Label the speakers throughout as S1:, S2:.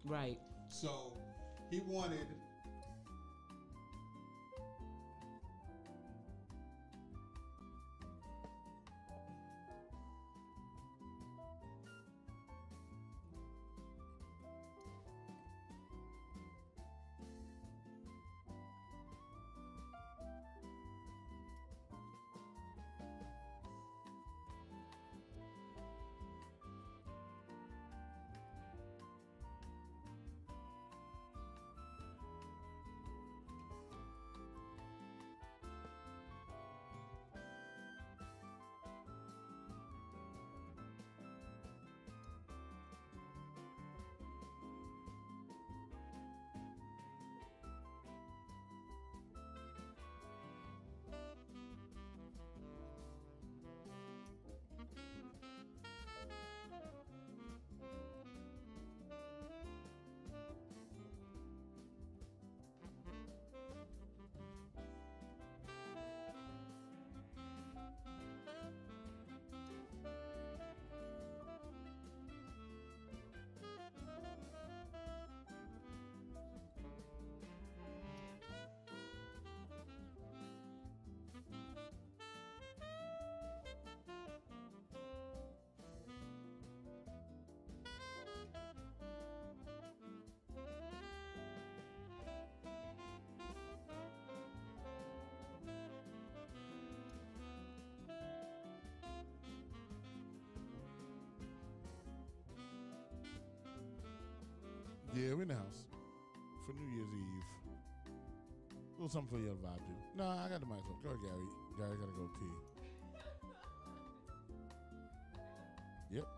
S1: Right.
S2: So he wanted.
S3: Yeah, we're in the house for New Year's Eve. A little something for your vibe, too. No, I got the mic up. Go ahead, Gary. Gary gotta go pee. Yep.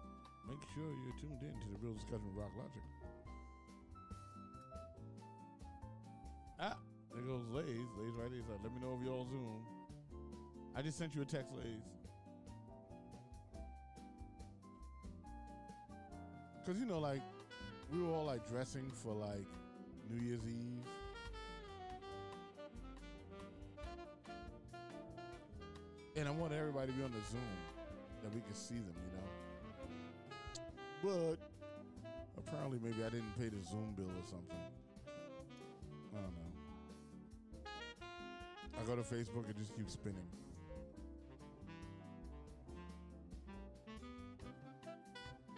S3: Make sure you're tuned in to the Real Discussion with Rock Logic. Ah, there goes Lays. Lays right there. So let me know if you're on Zoom. I just sent you a text, Lays. Because, you know, like, we were all like dressing for like New Year's Eve. And I want everybody to be on the Zoom that we can see them, you know. But apparently maybe I didn't pay the Zoom bill or something. I don't know. I go to Facebook and just keep spinning.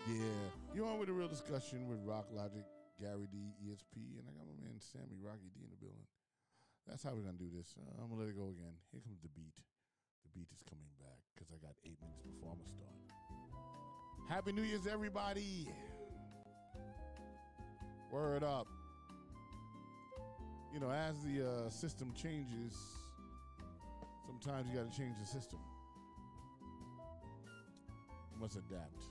S3: Yeah, you're on with a Real Discussion with Rock Logic, Gary D, ESP, and I got my man Sammy Rocky D in the building. That's how we're gonna do this. I'm gonna let it go again. Here comes the beat. The beat is coming back because I got 8 minutes before I'm gonna start. Happy New Year's, everybody! Word up. You know, as the system changes, sometimes you got to change the system. You must adapt.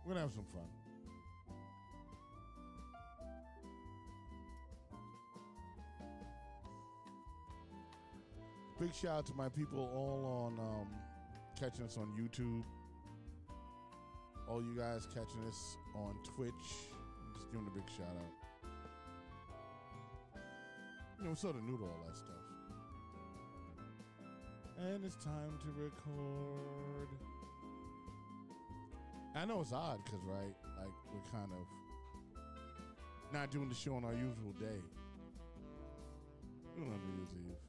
S3: We're gonna have some fun. Big shout out to my people all on catching us on YouTube. All you guys catching us on Twitch. I'm just giving a big shout out. You know, we're sort of new to all that stuff. And it's time to record. I know it's odd because, right, like we're kind of not doing the show on our usual day. We're on New Year's Eve.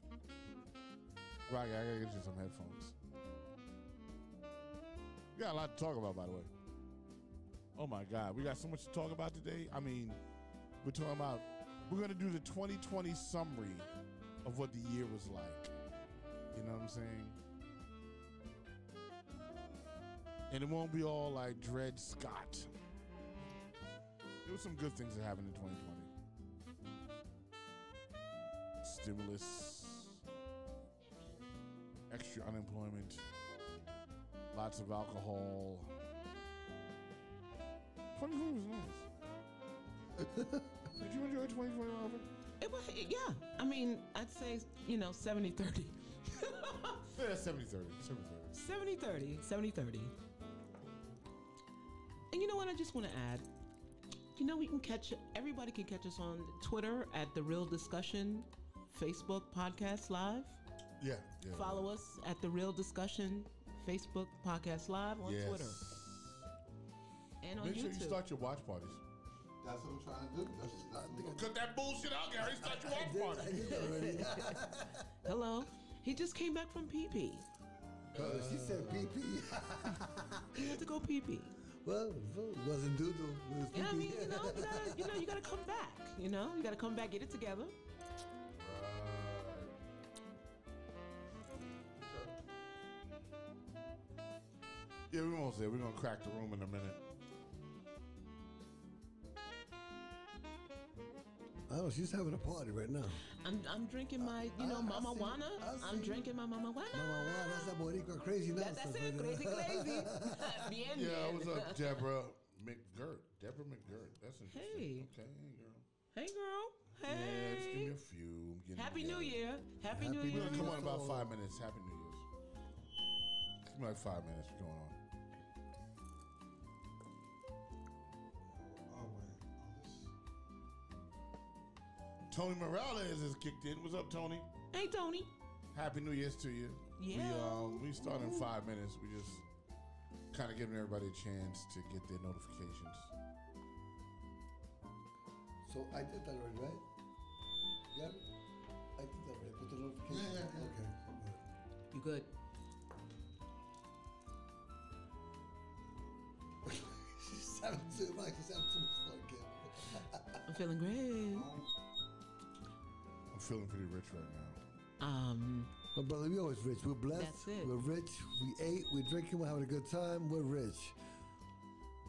S3: Rocky, I gotta get you some headphones. We got a lot to talk about, by the way. Oh my God, we got so much to talk about today. I mean, we're gonna do the 2020 summary of what the year was like. You know what I'm saying? And it won't be all like Dred Scott. There were some good things that happened in 2020. Stimulus, extra unemployment, lots of alcohol. 2020 was nice. Did you enjoy 2020, Robert?
S1: It was, yeah. I mean, I'd say, 70-30.
S3: Yeah, 70-30. 70-30.
S1: 70-30. And you know what? I just want to add, everybody can catch us on Twitter at The Real Discussion, Facebook Podcast Live.
S3: Yeah.
S1: Follow us at The Real Discussion, Facebook Podcast Live on Twitter. and on
S3: Make sure
S1: YouTube.
S3: you start your watch parties.
S2: That's what I'm trying to do.
S3: Cut that bullshit out, Gary. Start your watch
S4: I
S3: party.
S4: did that already.
S1: Hello. He just came back from pee-pee.
S4: She said PP.
S1: He had to go pee-pee.
S4: Well, it wasn't doodle. It was
S1: Yeah, I mean,
S4: PP.
S1: you gotta come back. You gotta come back, get it together.
S3: Yeah, we almost there. We're gonna crack the room in a minute.
S4: Oh, she's having a party right now.
S1: I'm drinking my, Mama Juana. I'm drinking my Mama Juana.
S4: Mama, wow, that's that Boricua crazy nonsense.
S1: That's it,
S4: right there.
S1: crazy. Bien,
S3: Yeah,
S1: bien.
S3: what's up, Deborah McGirt? Deborah McGirt. That's interesting.
S1: Hey.
S3: Okay, hey, girl.
S1: Hey, girl. Hey.
S3: Yeah, just give me a few. I'm getting
S1: Happy New
S3: together.
S1: Year. Happy New
S4: Happy
S1: Year.
S3: We're gonna come on in about
S4: Beautiful.
S3: 5 minutes. Happy New Year's. Give me like 5 minutes. What's going on?
S2: Oh, wait.
S3: Tony Morales has kicked in. What's up, Tony?
S1: Hey, Tony.
S3: Happy New Year's to you.
S1: Yeah.
S3: We start in 5 minutes. We just kind of giving everybody a chance to get their notifications.
S4: So I did that already, right? Yeah, I did that already. Put the notification.
S2: Yeah.
S4: Okay.
S1: You good?
S4: She's having too much. She's having too much fun, kid.
S1: I'm feeling great.
S3: I'm feeling pretty rich right now.
S4: My brother, we always rich. We're blessed.
S1: That's it.
S4: We're rich. We ate. We're drinking. We're having a good time. We're rich.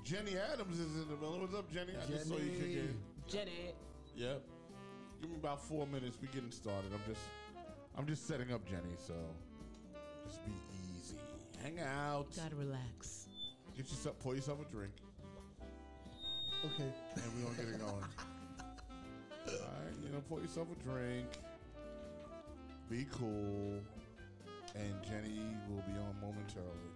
S3: Jenny Adams is in the building. What's up, Jenny? I just saw you kick in.
S1: Jenny.
S3: Yep. Give me about 4 minutes. We getting started. I'm just setting up Jenny, so just be easy. Hang out.
S1: Gotta relax.
S3: Get yourself, pour yourself a drink,
S4: Okay.
S3: and we're gonna get it going. All right, pour yourself a drink. Be cool, and Jenny will be on momentarily.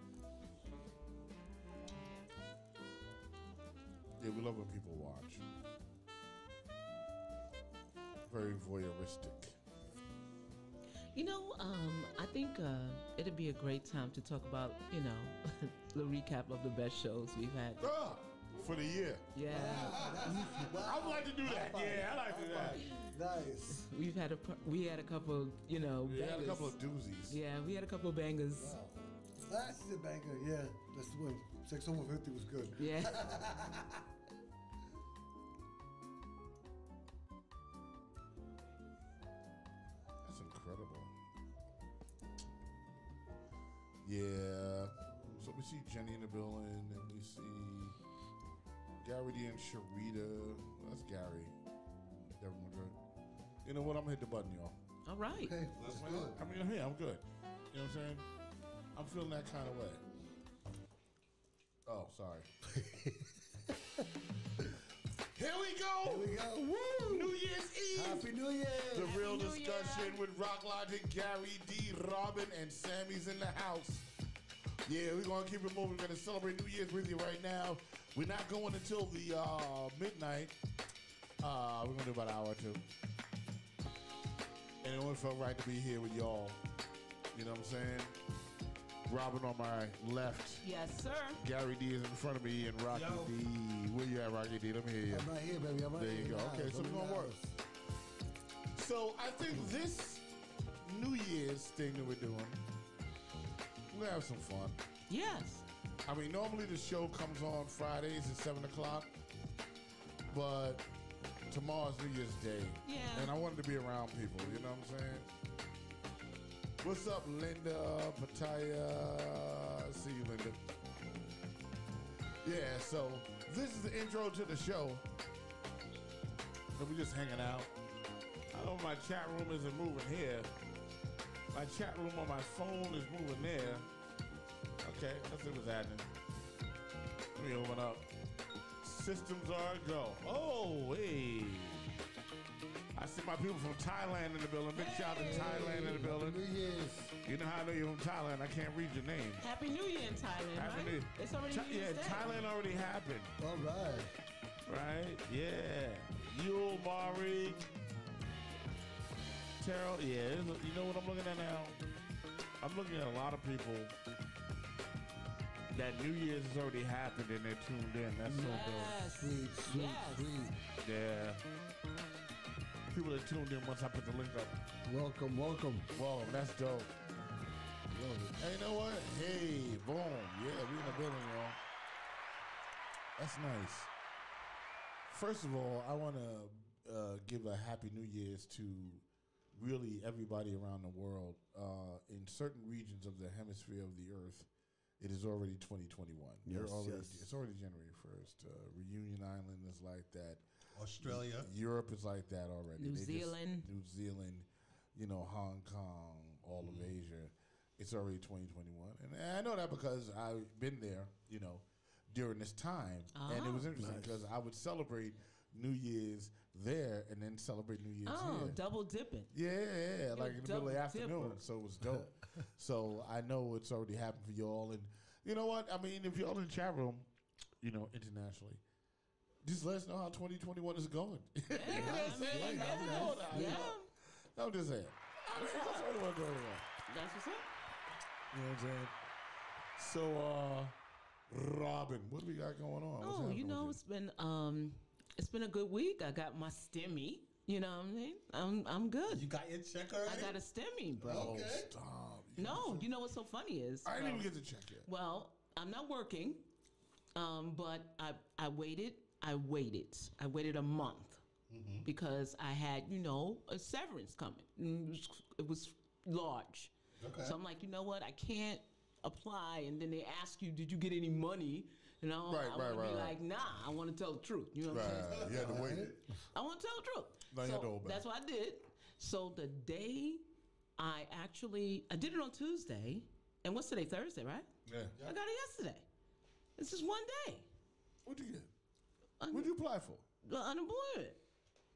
S3: Yeah, we love when people watch. Very voyeuristic.
S1: I think it'd be a great time to talk about, the recap of the best shows we've had.
S3: For the year.
S1: Yeah.
S3: I would like to do that. Yeah, I like to do that.
S4: Nice.
S1: We had a couple,
S3: We had a
S1: bangers.
S3: couple of doozies.
S1: Yeah, we had a couple of bangers.
S4: Wow. That's a banger. Yeah, that's the one. 650 was good.
S1: Yeah.
S3: That's incredible. Yeah. So we see Jenny in the building, and we see Gary D and Sharita. That's Gary. Deborah McGirt. You know what? I'm gonna hit the button, y'all.
S1: All right.
S4: Okay,
S2: Let's
S4: let's
S2: do
S4: do
S2: it.
S4: it.
S3: I mean, hey, I'm good. You know what I'm saying? I'm feeling that kind of way. Oh, sorry. Here we go.
S4: Here we go.
S3: Woo! New Year's Eve.
S4: Happy New Year.
S3: The real
S1: New
S3: discussion
S1: Year.
S3: with Rock Logic, Gary D, Robin, and Sammy's in the house. Yeah, we're gonna keep it moving. We're gonna celebrate New Year's with you right now. We're not going until the midnight. We're gonna do about an hour or two. And it only felt right to be here with y'all. You know what I'm saying? Robin on my left.
S1: Yes, sir.
S3: Gary D is in front of me, and Rocky
S2: Yo.
S3: D. Where you at, Rocky D? Let me hear you.
S4: I'm right here, baby. I'm right
S3: There
S4: here.
S3: you go.
S4: Nice.
S3: Okay, so
S4: I'm
S3: we're
S4: in
S3: gonna
S4: the
S3: work.
S4: house.
S3: So I think this New Year's thing that we're doing, we're gonna have some fun.
S1: Yes.
S3: I mean, normally the show comes on Fridays at 7 o'clock, but tomorrow's New Year's Day.
S1: Yeah.
S3: And I wanted to be around people, you know what I'm saying? What's up, Linda, Pataya? See you, Linda. Yeah, so this is the intro to the show. And we're just hanging out. I know my chat room isn't moving here. My chat room on my phone is moving there. Okay, let's see what's happening. Let me open up. Systems are a go. Oh, hey. I see my people from Thailand in the building. Big shout out to Thailand in the building.
S4: Happy New Year's.
S3: You know how I know you're from Thailand? I can't read your name.
S1: Happy New Year in Thailand,
S3: Happy
S1: right?
S3: New Year.
S1: It's already New
S3: Yeah,
S1: Year's Day.
S3: Thailand already happened,
S4: All right.
S3: right? Yeah. Yule, Mari, Terrell. Yeah, you know what I'm looking at now? I'm looking at a lot of people that New Year's has already happened and they're tuned in. That's so dope.
S1: Yes.
S4: Sweet, sweet,
S1: Yes.
S4: sweet.
S3: Yeah. People that tuned in once I put the link up.
S4: Welcome, welcome.
S3: Whoa, that's dope.
S4: Love it.
S3: Hey, you know what? Hey, boom. Yeah, we in the building, y'all. That's nice. First of all, I want to give a happy New Year's to really everybody around the world. In certain regions of the hemisphere of the earth, it is already 2021.
S4: Yes,
S3: It's already January 1st. Reunion Island is like that.
S5: Australia.
S3: Europe is like that already.
S1: New Zealand.
S3: New Zealand, Hong Kong, all of Asia. It's already 2021. And I know that because I've been there, during this time. And it was interesting because I would celebrate New Year's there and then celebrate New Year's here.
S1: Double dipping.
S3: Yeah, like in the middle of the
S1: double
S3: afternoon.
S1: dipper.
S3: So it was dope. So I know it's already happened for y'all. And you know what? I mean, if y'all in the chat room, internationally, just let us know how 2021 is going.
S1: Yeah.
S3: I'm just saying. How's 2021 going on?
S1: That's what's up.
S3: You know what I'm saying? So, Robin, what do we got going on? What's
S1: Oh,
S3: happening with
S1: it's been a good week. I got my STEMI. You know what I mean? I'm good.
S5: You got your check already?
S1: I got a STEMI, bro.
S3: Oh,
S5: Okay.
S3: stop.
S1: No, you know what's so funny is
S3: I didn't even get to check yet.
S1: well, I'm not working, but I waited. I waited a month because I had a severance coming. It was large.
S5: Okay.
S1: So I'm like, you know what? I can't apply, and then they ask you, did you get any money?
S3: Right,
S1: I want to be
S3: right.
S1: like, nah. I want to tell the truth. You know what I'm saying?
S3: Right, you had to wait.
S1: I want to tell the truth.
S3: No, you had to
S1: So
S3: hold back.
S1: that's what I did. So the day I did it on Tuesday, and what's today? Thursday, right?
S3: Yeah.
S1: I got it yesterday. It's just one day.
S3: What'd you get? What'd you apply for?
S1: The unemployment.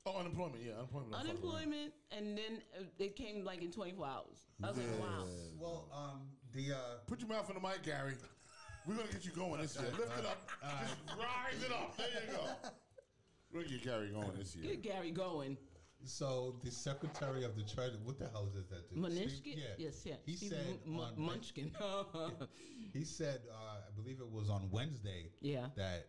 S3: Oh, unemployment. Yeah, unemployment. I'm fucking around.
S1: Unemployment, and then it came like in 24 hours. I was like, wow.
S5: Well,
S3: Put your mouth on the mic, Gary. We're going to get you going this year. Lift it up. Just rise it up. There you go. We're going to get Gary going this year.
S1: Get Gary going.
S5: so the Secretary of the Treasury, what the hell is that?
S1: Munchkin?
S5: Yeah.
S1: Yes, yeah.
S5: He
S1: Steve
S5: said on
S1: Munchkin.
S5: He said, I believe it was on Wednesday,
S1: Yeah.
S5: that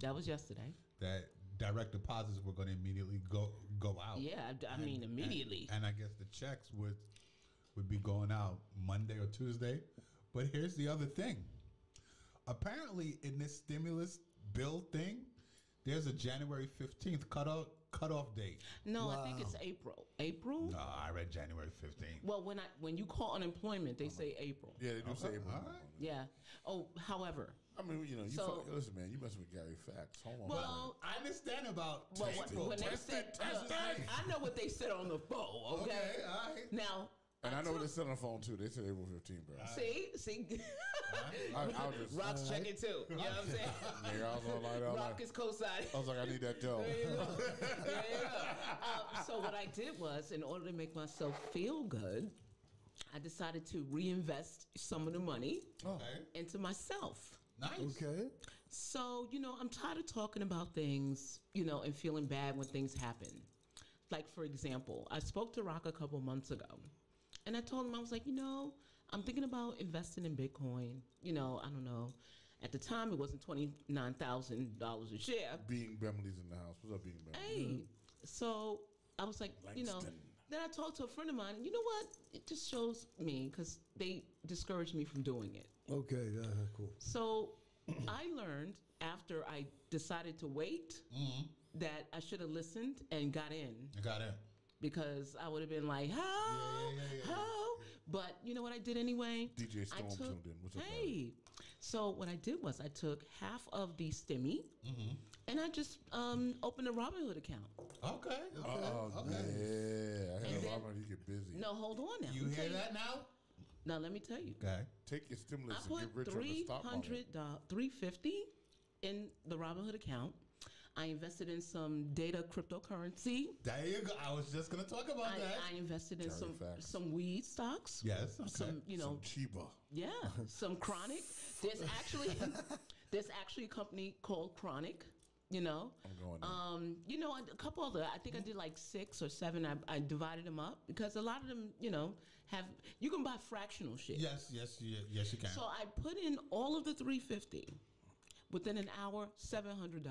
S1: That was yesterday.
S5: that direct deposits were going to immediately go out.
S1: Yeah, I mean, immediately.
S5: And I guess the checks would be going out Monday or Tuesday. But here's the other thing. Apparently, in this stimulus bill thing, there's a January 15th cutoff date.
S1: No, I think it's April. April?
S5: No, I read January 15th.
S1: Well, when you call unemployment, they say April.
S3: Yeah, they do say April.
S5: All right.
S1: Yeah. Oh, however.
S3: I mean,
S1: So-
S3: listen, man, you messing with Gary Facts. Hold on.
S1: Well,
S5: I understand about
S1: well,
S5: April.
S1: when they
S3: Test
S1: said,
S3: it, test it.
S1: I know what they said on the phone. Okay.
S5: Okay, all right.
S1: Now.
S3: And I know what they
S1: took-
S3: said on the phone, too. They said April 15th, bro.
S1: See.
S3: I'll just...
S1: Rock's checking too. You know what I'm saying?
S3: Nigga, I was all like,
S1: Rock is co-signing.
S3: I was like, I need that dough.
S1: There you go. There you go. So what I did was, in order to make myself feel good, I decided to reinvest some of the money
S5: Okay.
S1: into myself.
S5: Nice.
S4: Okay.
S1: So, I'm tired of talking about things, and feeling bad when things happen. Like, for example, I spoke to Rock a couple months ago, and I told him, I was like, I'm thinking about investing in Bitcoin. I don't know. At the time, it wasn't $29,000 a share.
S3: Being Beverly's in the house. What's up, Being Beverly?
S1: Hey, so I was like,
S3: Langston.
S1: then I talked to a friend of mine, and you know what? It just shows me, because they discouraged me from doing it.
S4: Okay, cool.
S1: So I learned after I decided to wait that I should have listened and got in,
S5: I got it.
S1: because I would have been like, how?
S5: Yeah.
S1: How? But you know what I did anyway?
S3: DJ Storm tuned in. What's up,
S1: Hey. So what I did was I took half of the STEMI and I just opened a Robinhood account.
S5: Okay.
S3: Oh,
S5: Okay.
S3: yeah. I had
S1: And
S3: a
S1: then-
S3: Robin, you get busy.
S1: No, hold on now.
S5: You
S1: Let me
S5: hear
S1: tell
S5: that now?
S1: Now let me tell you.
S5: Okay.
S3: Take your stimulus
S1: I
S3: and get
S1: put
S3: rich on the stock market.
S1: $350 in the Robinhood account. I invested in some data cryptocurrency.
S5: There you go. I was just going to talk about that.
S1: I invested in
S3: Carry facts.
S1: some weed stocks.
S5: Yes. Okay.
S1: Some,
S3: Some Chiba.
S1: yeah, some Chronic. There's actually a company called Chronic, You know,
S3: I'm going there.
S1: you know, a couple other. I think I did like 6 or 7. I divided them up because a lot of them, you know, have you can buy fractional shit.
S5: Yes, you can.
S1: So I put in all of the 350 within an hour, $700.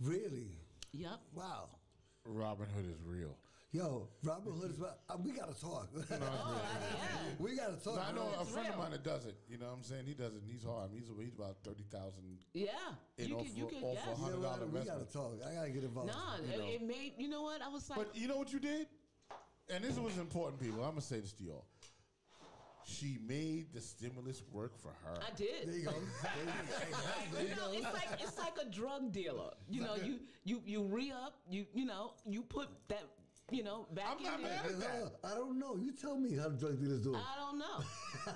S4: Really?
S1: Yep.
S4: Wow.
S3: Robin Hood is real.
S4: Yo, Robin Hood is. We gotta talk. We gotta talk.
S3: No, I know a
S1: It's
S3: friend of
S1: real.
S3: mine that does it. You know what I'm saying? He does it. And he's hard. He's about 30,000
S1: Yeah.
S3: in
S1: You
S3: off,
S1: could, you could,
S3: off
S1: yes.
S3: a
S4: You know
S3: $100
S4: what? We
S3: investment.
S4: gotta talk. I gotta get involved.
S1: Nah,
S3: You know.
S1: it made, you know what? I was like,
S3: But you know what you did? And this was important, people. I'm going to say this to y'all. She made the stimulus work for her.
S1: I did.
S4: There you go. There you
S1: You know,
S4: go.
S1: it's like a drug dealer. You know, you re-up, you know, you put that, you know, back
S3: I'm
S1: in
S3: not
S1: there.
S3: mad at that.
S4: I don't know. You tell me how drug dealers do it.
S1: I don't know,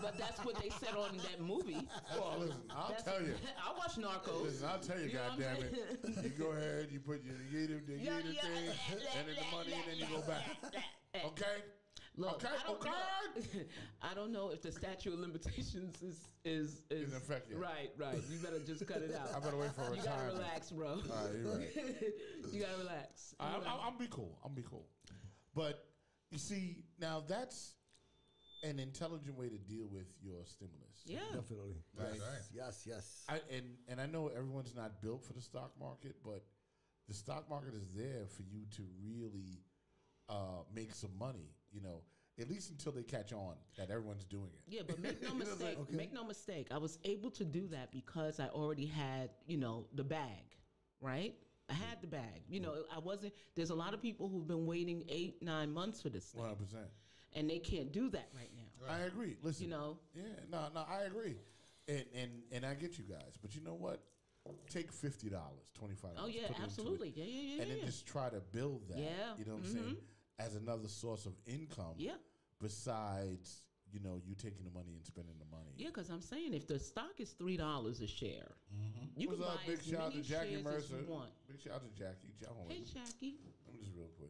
S1: but that's what they said on that movie.
S3: Well, listen, I'll
S1: That's-
S3: tell you.
S1: I watch Narcos.
S3: Listen, I'll tell you,
S1: You know what I'm
S3: goddammit.
S1: saying?
S3: You go ahead, you put your thing, and then the money, and then you go back. Okay?
S1: Look,
S3: Okay,
S1: I don't,
S3: okay.
S1: look, I don't know if the statute of limitations is
S3: In effect yet.
S1: Right. You better just cut it out.
S3: I better wait for
S1: You gotta
S3: retirement.
S1: relax, bro.
S3: All right, you're right.
S1: You gotta relax.
S3: I'll be cool. I'll be cool. But you see, now that's an intelligent way to deal with your stimulus.
S1: Yeah.
S4: Definitely.
S3: Right.
S4: Yes.
S3: And I know everyone's not built for the stock market, but the stock market is there for you to really make some money. You know, at least until they catch on that everyone's doing it.
S1: Yeah, but make no
S3: You know what I'm
S1: mistake.
S3: saying?
S4: Okay.
S1: Make no mistake. I was able to do that because I already had, you know, the bag, right? I had the bag. You know, I wasn't. There's a lot of people who've been waiting 8-9 months for this thing,
S3: 100%.
S1: and they can't do that right now.
S3: I agree. Listen,
S1: You know.
S3: Yeah, no, I agree, and I get you guys, but you know what? Take $50, $25.
S1: Oh yeah,
S3: put it into it,
S1: absolutely. Yeah.
S3: and then just try to build that.
S1: Yeah,
S3: You know what I'm saying? As another source of income.
S1: Yeah.
S3: Besides, you know, you taking the money and spending the money.
S1: Yeah, because I'm saying if the stock is $3 a share, you can
S3: What's
S1: buy
S3: up? Big
S1: as
S3: shout out to
S1: many
S3: Jackie
S1: shares as
S3: Mercer.
S1: you want.
S3: Big shout out to Jackie.
S1: Hey, Jackie.
S3: Let me just real quick.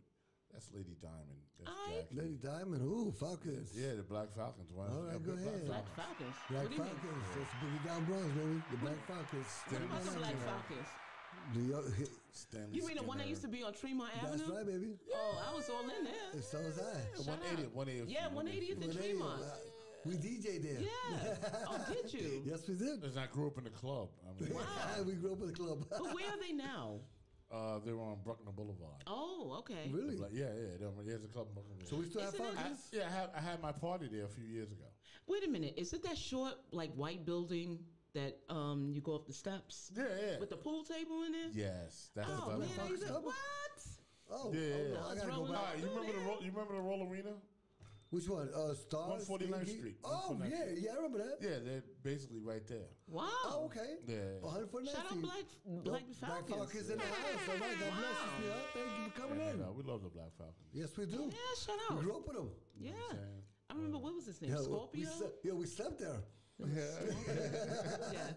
S3: That's Lady Diamond. That's
S1: Aight.
S3: Jackie.
S4: Lady Diamond. Ooh, Falcons.
S3: Yeah, the Black Falcons. Wow.
S4: All right, go ahead.
S1: Black Falcons.
S4: Black
S1: What do you mean?
S4: Falcons. That's Boogie Down Bronx, baby. The Black Falcons.
S1: What about the Black Falcons?
S3: Stanley
S1: You mean the one that
S3: Skinner.
S1: used to be on Tremont
S4: That's
S1: Avenue?
S4: right, baby.
S1: Oh, I was all in there.
S4: And so was I.
S1: Shut
S3: 180.
S1: up. Yeah, 180th and
S4: 180,
S1: Tremont.
S4: We DJ there.
S1: Yeah. Oh, did you?
S4: Yes, we did.
S3: Listen, I grew up in the club. I mean,
S4: We grew up in the club.
S1: But where are they now?
S3: they were on Bruckner Boulevard.
S1: Oh, okay.
S4: Really?
S3: Like, yeah. There's a club in Bruckner Boulevard.
S4: So we still have
S1: Isn't it-
S4: Falcons?
S3: I had my party there a few years ago.
S1: Wait a minute. Is it that short, like, white building that you go up the steps
S3: Yeah.
S1: with the pool table in it?
S3: Yes, that's
S1: Oh,
S3: the
S1: man.
S3: club.
S1: I used to,
S4: Club?
S1: what?
S4: Oh,
S3: Yeah, yeah.
S4: no, I
S1: was
S4: gotta go
S1: rolling
S4: back.
S3: All right, you remember the Roll Arena?
S4: Which one? Stars?
S3: 149th
S4: Stinky?
S3: Street.
S4: Oh,
S3: 149th
S4: yeah.
S3: Street.
S4: Yeah, I remember that.
S3: Yeah, they're basically right there.
S1: Wow.
S4: Oh, okay.
S3: Yeah.
S4: 149th
S1: Shout out
S4: Street.
S1: Black
S4: Black
S1: Falcons.
S4: Falcons in the house. All right, God bless you, sweetheart. Thank you for coming in.
S3: No, we love the Black Falcons.
S4: Yes, we do.
S1: Yeah, shout
S4: We
S1: out.
S4: grew up with them.
S1: Yeah.
S3: saying?
S1: I remember, what was his name?
S4: Yeah,
S1: Scorpio?
S4: we slept there.
S1: Yeah.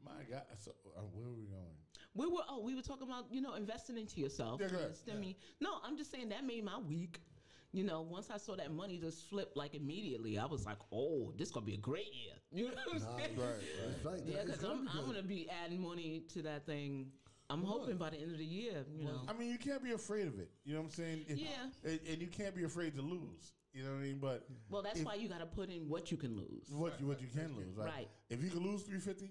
S3: My God. So, where are we going?
S1: We were talking about, investing into yourself.
S3: Yeah, go ahead.
S1: No, I'm just saying that made my week. Once I saw that money just flip like immediately, I was like, oh, this going to be a great year. You know what I'm saying?
S4: That's right.
S1: Yeah,
S4: It's
S1: because
S4: gonna be
S1: I'm
S4: good.
S1: going to be adding money to that thing. I'm hoping by the end of the year,
S3: I mean, you can't be afraid of it. You know what I'm saying?
S1: Yeah.
S3: And you can't be afraid to lose. You know what I mean? But
S1: Well, that's why you got to put in what you can lose.
S3: what you can lose, right?
S1: Right.
S3: If you can lose 350,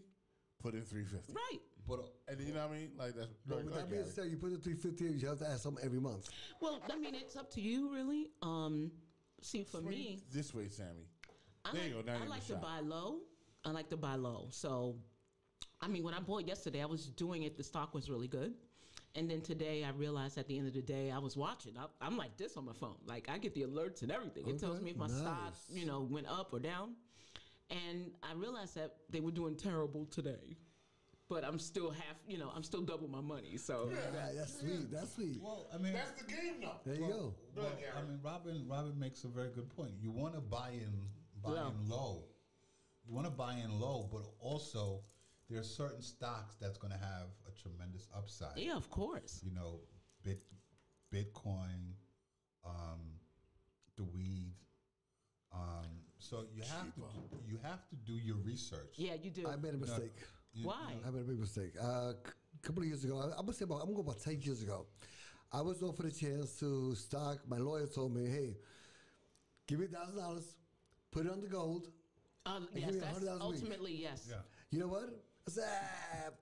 S3: put in 350.
S1: Right.
S5: But
S3: And you know what I mean? Like that's.
S4: But with that being said, you put the 350 in, you have to add something every month.
S1: Well, I mean, it's up to you, really. See, for me,
S3: this way, Sammy.
S1: I
S3: There
S1: like,
S3: you go. Now
S1: I
S3: you're
S1: like
S3: in
S1: to
S3: the shop.
S1: buy low. I like to buy low. So, I mean, when I bought yesterday, I was doing it. The stock was really good. And then today, I realized at the end of the day, I was watching. I'm like this on my phone. Like, I get the alerts and everything. It tells
S4: Okay,
S1: me if my stock,
S4: nice.
S1: went up or down. And I realized that they were doing terrible today. But I'm still I'm still double my money. So,
S4: Yeah, that's sweet. That's sweet.
S5: well, I mean,
S3: That's the game, though.
S4: There you go.
S5: well, I mean, Robin makes a very good point. You want to buy in low. You want to buy in low, but also there are certain stocks that's going to have a tremendous upside.
S1: yeah, of course.
S5: You know, Bitcoin, the weed. So you have to do your research.
S1: Yeah, you do.
S4: I made a mistake.
S1: Why?
S4: I made a big mistake. a couple of years ago. I'm gonna go about 10 years ago. I was offered a chance to stock. My lawyer told me, "Hey, give me $1,000, put it on the gold.
S1: Yes,
S4: give me
S1: that's
S4: $100 a week."
S1: ultimately yes.
S5: Yeah.
S4: You know what? I said,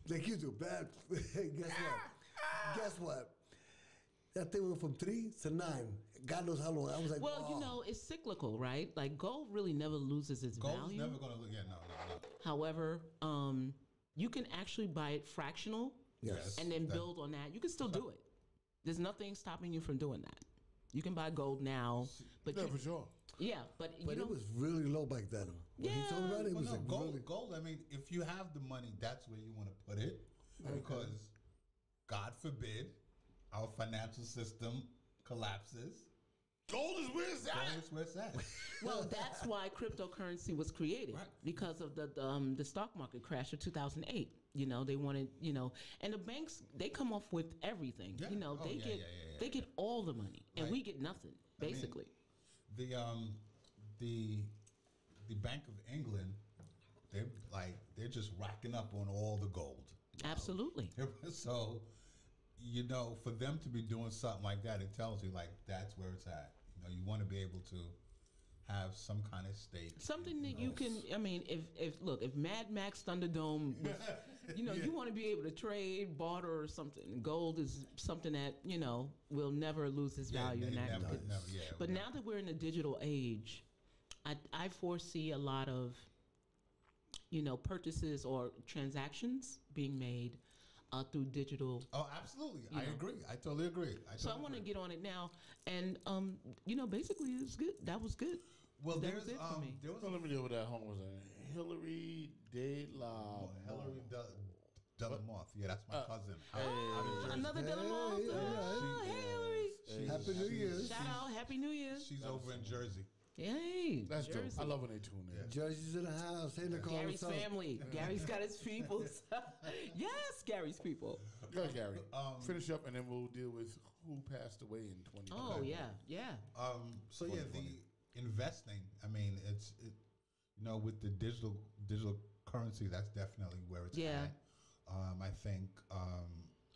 S4: like you do, bad. Guess what? Guess what? That thing went from 3 to 9. God knows how long. I was like,
S1: Well,
S4: oh.
S1: you know, it's cyclical, right? Like gold really never loses its
S5: Gold's
S1: value.
S5: never going to look. Yeah, no.
S1: However, you can actually buy it fractional
S4: Yes.
S1: and then build on that. You can still do it. There's nothing stopping you from doing that. You can buy gold now, but
S3: Yeah, for sure.
S1: yeah, but
S4: But
S1: you
S4: it
S1: know,
S4: was really low back then. When he told me about it, it
S5: Well,
S4: was
S5: no,
S4: like
S5: gold,
S4: really.
S5: gold. I mean, if you have the money, that's where you want to put it, because God forbid our financial system collapses.
S3: Gold is where it's
S5: Gold
S3: at.
S5: is where it's at.
S1: well, that's why cryptocurrency was created
S5: Right.
S1: because of the stock market crash of 2008. You know, they wanted, you know, and the banks, they come off with everything.
S5: Yeah.
S1: You know,
S5: Oh,
S1: they
S5: yeah,
S1: get
S5: yeah, yeah,
S1: they get all the money and
S5: Right.
S1: we get nothing
S5: I mean,
S1: basically.
S5: The Bank of England, they're just racking up on all the gold.
S1: Absolutely.
S5: So, you know, for them to be doing something like that, it tells you like that's where it's at. You know, you want to be able to have some kind of stake.
S1: Something that you can, I mean, if Mad Max Thunderdome, was, you know, you want to be able to trade, barter, or something. Gold is something that, you know, will never lose its value in that.
S5: never, yeah.
S1: But now that we're in a digital age, I foresee a lot of, you know, purchases or transactions being made through digital.
S5: Oh, absolutely. I
S1: know.
S5: agree. I totally agree.
S1: So I want to get on it now, and you know, basically, it was good. That was good.
S5: Well,
S1: that
S5: there's
S1: was it for me.
S5: there was
S3: So let me deal with that home. Was Hillary De La
S5: Hillary Delamoth. Yeah, that's my cousin.
S1: Another Delamont.
S4: Hey,
S1: Oh, hey, Hillary.
S4: Happy New Year's.
S1: Shout out, Happy New Year's.
S5: She's over in Jersey.
S1: Yay.
S3: That's dope.
S1: Jersey.
S3: I love when they tune in.
S4: Jersey's in the house. Hey, Nicole.
S1: Gary's
S4: what's up?
S1: family. Gary's got his people. Yes, Gary's people.
S3: Go ahead, Gary. Finish up, and then we'll deal with who passed away in 2020.
S1: Oh, yeah.
S5: So yeah, the investing. I mean, you know, with the digital currency, that's definitely where it's
S1: Yeah.
S5: at. I think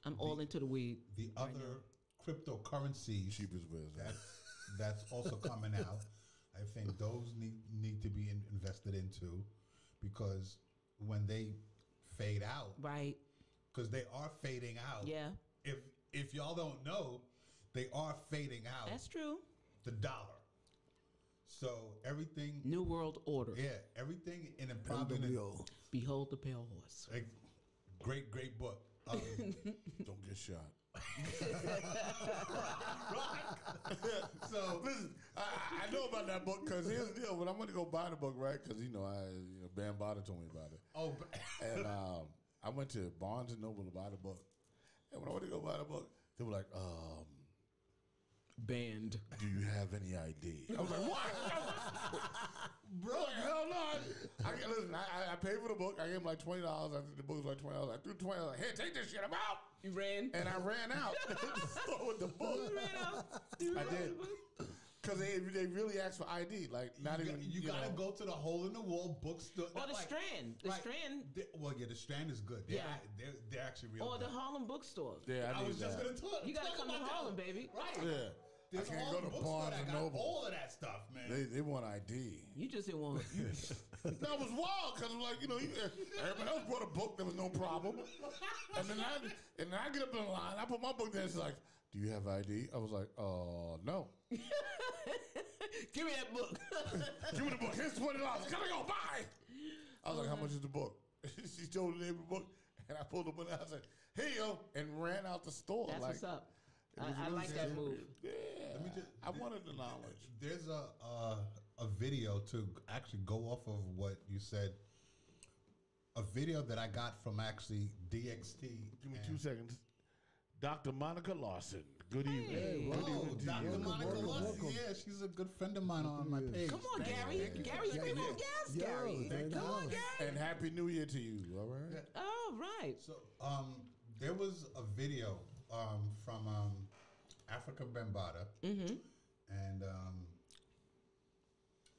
S1: I'm all into the weed.
S5: the other cryptocurrencies
S3: Cheapest ways.
S5: that's also coming out. I think those need to be invested into, because when they fade out,
S1: Right.
S5: because they are fading out.
S1: Yeah.
S5: If y'all don't know, they are fading out.
S1: That's true.
S5: The dollar. So everything,
S1: New World Order.
S5: yeah, everything in a probably
S4: NWO.
S1: Behold the pale horse.
S5: great book.
S3: Don't get shot.
S5: So
S3: Listen, I know about that book because here's the deal. When I'm going to go buy the book, right? Because Bam Bada told me about it,
S5: oh,
S3: and I went to Barnes and Noble to buy the book. And when I went to go buy the book, they were like,
S1: Banned.
S3: "Do you have any ID?" I was like, "What, bro? Hell no!" Listen, I paid for the book. I gave him like $20. I think the book was like $20. I threw $20. Like, "Here, take this shit. I'm out."
S1: You ran.
S3: And I ran out the store with the book.
S1: You ran out. You
S3: I
S1: ran
S3: did.
S1: out.
S3: Because they really asked for ID. Like, not even.
S5: you gotta go to the hole in the wall bookstore.
S1: Or the Strand. The Strand.
S5: Well, yeah, the Strand is good.
S1: Yeah.
S5: They're actually real.
S1: Or the
S5: good.
S1: Harlem bookstore.
S3: Yeah,
S5: I was just gonna talk.
S1: You gotta
S5: talk
S1: come to
S5: about that
S1: Harlem,
S5: one.
S1: baby.
S5: Right.
S3: Yeah.
S5: There's
S3: I can't
S5: all
S3: go
S5: the
S3: to
S5: bookstore
S3: Barnes
S5: that
S3: and
S5: got
S3: Noble.
S5: all of that stuff, man.
S3: They want ID.
S1: You just didn't want.
S3: That was wild because, like, everybody else brought a book. There was no problem. And then I get up in line. I put my book there. And she's like, "Do you have ID?" I was like, no.
S1: Give me that book.
S3: Give me the book. Here's $20. Gotta go. Bye. I was like, "How much is the book?" She told the name of the book, and I pulled the book out. I said, "Here you go," and ran out the store.
S1: That's
S3: like,
S1: what's up.
S3: it was
S1: I
S3: really
S1: like that move.
S3: Yeah.
S5: Let me just-
S3: I wanted the knowledge.
S5: There's a video to actually go off of what you said. A video that I got from actually DXT.
S3: Give me
S5: and-
S3: 2 seconds. Dr. Monica Lawson. Good evening.
S1: Hey.
S3: Good
S5: Oh,
S3: evening to
S5: Dr.
S3: you.
S5: Monica
S4: welcome,
S5: Lawson.
S4: welcome.
S5: Yeah, she's a good friend of mine on my page.
S1: Come on, Gary. Gary's
S4: Yeah,
S1: people.
S4: yeah.
S1: Yes,
S4: Yo,
S1: Gary.
S4: they're in the
S1: Come on,
S4: house.
S1: Gary.
S3: And Happy New Year to you. All right.
S1: Oh, right.
S5: So there was a video from Africa Bambaataa and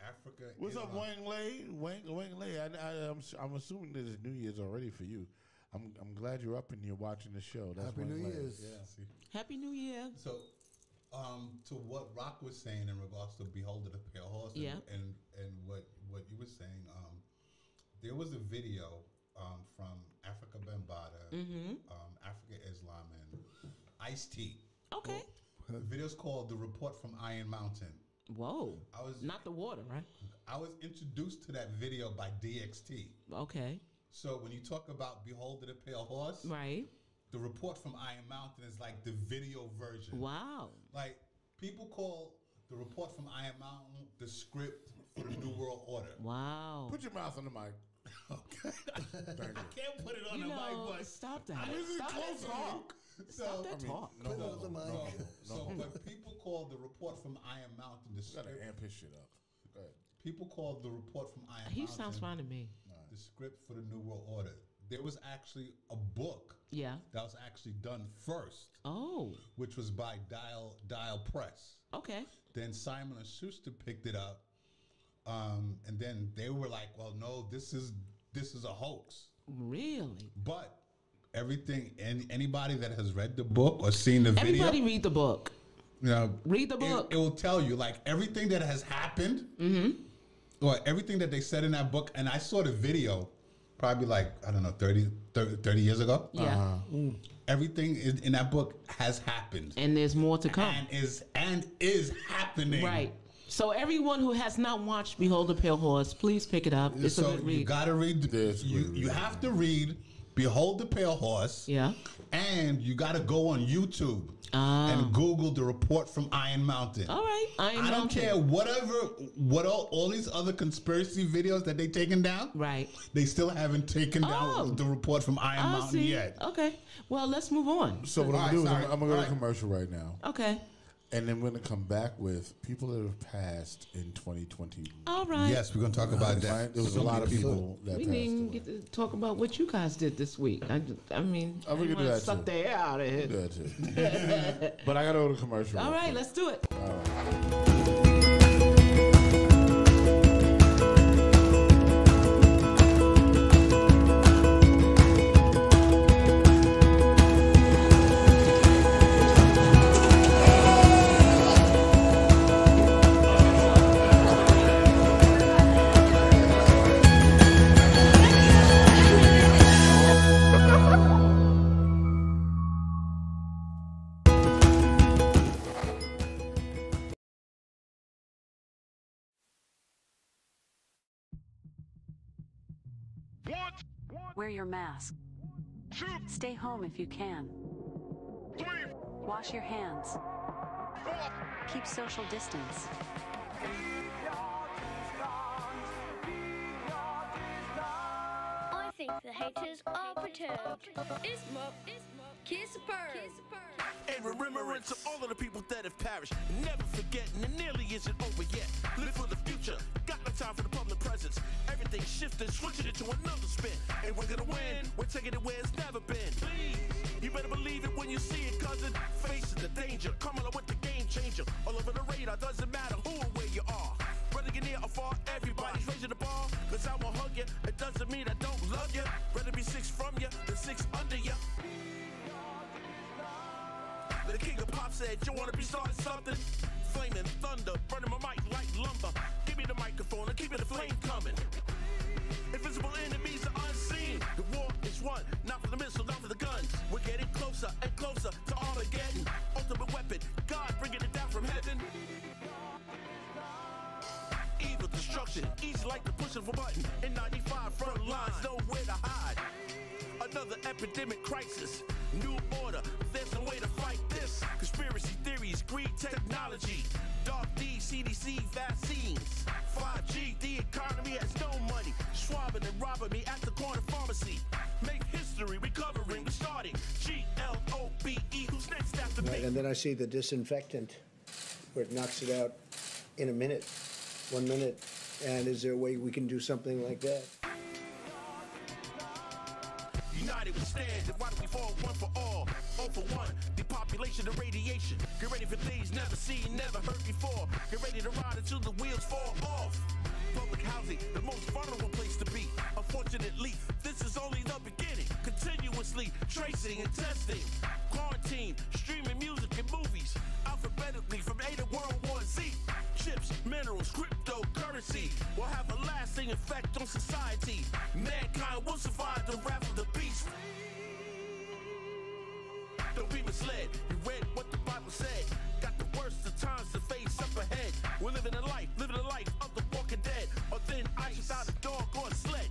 S5: Africa.
S3: What's up,
S5: Islam.
S3: Wang Lei? Wang Lei. I'm assuming this is New Year's already for you. I'm glad you're up and you're watching the show. That's
S4: Happy
S3: one
S4: New
S3: leg.
S4: Year's.
S5: Yeah. See.
S1: Happy New Year.
S5: So, to what Rock was saying in regards to Behold the Pale Horse,
S1: Yeah.
S5: and what you were saying, there was a video from Africa Bambaataa, Africa Islam, and Ice-T.
S1: Okay.
S5: The video's called "The Report from Iron Mountain."
S1: Whoa.
S5: I was
S1: Not the water, right?
S5: I was introduced to that video by DXT.
S1: Okay.
S5: So when you talk about Behold the Pale Horse,
S1: Right.
S5: The Report from Iron Mountain is like the video version.
S1: Wow.
S5: Like, people call The Report from Iron Mountain the script for the New World Order.
S1: Wow.
S3: Put your mouth on the mic.
S5: Okay.
S3: Thank you.
S5: I can't put it on
S1: You
S5: the
S1: know,
S5: mic, but
S1: stop that.
S3: This is
S1: Stop that
S3: closer.
S1: talk. Stop that talk.
S3: No,
S4: Put it on the mic.
S5: So, but people call The Report from Iron Mountain the
S3: You gotta
S5: script.
S3: amp his shit up. Go ahead.
S5: People call The Report from Iron
S1: He
S5: Mountain
S1: sounds fine to me.
S5: the script for the New World Order. There was actually a book
S1: Yeah.
S5: that was actually done first,
S1: Oh.
S5: which was by Dial Press.
S1: Okay.
S5: Then Simon and Schuster picked it up, and then they were like, "Well, no, this is a hoax."
S1: Really?
S5: But everything, and anybody that has read the book or seen the video,
S1: Everybody read the book.
S5: you know,
S1: Read the book.
S5: It will tell you like everything that has happened, or everything that they said in that book. And I saw the video, probably like I don't know, 30 years ago.
S1: Yeah.
S5: Everything in that book has happened
S1: And there's more to come.
S5: and is happening.
S1: Right. So everyone who has not watched Behold the Pale Horse, please pick it up. It's a
S5: So
S1: good
S5: you
S1: read.
S5: gotta read.
S3: This
S5: You have to read Behold the Pale Horse.
S1: Yeah.
S5: And you gotta go on YouTube
S1: Ah.
S5: and Google The Report from Iron Mountain.
S1: All right.
S5: I don't
S1: Mountain.
S5: care what all these other conspiracy videos that they taken down.
S1: Right.
S5: They still haven't taken
S1: Oh.
S5: down The Report from Iron
S1: I
S5: Mountain
S1: see.
S5: yet.
S1: Okay. Well, let's move on.
S3: So what I'm
S5: All
S3: gonna do
S5: right,
S3: is
S5: sorry.
S3: I'm gonna go
S5: All
S3: to
S5: right.
S3: commercial right now,
S1: Okay.
S3: and then we're gonna come back with people that have passed in 2020.
S1: All right.
S5: Yes, we're gonna talk about that.
S3: Right? There was
S5: So
S3: a lot
S5: many
S3: of people that
S1: We
S3: passed
S1: didn't
S3: away.
S1: get to talk about what you guys did this week. I mean,
S3: Oh, we
S1: I
S3: can do
S1: wanna
S3: that
S1: suck
S3: too.
S1: the air out of here.
S3: Good too. But I gotta go to commercial.
S1: All
S3: real
S1: right,
S3: quick.
S1: let's do it.
S3: All right.
S6: Wear your mask. Stay home if you can. Wash your hands. Keep social distance.
S7: I think the haters are perturbed. Kiss superb.
S8: In remembrance of all of the people that have perished, never forgetting it nearly isn't over yet. Live for the future, got no time for the public presence. Everything's shifting, switching it to another spin. And we're gonna win, we're taking it where it's never been. Please, you better believe it when you see it, cousin. Facing the danger, coming up with the game changer. All over the radar, doesn't matter who or where you are. Whether you're near or far, everybody's raising the bar. Cause I won't hug you, it doesn't mean I don't love you. Rather be 6 from you than 6 under you. The king of pop said, you wanna be starting something? Flaming thunder, burning my mic like lumber. Give me the microphone and keep it the flame coming. Invisible enemies are unseen. The war is won, not for the missile, not for the guns. We're getting closer and closer to Armageddon. Ultimate weapon, God bringing it down from heaven. Evil destruction, easy like the pushing of a button. In 95 front lines, nowhere to hide. Another epidemic crisis, new order, there's no way to fight this. Conspiracy theories, greed, technology, dark D, CDC, vaccines, 5G, the economy has no money, swabbing and robbing me at the corner pharmacy. Make history, recovering, restarting, GLOBE, who's next after me?
S9: Right, and then I see the disinfectant where it knocks it out in a minute, 1 minute. And is there a way we can do something like that?
S8: United we stand, divided we fall, one for all for one, depopulation and radiation. Get ready for things never seen, never heard before. Get ready to ride until the wheels fall off. Public housing, the most vulnerable place to be. Unfortunately, this is only the beginning. Continue continuously tracing and testing. Quarantine, streaming music and movies, alphabetically from A to World War Z. Chips, minerals, cryptocurrency will have a lasting effect on society. Mankind will survive the wrath of the beast. Don't be misled. You read what the Bible said. Got the worst of times to face up ahead. We're living a life of the walking dead. Or thin ice without a dog or a sled.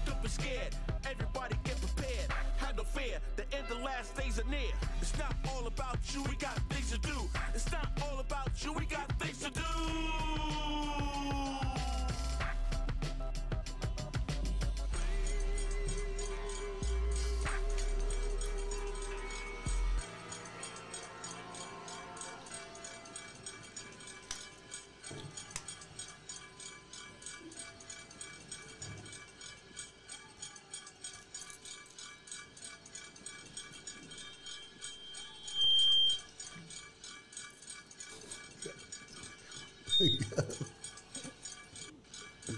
S8: Don't be scared. Everybody get prepared. Have no fear. The end of the last days are near. It's not all about you. We got things to do. It's not all about you. We got things to do.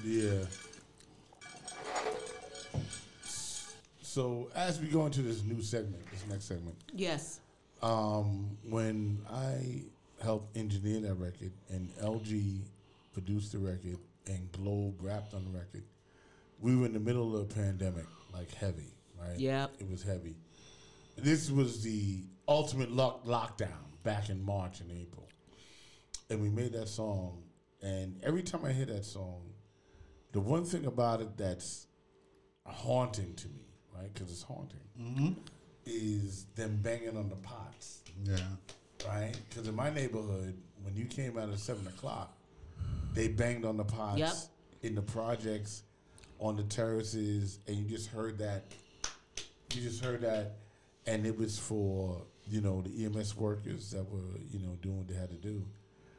S3: Yeah. So as we go into this new segment, this next segment,
S1: Yes.
S3: when I helped engineer that record and LG produced the record and Globe rapped on the record, we were in the middle of a pandemic, like heavy, right?
S1: Yep.
S3: It was heavy. This was the ultimate lockdown back in March and April. And we made that song, and every time I hear that song, the one thing about it that's haunting to me, right, because it's haunting, is them banging on the pots.
S5: Yeah.
S3: Right? Because in my neighborhood, when you came out at 7 o'clock, they banged on the pots
S1: Yep.
S3: in the projects, on the terraces, and you just heard that. And it was for, the EMS workers that were, doing what they had to do.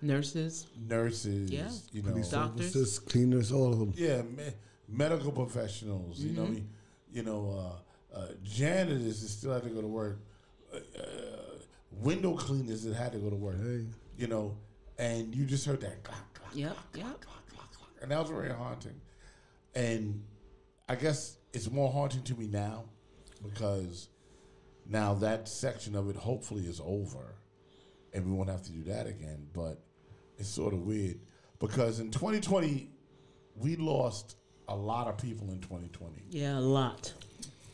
S1: Nurses.
S3: Nurses,
S1: Yeah.
S4: Police
S1: Doctors.
S4: officers, cleaners, all of them.
S3: Yeah, medical professionals, janitors that still had to go to work, window cleaners that had to go to work, and you just heard that clock, clock,
S1: Yep.
S3: clock,
S1: Yep.
S3: clock, clock, clock, and that was very haunting. And I guess it's more haunting to me now because now that section of it hopefully is over, and we won't have to do that again. But it's sort of weird because in 2020 we lost a lot of people in 2020.
S1: Yeah, a lot.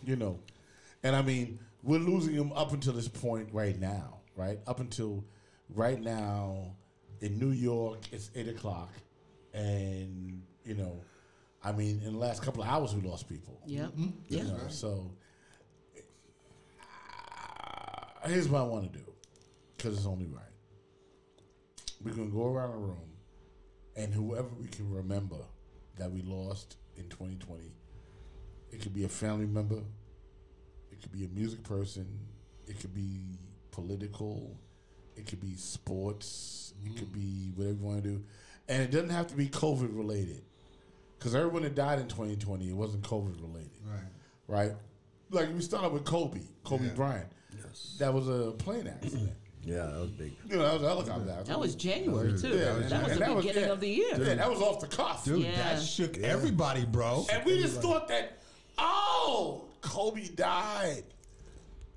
S3: And I mean, we're losing them up until this point right now, right? Up until right now in New York, it's 8 o'clock. And, I mean, in the last couple of hours, we lost people.
S1: Yep. Yeah.
S3: So here's what I want to do because it's only right. We're going to go around the room and whoever we can remember that we lost in 2020, it could be a family member, it could be a music person, it could be political, it could be sports, it could be whatever you want to do. And it doesn't have to be COVID related. Because everyone that died in 2020, it wasn't COVID related. Right? Like we started with Kobe Bryant.
S4: Yes.
S3: That was a plane accident.
S4: Yeah, that was big.
S3: That was a helicopter accident.
S1: That was January, too.
S3: Yeah,
S1: that was the beginning of the year.
S3: Yeah, that was off the cuff.
S5: Dude,
S1: Yeah.
S5: that shook everybody, bro.
S3: And we just thought that, Kobe died.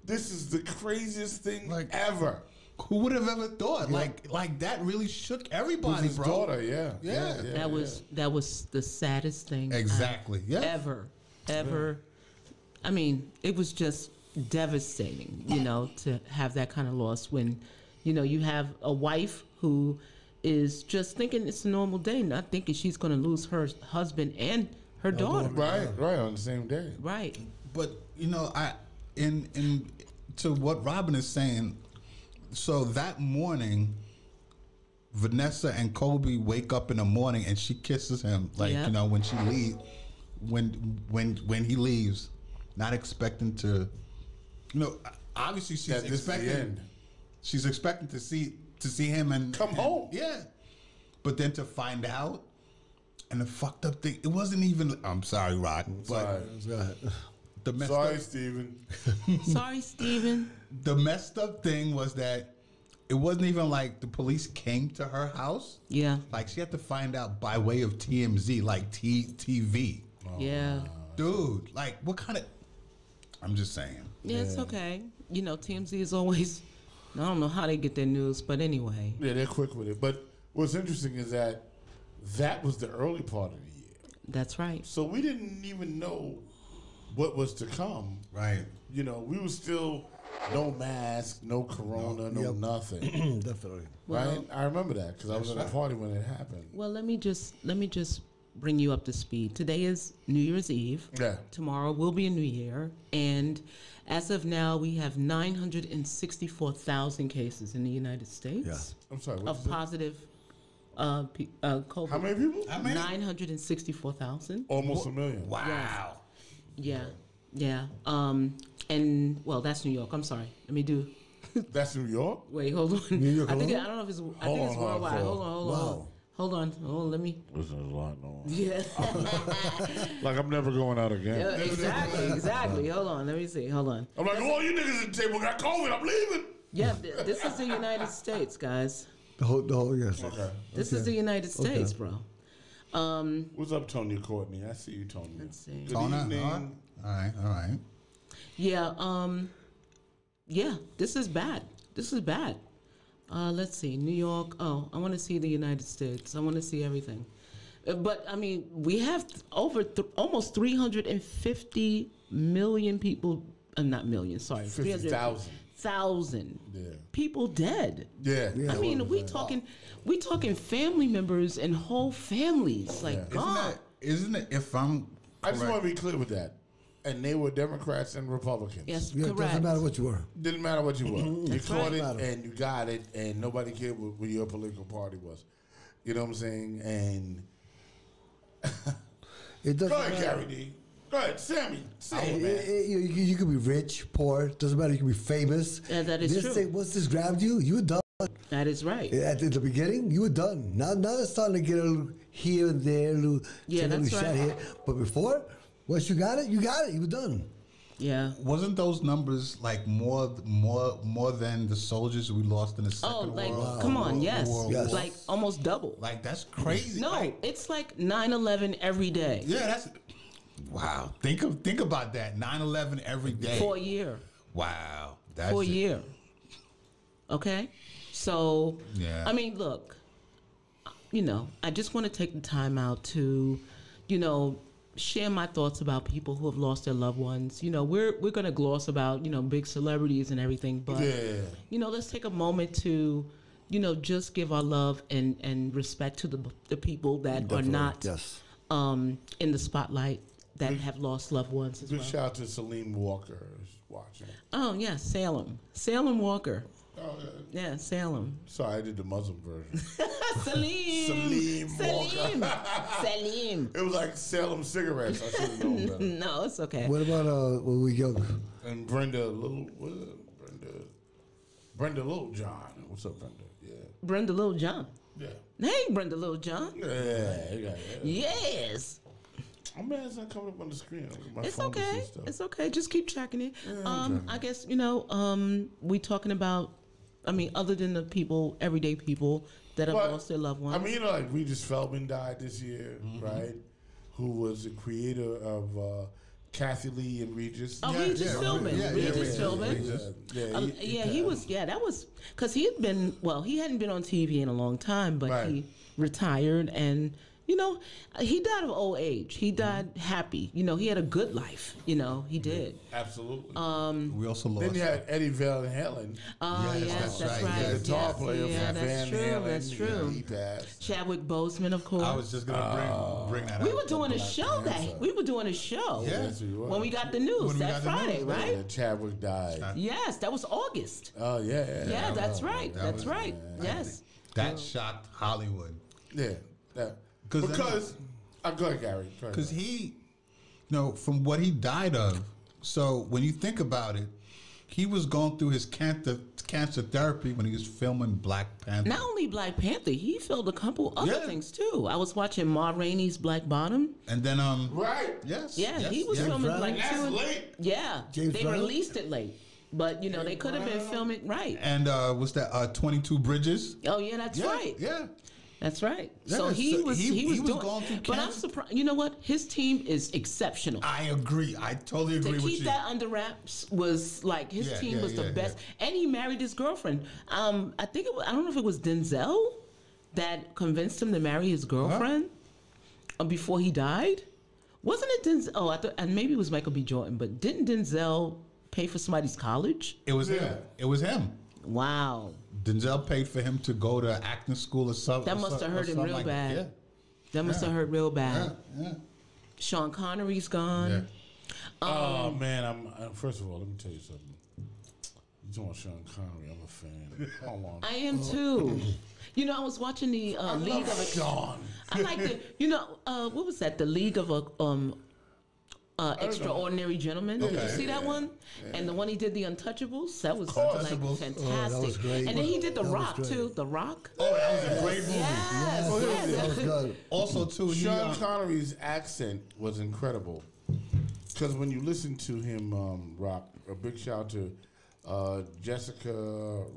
S3: This is the craziest thing ever.
S5: Who would have ever thought?
S3: Yeah.
S5: Like that really shook
S3: It was
S5: everybody,
S3: his
S5: bro.
S3: daughter, yeah.
S1: That was the saddest thing
S5: Exactly. Yeah.
S1: ever. I mean, it was just devastating, to have that kind of loss when, you have a wife who is just thinking it's a normal day, not thinking she's going to lose her husband and her daughter.
S3: Right, on the same day.
S1: Right.
S5: But to what Robin is saying, so that morning, Vanessa and Kobe wake up in the morning and she kisses him when she leaves, when he leaves, not expecting to, obviously she's expecting. She's expecting to see him and
S3: come home.
S5: Yeah, but then to find out, and the fucked up thing, it wasn't even. I'm sorry, Rock, but the messed
S3: Sorry,
S5: up,
S3: Steven.
S1: Sorry, Steven.
S5: The messed up thing was that it wasn't even like the police came to her house.
S1: Yeah.
S5: Like she had to find out by way of TMZ, like TV.
S1: Yeah.
S5: dude, like, what kind of? I'm just saying.
S1: Yeah, it's okay. You know, TMZ is always. I don't know how they get their news, but anyway.
S3: Yeah, they're quick with it. But what's interesting is that was the early part of the year.
S1: That's right.
S3: So we didn't even know what was to come.
S5: Right.
S3: You know, we were still no mask, no corona, no nothing.
S4: Definitely.
S3: Right?
S1: Well,
S3: I remember that because I was at a party when it happened.
S1: Well, let me just bring you up to speed. Today is New Year's Eve.
S3: Yeah.
S1: Tomorrow will be a new year, and as of now, we have 964,000 cases in the United States.
S4: Yeah.
S3: I'm sorry.
S1: Of positive COVID.
S3: How many people?
S1: 964,000.
S3: Almost a million.
S5: Wow.
S1: Yeah. And well, that's New York. I'm sorry. Let me do.
S3: That's New York?
S1: Wait, hold on.
S4: New York
S1: I don't
S4: alone?
S1: know if it's. I
S3: Hold
S1: think it's
S3: on,
S1: worldwide.
S3: hold
S1: Hold
S3: on.
S1: on.
S4: Wow.
S1: Hold on. Let me.
S3: There's a lot going on.
S1: Yeah.
S3: Like I'm never going out again.
S1: Exactly. Hold on. Let me see. Hold on.
S3: I'm like, oh, you niggas at the table got COVID. I'm leaving.
S1: Yeah, this is the United States, guys.
S4: The whole yes.
S3: Okay.
S1: This is the United States, bro.
S3: What's up, Tony Courtney? I see you, Tony.
S1: Let's see.
S3: Good
S5: Tona,
S3: evening.
S5: all right.
S1: Yeah. Yeah. This is bad. Let's see. New York. Oh, I want to see the United States. I want to see everything. But I mean, we have over almost 350 million people. Not million. Sorry,
S3: 50,000.
S1: 1,000
S3: Yeah.
S1: people dead.
S3: Yeah.
S1: I mean, we talking family members and whole families. Like, God.
S5: Isn't it? If I'm,
S3: I just
S5: correct-
S3: want to be clear with that. And they were Democrats and Republicans.
S1: Yes,
S4: Yeah,
S1: correct.
S4: doesn't matter what you were.
S3: Didn't matter what you were. You caught
S1: right.
S3: it and you got it, and nobody cared what your political party was. You know what I'm saying? And
S4: It doesn't
S3: go ahead,
S4: matter.
S3: Gary D. Go ahead, Sammy. Say it, man.
S4: You could be rich, poor. Doesn't matter. You can be famous.
S1: Yeah, that is
S4: this
S1: true.
S4: Thing, once this grabbed you, you were done.
S1: That is right.
S4: At the beginning, you were done. Now it's starting to get a little here and there, a little,
S1: Yeah,
S4: take a
S1: that's
S4: little shot
S1: right.
S4: here. But before, once you got it, you got it. You were done.
S1: Yeah.
S5: wasn't those numbers like more than the soldiers we lost in the Second
S1: Oh, like,
S5: World?
S1: come on, yes.
S4: Yes.
S1: Like, almost double.
S5: Like that's crazy.
S1: No,
S5: Like,
S1: it's like 9/11 every day
S5: yeah, that's wow. Think about that. 9/11 every day.
S1: for a year.
S5: Wow, that's
S1: For a
S5: it.
S1: year. Okay? So,
S5: Yeah.
S1: I mean, look, you know, I just want to take the time out to, you know, share my thoughts about people who have lost their loved ones. You know, we're going to gloss about, you know, big celebrities and everything, but,
S3: Yeah.
S1: you know, let's take a moment to, you know, just give our love and respect to the people that are not
S4: Yes.
S1: in the spotlight that have lost loved ones as
S3: Good
S1: well.
S3: shout out to Salim Walker who's watching.
S1: Oh, yeah, Salem Walker.
S3: Oh,
S1: Yeah, Salem.
S3: sorry, I did the Muslim version.
S1: Salim.
S3: Salim Walker.
S1: Salim.
S3: It was like Salem cigarettes. I should have known better.
S1: No, it's okay.
S4: What about when we young?
S3: And Brenda Little, what is it? Brenda Little John. What's up, Brenda? Yeah.
S1: Brenda Little John.
S3: Yeah.
S1: Hey, Brenda Little John.
S3: Yeah.
S1: Yes.
S3: Oh man, it's not coming up on the screen. My
S1: It's
S3: phone can see
S1: okay.
S3: stuff.
S1: It's okay. Just keep checking it.
S3: I'm
S1: I guess, you know, we talking about, I mean, other than the people, everyday people that have
S3: But,
S1: lost their loved ones.
S3: I mean, you know, like Regis Feldman died this year, right? Who was the creator of Kathy Lee and Regis.
S1: Oh, Regis Philbin. Regis Philbin.
S3: Yeah,
S1: He was, that was, because he hadn't been on TV in a long time, but
S3: Right.
S1: he retired and, you know, he died of old age. He died happy. You know, he had a good life. You know, he did.
S3: Absolutely.
S5: We also lost.
S3: Then you had Eddie Van Halen,
S1: Oh,
S5: Yes,
S1: yes,
S5: that's
S1: that's
S5: right.
S1: right.
S3: the guitar
S1: Yes,
S3: player
S1: yeah,
S3: from
S1: that's
S3: Van
S1: true.
S3: Halen.
S1: That's
S3: Yeah,
S1: true.
S3: he passed.
S1: Chadwick Boseman, of course.
S5: I was just gonna bring that up.
S1: We were doing a show
S3: Panther.
S1: We were doing a show.
S5: Yeah.
S3: Yes, we were.
S1: When we got the news
S5: When we
S1: that
S5: got the
S1: Friday,
S5: news,
S1: right?
S3: Yeah, Chadwick died.
S1: Yes, that was August.
S3: Oh yeah.
S1: Yeah, that's right.
S5: that
S1: That's
S5: was-
S1: right. Yes.
S5: That shocked Hollywood
S3: Yeah. That,
S5: 'Cause
S3: because go ahead, Gary. Go ahead.
S5: because he, from what he died of. So when you think about it, he was going through his cancer therapy when he was filming Black Panther.
S1: Not only Black Panther, he filmed a couple other
S5: Yeah.
S1: things too. I was watching Ma Rainey's Black Bottom.
S5: And then
S3: right.
S5: yes,
S1: Yeah,
S5: yes,
S1: he was
S5: yes.
S1: filming
S4: Brown?
S1: like
S3: That's
S1: two.
S3: late.
S1: Yeah,
S4: James
S1: they
S4: Brown?
S1: released it late, but you know they could have been filming right.
S5: And what's that? 22 Bridges.
S1: Oh yeah, that's
S5: Yeah,
S1: right.
S5: yeah.
S1: That's right.
S5: Yeah,
S1: so he
S5: so
S1: was
S5: he was
S1: doing,
S5: going through
S1: but I'm
S5: cancer.
S1: surprised. You know what? His team is exceptional.
S5: I agree. I totally agree
S1: To
S5: with
S1: keep
S5: you.
S1: that under wraps was like his
S5: Yeah,
S1: team
S5: yeah,
S1: was the
S5: yeah,
S1: best, and he married his girlfriend. I think I don't know if it was Denzel that convinced him to marry his girlfriend before he died. Wasn't it Denzel? Oh, and maybe it was Michael B. Jordan, but didn't Denzel pay for somebody's college?
S5: It was him. It was him.
S1: Wow.
S5: Denzel paid for him to go to acting school or something.
S1: That must have hurt him real bad.
S5: Yeah.
S1: That must have hurt real bad.
S5: Yeah.
S1: Sean Connery's gone.
S5: Yeah.
S3: Oh man, first of all, let me tell you something. You talking about Sean Connery? I'm a fan. Hold on.
S1: I am too. You know, I was watching the League of
S3: Sean.
S1: I like the. You know, what was that? The League of Extraordinary Gentlemen. Did you see that one? Yeah. And the one he did, The Untouchables. That was like fantastic.
S4: Oh, that was great.
S1: And then he did The Rock too. The Rock.
S5: Oh, that was a great movie.
S1: Yes.
S4: That was good.
S5: Also, too,
S3: Sean Connery's accent was incredible. Because when you listen to him rock, a big shout out to Jessica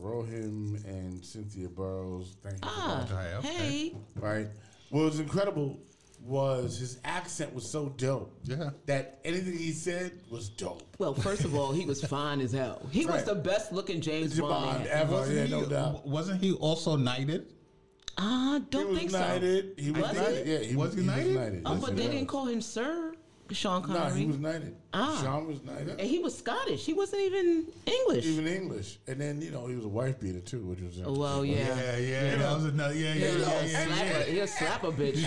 S3: Rohim and Cynthia Burrows. Thank you for that.
S1: Hey.
S3: Right? What was incredible was his accent was so dope.
S5: Yeah.
S3: That anything he said was dope.
S1: Well, first of all, he was fine as hell. He was the best looking James Bond
S3: ever.
S5: Wasn't
S3: Yeah,
S5: he,
S3: no doubt.
S5: Wasn't he also knighted?
S1: Don't think
S3: knighted.
S1: so.
S3: He was knighted. Yeah, he
S5: Was he knighted?
S1: Oh, but they didn't call him Sir Sean Connery.
S3: No, he was knighted. Sean was knighted.
S1: And he was Scottish. He wasn't even English.
S3: Even English. And then, he was a wife beater too, which was interesting.
S1: Well, yeah.
S5: Yeah. That was another.
S1: He'll slap a bitch.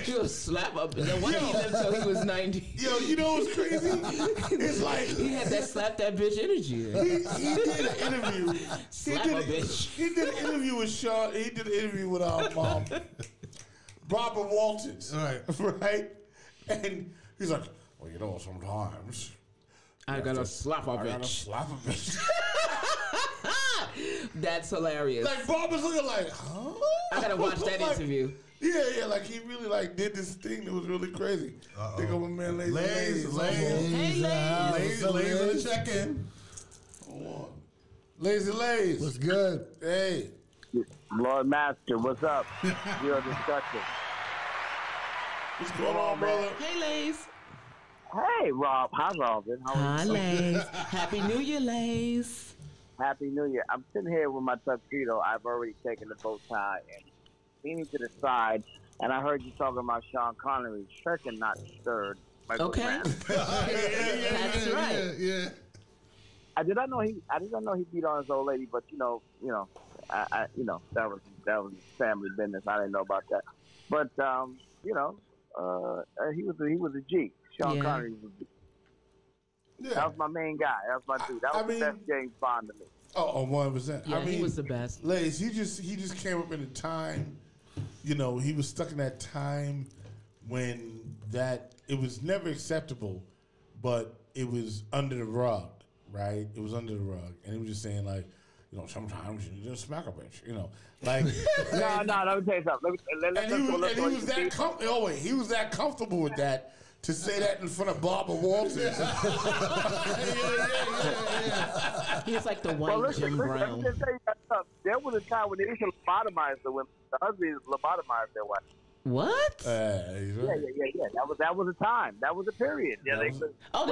S1: He'll slap a bitch. Why did he live till he was 90?
S3: Yo, you know what's crazy? It's like
S1: he had that slap that bitch energy.
S3: he did an interview.
S1: Slap a bitch.
S3: He did an interview with Sean. He did an interview with Barbara Walters. Right? And he's like, well, sometimes
S1: I gotta slap a bitch. That's hilarious.
S3: Like Barbara's looking like, huh?
S1: I gotta watch that interview.
S3: Yeah, like he really did this thing that was really crazy. Think of a man, Lazy.
S5: Lazy.
S3: Lazy in the check-in. Lazy Lays.
S4: What's good?
S3: Hey.
S10: Lord Master, what's up? Your discussion.
S3: What's going on, brother?
S1: Hey, Lays.
S10: Hey, Rob. Hi, Robin.
S1: Hi, Lays. Happy New Year, Lays.
S10: Happy New Year. I'm sitting here with my tuxedo. I've already taken the bow tie and leaning to the side, and I heard you talking about Sean Connery. Shaken, not stirred.
S1: Okay. That's right.
S5: Yeah.
S10: I did not know he beat on his old lady, but I that was family business. I didn't know about that, but he was a G. Sean Connery was a G. Yeah. That was my main guy. That was my dude. That was the best James Bond to me.
S3: Oh, 100%.
S1: Yeah, he was the best.
S3: Lays, he just came up in a time, he was stuck in that time when it was never acceptable, but it was under the rug, right? It was under the rug. And he was just saying, like, sometimes you just smack a bitch, like.
S10: No, let me tell you something.
S3: He was that comfortable with that to say that in front of Barbara Walters.
S1: He was like the white Jim Brown.
S10: Let me just tell you something. There was a time when they used to lobotomize the women. The husbands lobotomized their wives.
S1: What?
S10: Yeah. That was a time. That was a period. Yeah,
S1: they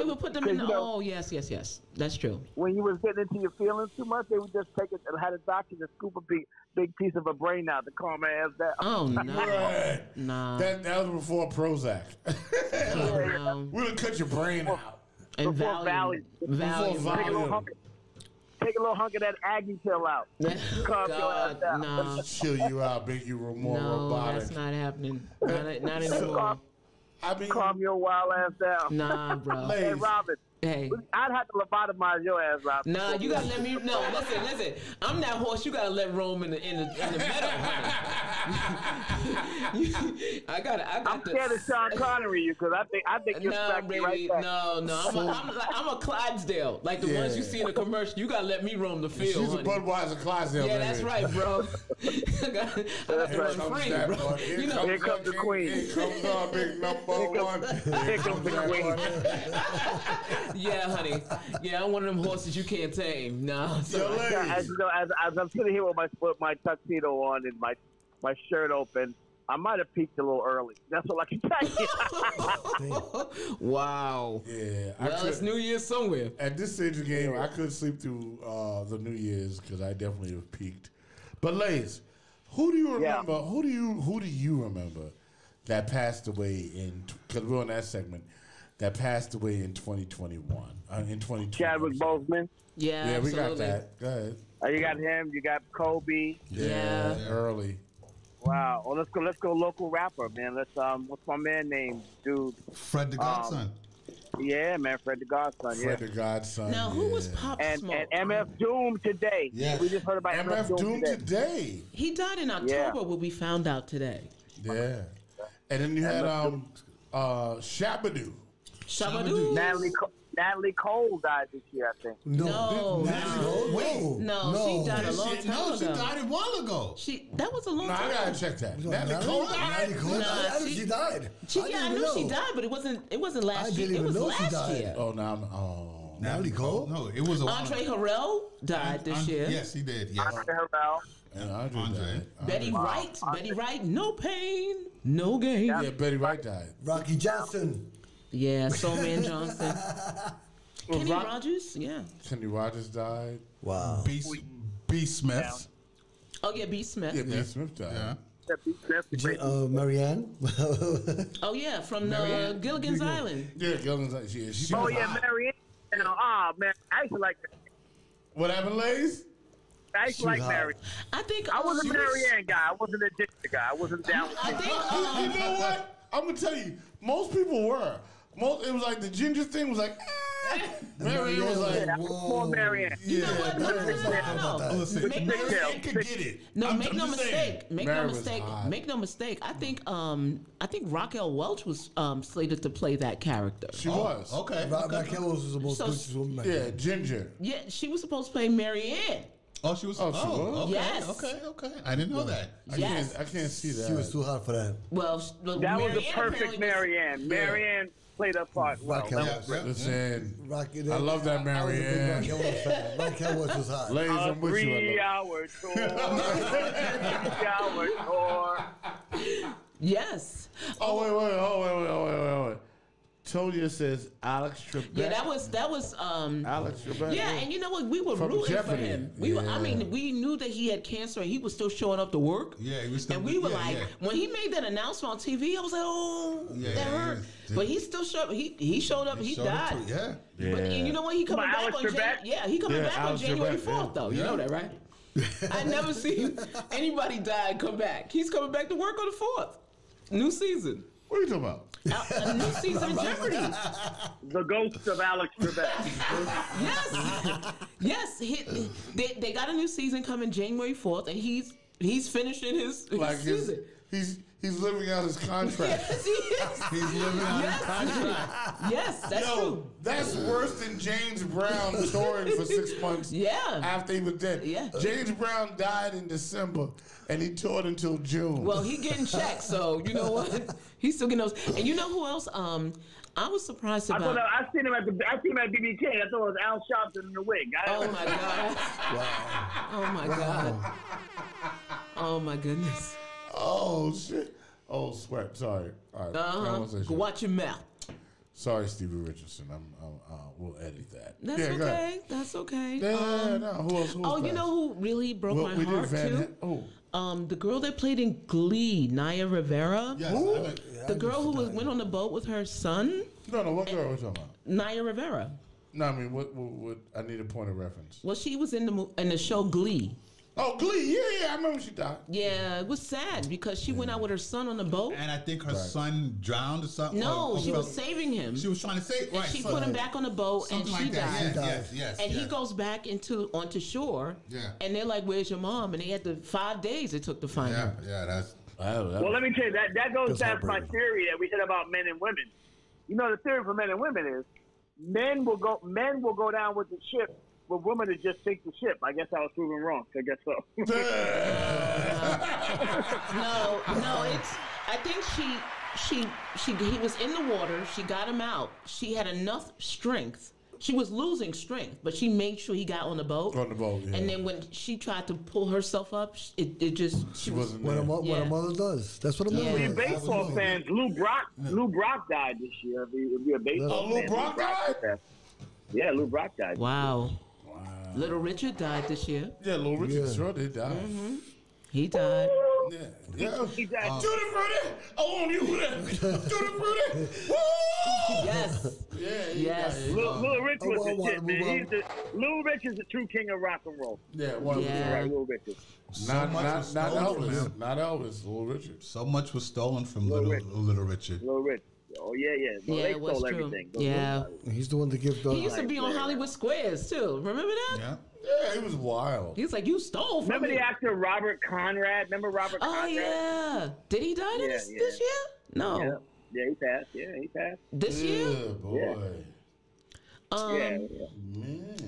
S1: would put them in. Yes. That's true.
S10: When you was getting into your feelings too much, they would just take it and had a doctor to scoop a big piece of a brain out to calm my ass down.
S1: Oh no,
S3: right.
S1: nah.
S3: That was before Prozac.
S1: No.
S3: We would cut your brain out.
S1: And
S10: Valium. Take a little hunk of that Aggie pill out. Calm your ass down.
S1: No.
S3: Chill you out, make you more robotic.
S1: That's not happening. Not anymore.
S10: Calm your wild ass down.
S1: Nah, bro.
S10: Hey, Robin.
S1: Hey.
S10: I'd have to lobotomize your ass, Robin.
S1: Nah, you gotta let me. No, listen. I'm that horse. You gotta let roam in the meadow.
S10: I'm scared of Sean Connery, because I think you're back right back.
S1: No. I'm a Clydesdale, like the ones you see in the commercial. You gotta let me roam the field.
S3: She's a Budweiser Clydesdale.
S1: Yeah, that's right, bro. I got to run free, bro.
S10: Here comes the queen.
S3: Here comes our big number one.
S10: Here comes the queen.
S1: Yeah, honey. Yeah, I'm one of them horses you can't tame. No.
S10: As I'm sitting here with my tuxedo on and my my shirt open. I might have peaked a little early. That's all I can tell you.
S1: Wow.
S3: Yeah.
S1: Well, it's New Year's somewhere.
S3: At this stage of the game, I could sleep through the New Year's because I definitely have peaked. But Lace, who do you remember?
S10: Yeah.
S3: Who do you remember that passed away in? Because we're on that segment that passed away in 2021. In 2020.
S10: Chadwick Boseman.
S1: Yeah,
S3: we got
S1: absolutely.
S3: that. Go ahead.
S10: You got him. You got Kobe.
S1: Yeah.
S3: Early.
S10: Wow. Well, let's go local rapper, man. What's my man name, dude?
S5: Fred the Godson.
S10: Yeah, man, Fred the Godson.
S3: Fred the Godson.
S1: Now, who was Pop
S10: And
S1: Smoke?
S10: MF Doom today.
S5: Yes.
S10: We just heard about
S3: MF Doom today?
S1: He died in October, what we found out today.
S3: Yeah. And then you had Shabba-Doo.
S1: Shabba-Doo.
S10: Natalie Cole died this year, I think.
S1: No.
S10: No,
S1: she died a long time ago.
S5: She died a while ago.
S1: That was a long time
S3: I
S1: ago.
S3: gotta check that. Natalie Cole died?
S4: She died.
S1: I knew she died, but it wasn't last year. It was last year.
S3: Oh, now
S4: Natalie Cole?
S5: No, it was a while
S1: Andre
S5: ago.
S1: Harrell died this year.
S5: Yes, he did. Yes.
S10: Andre Harrell.
S3: And Andre.
S1: Betty Wright, no pain, no gain.
S3: Yeah, Betty Wright died.
S4: Rocky Johnson.
S1: Yeah, Soul Man Johnson. Kenny Rogers, yeah.
S3: Kenny Rogers died.
S4: Wow.
S5: B. Smith.
S1: Oh yeah, B. Smith.
S3: Yeah, B. Smith died.
S5: Yeah.
S4: Marianne.
S1: Oh yeah, from Gilligan's Island.
S3: Yeah, Gilligan's Island. She
S10: Oh
S3: was
S10: yeah,
S3: hot.
S10: Marianne. Oh man, I used to like.
S3: What happened, Lays?
S10: I used to like Marianne.
S1: I think
S10: I was a Marianne guy. I wasn't a Dick guy. I wasn't down with
S1: I
S10: it.
S1: think
S3: You know what? I'm gonna tell you, most people were. It was like the ginger thing was like, Marianne was like,
S10: Yeah, I was more Marianne.
S1: you know what? No.
S5: Listen,
S1: Make
S5: Marianne could get it.
S1: No,
S5: I'm
S1: make no
S5: just saying.
S1: mistake. Make
S3: Mary
S1: no
S3: was
S1: mistake.
S3: hot.
S1: Make no mistake. I think Raquel Welch was slated to play that character.
S3: she was.
S5: Okay.
S4: Raquel was the most
S1: So-
S4: gorgeous woman back
S3: Yeah,
S4: then.
S3: ginger.
S1: Yeah, she was supposed to play Marianne.
S5: Oh, she was.
S3: Oh, she was?
S5: Okay.
S1: Yes.
S5: Okay. I didn't know that.
S1: Yes.
S3: I can't see that.
S4: She was too hot for that.
S1: Well,
S10: That was
S1: Marianne
S10: the perfect
S1: apparently
S10: Marianne. Marianne played her part well.
S4: Raquel
S10: That was
S4: was.
S5: Yeah.
S3: Listen,
S4: Rocky,
S3: I love that
S4: I was a big
S3: Marianne.
S4: Raquel Welch fan. Raquel Welch was hot.
S3: Ladies,
S10: a
S3: I'm with you.
S10: 3-hour tour. 3-hour tour.
S1: Yes.
S3: Wait. Tolia says Alex Trebek.
S1: Yeah, that was
S3: Alex Trebek.
S1: yeah, and you know what? We were
S3: From
S1: rooting
S3: Jeopardy.
S1: for him. We were, I
S3: Yeah.
S1: mean, we knew that he had cancer and he was still showing up to work.
S5: Yeah, he was still.
S1: And we were
S5: yeah,
S1: like,
S5: yeah.
S1: when he made that announcement on TV, I was like, oh,
S5: Yeah,
S1: that
S5: he
S1: hurt.
S5: was-
S1: But he still showed. He showed up. He
S5: showed it
S1: died.
S5: too, Yeah.
S3: Yeah.
S1: But and you know what? He coming
S10: Come on,
S1: back
S10: Alex
S1: on
S10: Trebek?
S1: January. He coming
S3: Yeah,
S1: back on
S3: Alex
S1: January
S3: Trebek,
S1: 4th, though. You know that, right? I never seen anybody die and come back. He's coming back to work on the 4th. New season.
S3: What are you talking about?
S1: A new season of Jeopardy.
S10: The ghost of Alex Trebek.
S1: Yes. They got a new season coming January 4th, and he's finishing his
S3: Like
S1: season.
S3: he's living out his contract.
S1: Yes, he is.
S5: He's living out his contract.
S1: Yes, that's
S3: Yo,
S1: true.
S3: that's worse than James Brown touring for 6 months.
S1: Yeah.
S3: After he was dead.
S1: Yeah.
S3: James Brown died in December, and he toured until June.
S1: Well, he getting checks, so you know what? He's still getting those. And you know who else? I was surprised
S10: I
S1: about.
S10: seen him at BB King. I thought it was Al Sharpton in the wig.
S1: Oh my god! Oh my god! Oh my goodness!
S3: Oh shit! Oh sweat. Sorry. All right. I won't say shit.
S1: Watch your mouth.
S3: Sorry, Stevie Richardson. We'll edit that.
S1: That's
S3: yeah, go ahead.
S1: okay. That's okay.
S3: Yeah, no. Who else?
S1: Oh, you know who really broke my heart too? The girl that played in Glee, Naya Rivera.
S5: Yes.
S1: The girl who went on the boat with her son.
S3: No. What girl are we talking about?
S1: Naya Rivera.
S3: No, I mean, what? I need a point of reference.
S1: Well, she was in the show Glee.
S3: Oh, Glee. Yeah. I remember she died.
S1: Yeah, it was sad because she went out with her son on the boat.
S5: And I think her son drowned or something.
S1: No,
S5: or
S1: she was saving him.
S5: She was trying to save.
S1: And
S5: Right.
S1: she put him back on the boat,
S5: Something
S1: and she
S5: like that.
S1: died.
S5: Yes.
S1: And he goes back onto shore.
S5: Yeah.
S1: And they're like, "Where's your mom?" And they had 5 days it took to find her.
S5: Yeah. That's.
S10: Well, let me tell you, that goes past my theory that we said about men and women. You know, the theory for men and women is men will go down with the ship, but women will just sink the ship. I guess I was proven wrong. I guess so.
S1: No, I think he was in the water. She got him out. She had enough strength She was losing strength, but she made sure he got on the boat.
S3: On the boat, yeah.
S1: And then when she tried to pull herself up, it just she
S3: wasn't
S4: What
S3: there.
S4: a mother does. That's what a mother
S1: Yeah.
S4: does.
S10: Baseball fans, Lou Brock died this year. If you're a baseball
S3: Lou
S10: fan,
S3: Brock died?
S10: Yeah, Lou Brock died.
S1: Wow. Little Richard died this year.
S3: Yeah, Little Richard sure did die.
S1: He died.
S3: Yeah. Yeah.
S10: He died.
S3: Tutti Frutti! I want you there! Tutti Frutti! Woo!
S1: Yes.
S3: Yeah,
S1: Yes.
S10: Little Rich was the shit, man. Little Rich is the true king of rock and roll.
S3: Yeah, one
S1: Yeah.
S10: Right, Little Richard.
S3: Not
S5: much was stolen from
S3: Elvis.
S5: him.
S3: Not Elvis. Little Richard.
S5: So much was stolen from
S10: Little
S5: Little Richard.
S10: Little Rich. Oh yeah. No,
S1: Yeah,
S10: they
S1: it was
S10: stole
S1: true.
S10: everything.
S1: Yeah.
S4: He's the one that gives
S1: He used to be on Hollywood Squares too. Remember that?
S5: Yeah.
S3: Yeah, he was wild.
S1: He's like, you stole from
S10: Remember
S1: me.
S10: the actor Robert Conrad? Remember Robert
S1: Oh
S10: Conrad?
S1: yeah. Did he die this year? No.
S10: Yeah, he passed. Yeah, he passed.
S1: This year?
S3: Good boy.
S10: Yeah.
S3: Man.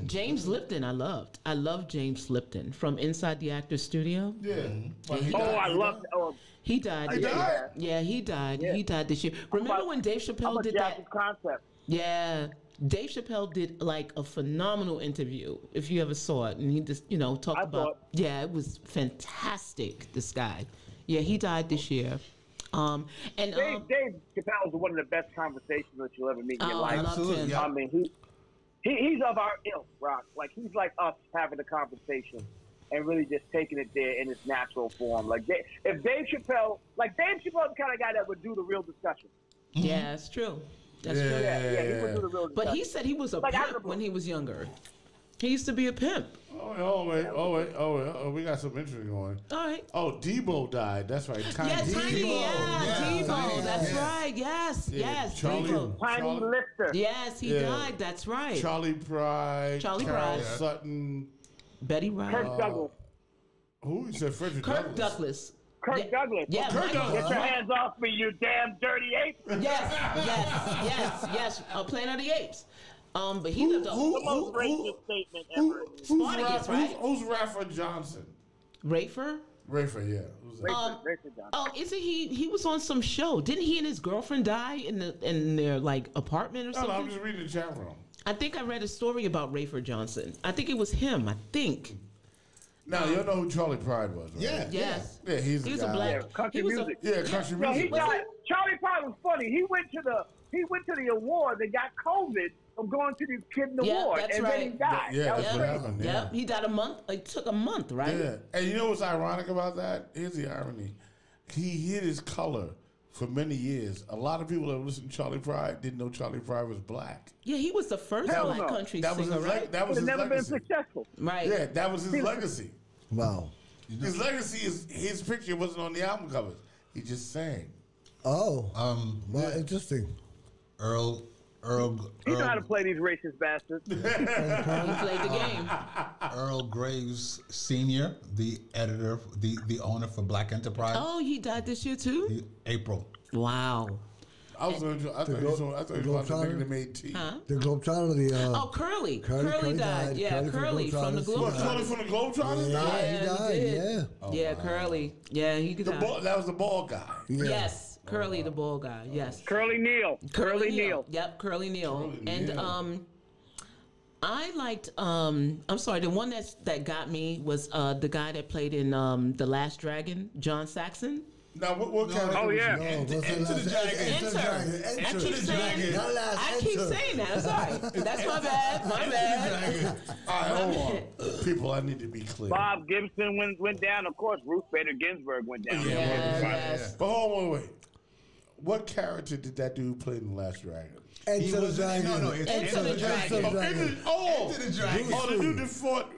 S1: James Lipton, I loved. I love James Lipton from Inside the Actors Studio.
S3: Yeah.
S1: He
S10: Oh,
S1: died.
S10: I loved. Oh,
S1: He died.
S3: He
S1: this year.
S3: died?
S1: Yeah, he died.
S10: Yeah.
S1: He died this year. Remember when Dave
S10: how
S1: Chappelle
S10: about
S1: did
S10: Jack's
S1: that?
S10: concept?
S1: Yeah. Dave Chappelle did like a phenomenal interview, if you ever saw it. And he just, talked
S10: I saw
S1: about, yeah, it was fantastic, this guy. Yeah, he died this year.
S10: Dave Chappelle is one of the best conversations that you'll ever meet in your life.
S1: I loved him.
S5: Yeah.
S10: I mean, he's of our ilk, Rock. Like he's like us having a conversation and really just taking it there in its natural form. Like if Dave Chappelle is the kind of guy that would do the real discussion.
S1: Yeah, that's true. That's true.
S10: Yeah, he would do the real discussion.
S1: But he said he was a
S10: Like, I
S1: pimp
S10: don't know.
S1: when he was younger. He used to be a pimp.
S3: Oh, wait. We got some interest going.
S1: All right.
S3: Oh, Debo died. That's right. Tiny
S1: Yeah, Tiny. Yeah, Debo.
S5: Tiny,
S1: That's
S5: yeah.
S1: right. Yes,
S3: Yeah,
S1: yes.
S3: Charlie-
S1: Debo.
S10: Tiny Lifter.
S1: Yes, he
S3: Yeah.
S1: died. That's right.
S3: Charlie Pride.
S1: Charlie
S3: Carol
S1: Pride.
S3: Sutton.
S1: Betty Wright.
S10: Kirk Douglas.
S3: Who? You said Frederick
S1: Kirk
S3: Douglass.
S1: Douglas.
S10: Kirk
S1: Yeah.
S10: Douglas.
S1: Yeah,
S3: Kirk
S1: Michael.
S3: Douglas.
S10: Get your hands off me, you damn dirty ape.
S1: Yes. Planet of the Apes. But he lived
S10: The most racist statement ever.
S1: Spartacus, right?
S3: Who's Rafa Johnson?
S1: Rafer?
S3: Rafa, yeah. Who's that?
S10: Racist Johnson.
S1: Oh, isn't he? He was on some show. Didn't he and his girlfriend die in their like apartment or
S3: No,
S1: something?
S3: I'm just reading the chat room.
S1: I think I read a story about Rafer Johnson. I think it was him. I think.
S3: Now, you know who Charlie Pride was, right?
S5: Yeah.
S1: Yes.
S3: Yeah, he's
S1: He
S3: the
S1: was a
S3: guy.
S1: black.
S10: Country
S1: he was
S10: music.
S3: Yeah, country
S10: No, he
S3: music.
S10: died. Charlie Pride was funny. He went to the award and got COVID from going to the Kid
S1: Yeah,
S10: Award,
S1: that's
S10: and then he
S1: right.
S10: died.
S3: Yeah,
S10: That was
S3: that's what
S10: crazy.
S3: happened.
S1: Yep.
S3: Yeah.
S1: He died a month. It took a month, right?
S3: Yeah. And you know what's ironic about that? Here's the irony. He hid his color for many years. A lot of people that listen to Charlie Pride didn't know Charlie Pride was black.
S1: Yeah, he was the first
S10: Hell
S1: black
S10: no.
S1: country
S3: That was
S1: singer,
S3: his
S1: right?
S3: that was
S10: He'd
S3: his
S10: never been
S3: legacy.
S10: successful.
S1: Right.
S3: Yeah, that was his legacy.
S4: Wow.
S3: His legacy is his picture wasn't on the album covers. He just sang.
S4: Oh. Well, interesting.
S5: Earl.
S10: You know how to play these racist bastards.
S1: He played the game.
S5: Earl Graves Sr., the editor, the owner for Black Enterprise.
S1: Oh, he died this year too?
S5: April.
S1: Wow.
S3: I thought he was about the nigga that made tea.
S1: Huh?
S4: The Globetrotter, the
S1: Oh, Curly.
S4: Curly
S1: died. Yeah, Curly from the
S3: What,
S1: Globetrotters.
S3: Charlie from the Globetrotters?
S4: Yeah,
S3: died?
S4: he
S1: he
S4: died.
S1: did.
S4: Yeah.
S1: Yeah, Curly. Yeah, he
S3: The
S1: died.
S3: ball, that was the ball guy.
S4: Yeah.
S1: Yes, Curly, the ball guy. Yes.
S10: Curly Neal. Curly Neal.
S1: Yep, Curly Neal.
S3: Curly
S1: And
S3: Neal.
S1: I liked I'm sorry, the one that got me was the guy that played in The Last Dragon, John Saxon.
S3: Now, what character
S10: Oh,
S3: was
S10: yeah.
S3: he?
S4: Enter
S5: the Dragon.
S1: I keep saying I keep saying that. I'm sorry. That's my bad. My bad.
S3: All right, hold on. People, I need to be clear.
S10: Bob Gibson went down. Of course, Ruth Bader Ginsburg went down.
S1: Yes.
S3: But hold on, wait. What character did that dude play in The Last Dragon?
S4: Enter the Dragon.
S5: No, it's
S1: Enter the Dragon.
S3: Enter the Dragon. Oh, the dude that fought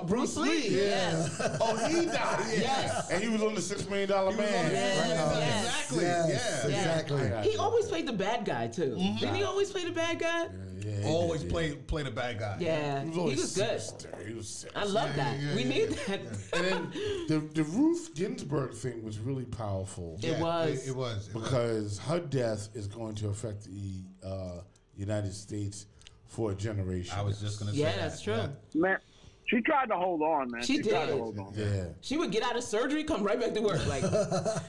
S3: Bruce Lee.
S1: Yes.
S3: Oh, he died.
S1: Yes.
S3: And he was on the $6 million man.
S1: Yes.
S5: Exactly.
S4: Yes,
S5: Yeah.
S4: exactly.
S1: He always played the bad guy too. Didn't he always play the bad guy?
S3: Yeah,
S5: Always play the bad guy.
S1: Yeah. He
S3: always
S1: was good.
S3: sinister. He was sinister.
S1: I love that. We need that.
S3: And then the Ruth Ginsburg thing was really powerful
S1: It was.
S5: It was.
S3: because her death is going to affect the United States for a generation.
S5: I was just gonna say.
S1: Yeah,
S5: that.
S1: that's true.
S10: Man, she tried to hold on, man.
S1: She
S10: tried
S1: did.
S10: to hold on.
S3: Yeah.
S1: She would get out of surgery, come right back to work. Like, F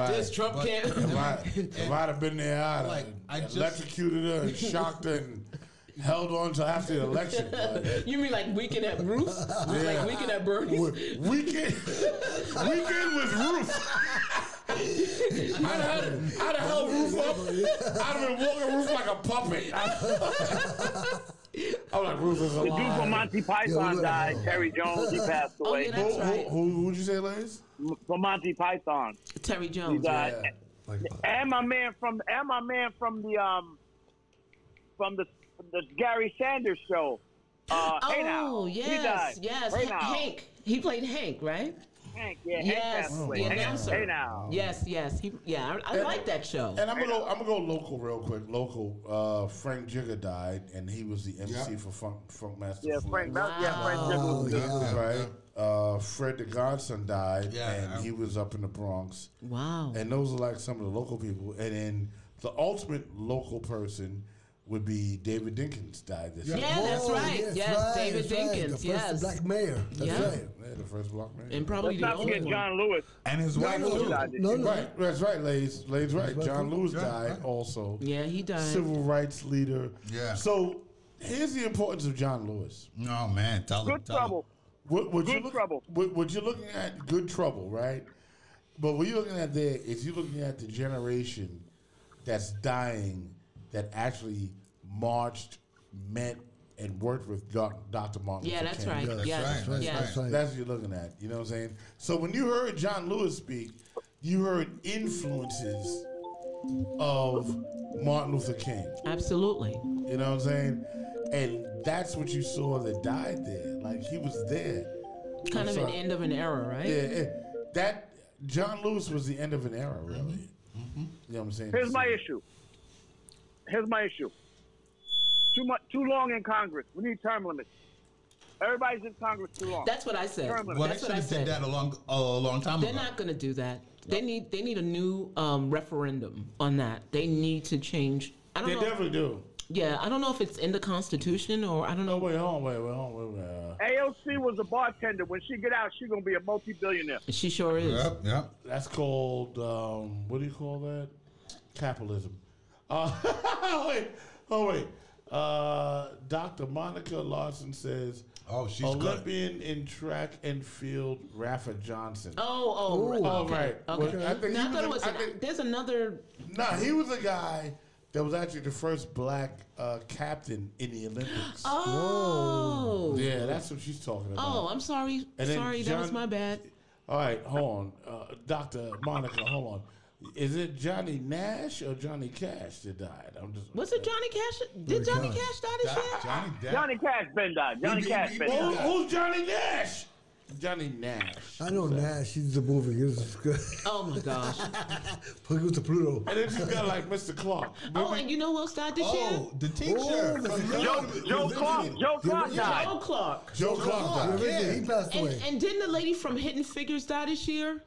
S1: this, Trump can't.
S3: If I'd have been there, I'd
S5: Like, I
S3: have
S5: just-
S3: electrocuted her and shocked her and held on till after the election.
S1: You mean like Weekend at Ruth's? Like Weekend at Bernie's?
S3: Weekend with Ruth. I'd have held Ruth up. I'd have been walking Ruth like a puppet. I'm like, Ruth is
S10: The dude
S3: alive.
S10: from Monty Python died. Terry Jones, he passed away.
S1: yeah, that's right.
S3: Who'd you say, Liz?
S10: From Monty Python,
S1: Terry
S10: he
S1: Jones.
S10: died.
S3: Yeah.
S10: And my man from the Gary Sanders show. Hey Now.
S1: Oh,
S10: He
S1: yes,
S10: died.
S1: yes.
S10: Hey Now.
S1: Hank. He played Hank, right?
S10: Hank, yeah.
S1: Yes,
S10: Hank passed away.
S1: the
S10: Hey,
S1: announcer.
S10: Hey Now.
S1: Yes. I like that show.
S3: And I'm gonna go local real quick. Local. Frank Jigger died, and he was the MC for Funk Master.
S10: Yeah,
S3: Flex.
S10: Frank Jiggle was good.
S3: Right. Fred the Godson died,
S5: Yeah.
S3: and he was up in the Bronx.
S1: Wow.
S3: And those are like some of the local people. And then the ultimate local person would be David Dinkins died this year.
S1: Yeah, that's right. Yes, David Dinkins.
S4: The first
S1: Yes.
S4: black mayor. That's right.
S3: Yeah, the first block man.
S1: And probably
S10: Let's
S1: the
S10: not
S1: only
S10: forget
S1: one.
S10: John Lewis.
S5: And his wife
S10: John Lewis
S5: too.
S10: died this
S4: No,
S10: year.
S4: no.
S3: Right, that's right, Lays. Lays right. John Lewis died also.
S1: Yeah, he died.
S3: Civil rights leader.
S5: Yeah.
S3: So here's the importance of John Lewis.
S5: Oh man, tell him.
S10: Good trouble. Good trouble.
S3: What you're looking at, good trouble, right? But what you're looking at there is you're looking at the generation that's dying that actually marched, met, and worked with Dr. Martin
S1: Yeah,
S3: Luther
S1: that's
S3: King.
S1: right.
S5: That's
S1: Yes.
S5: right, that's
S1: Yes.
S4: That's right.
S3: That's what you're looking at. You know what I'm saying? So when you heard John Lewis speak, you heard influences of Martin Luther King.
S1: Absolutely.
S3: You know what I'm saying? And that's what you saw that died there. Like he was there.
S1: Kind of an
S3: sorry.
S1: end of an era, right?
S3: Yeah, that John Lewis was the end of an era, really. You know what I'm saying?
S10: Here's my issue. Too long in Congress. We need term limits. Everybody's in Congress too long.
S1: That's what I said.
S10: Term limits.
S5: Well, they
S1: That's
S5: should
S1: what I
S5: have
S1: said.
S5: did that a long time
S1: They're
S5: ago.
S1: not going to do that. They need a new referendum on that. They need to change. I don't
S3: They
S1: know.
S3: definitely do.
S1: Yeah, I don't know if it's in the Constitution or I don't know.
S3: Wait, hold on.
S10: AOC was a bartender. When she get out, she's gonna be a multi-billionaire.
S1: She sure is.
S5: Yep.
S3: That's called, what do you call that? Capitalism. Wait. Dr. Monica Larson says,
S5: Oh, she's good.
S3: Olympian in track and field, Rafa Johnson.
S1: Oh, right.
S3: Oh,
S1: Okay.
S3: right.
S1: Okay.
S3: Well, I think
S1: Now,
S3: he
S1: I thought it
S3: was
S1: was.
S3: a- I think-
S1: There's another.
S3: No, he was a guy that was actually the first black captain in the Olympics.
S1: Oh.
S3: Yeah, that's what she's talking about.
S1: Oh, I'm sorry.
S3: And then
S1: Sorry, that was
S3: John-
S1: my bad.
S3: All right, hold on. Dr. Monica, hold on. Is it Johnny Nash or Johnny Cash that died? I'm just.
S1: Was it Johnny Cash? Did Johnny Cash die this year?
S10: Johnny Cash been died. Johnny Cash been
S3: Well,
S10: died.
S3: who's Johnny Nash? Johnny Nash.
S4: I know Nash. He's the movie. He was good.
S1: Oh my gosh.
S4: He was the Pluto.
S3: And then you got like Mr. Clark.
S1: Oh, and you know who else died this year?
S5: Oh, the teacher.
S10: Joe Clark died.
S1: Joe Clark.
S3: Joe Clark died.
S4: He passed away.
S1: And didn't the lady from Hidden Figures die this year?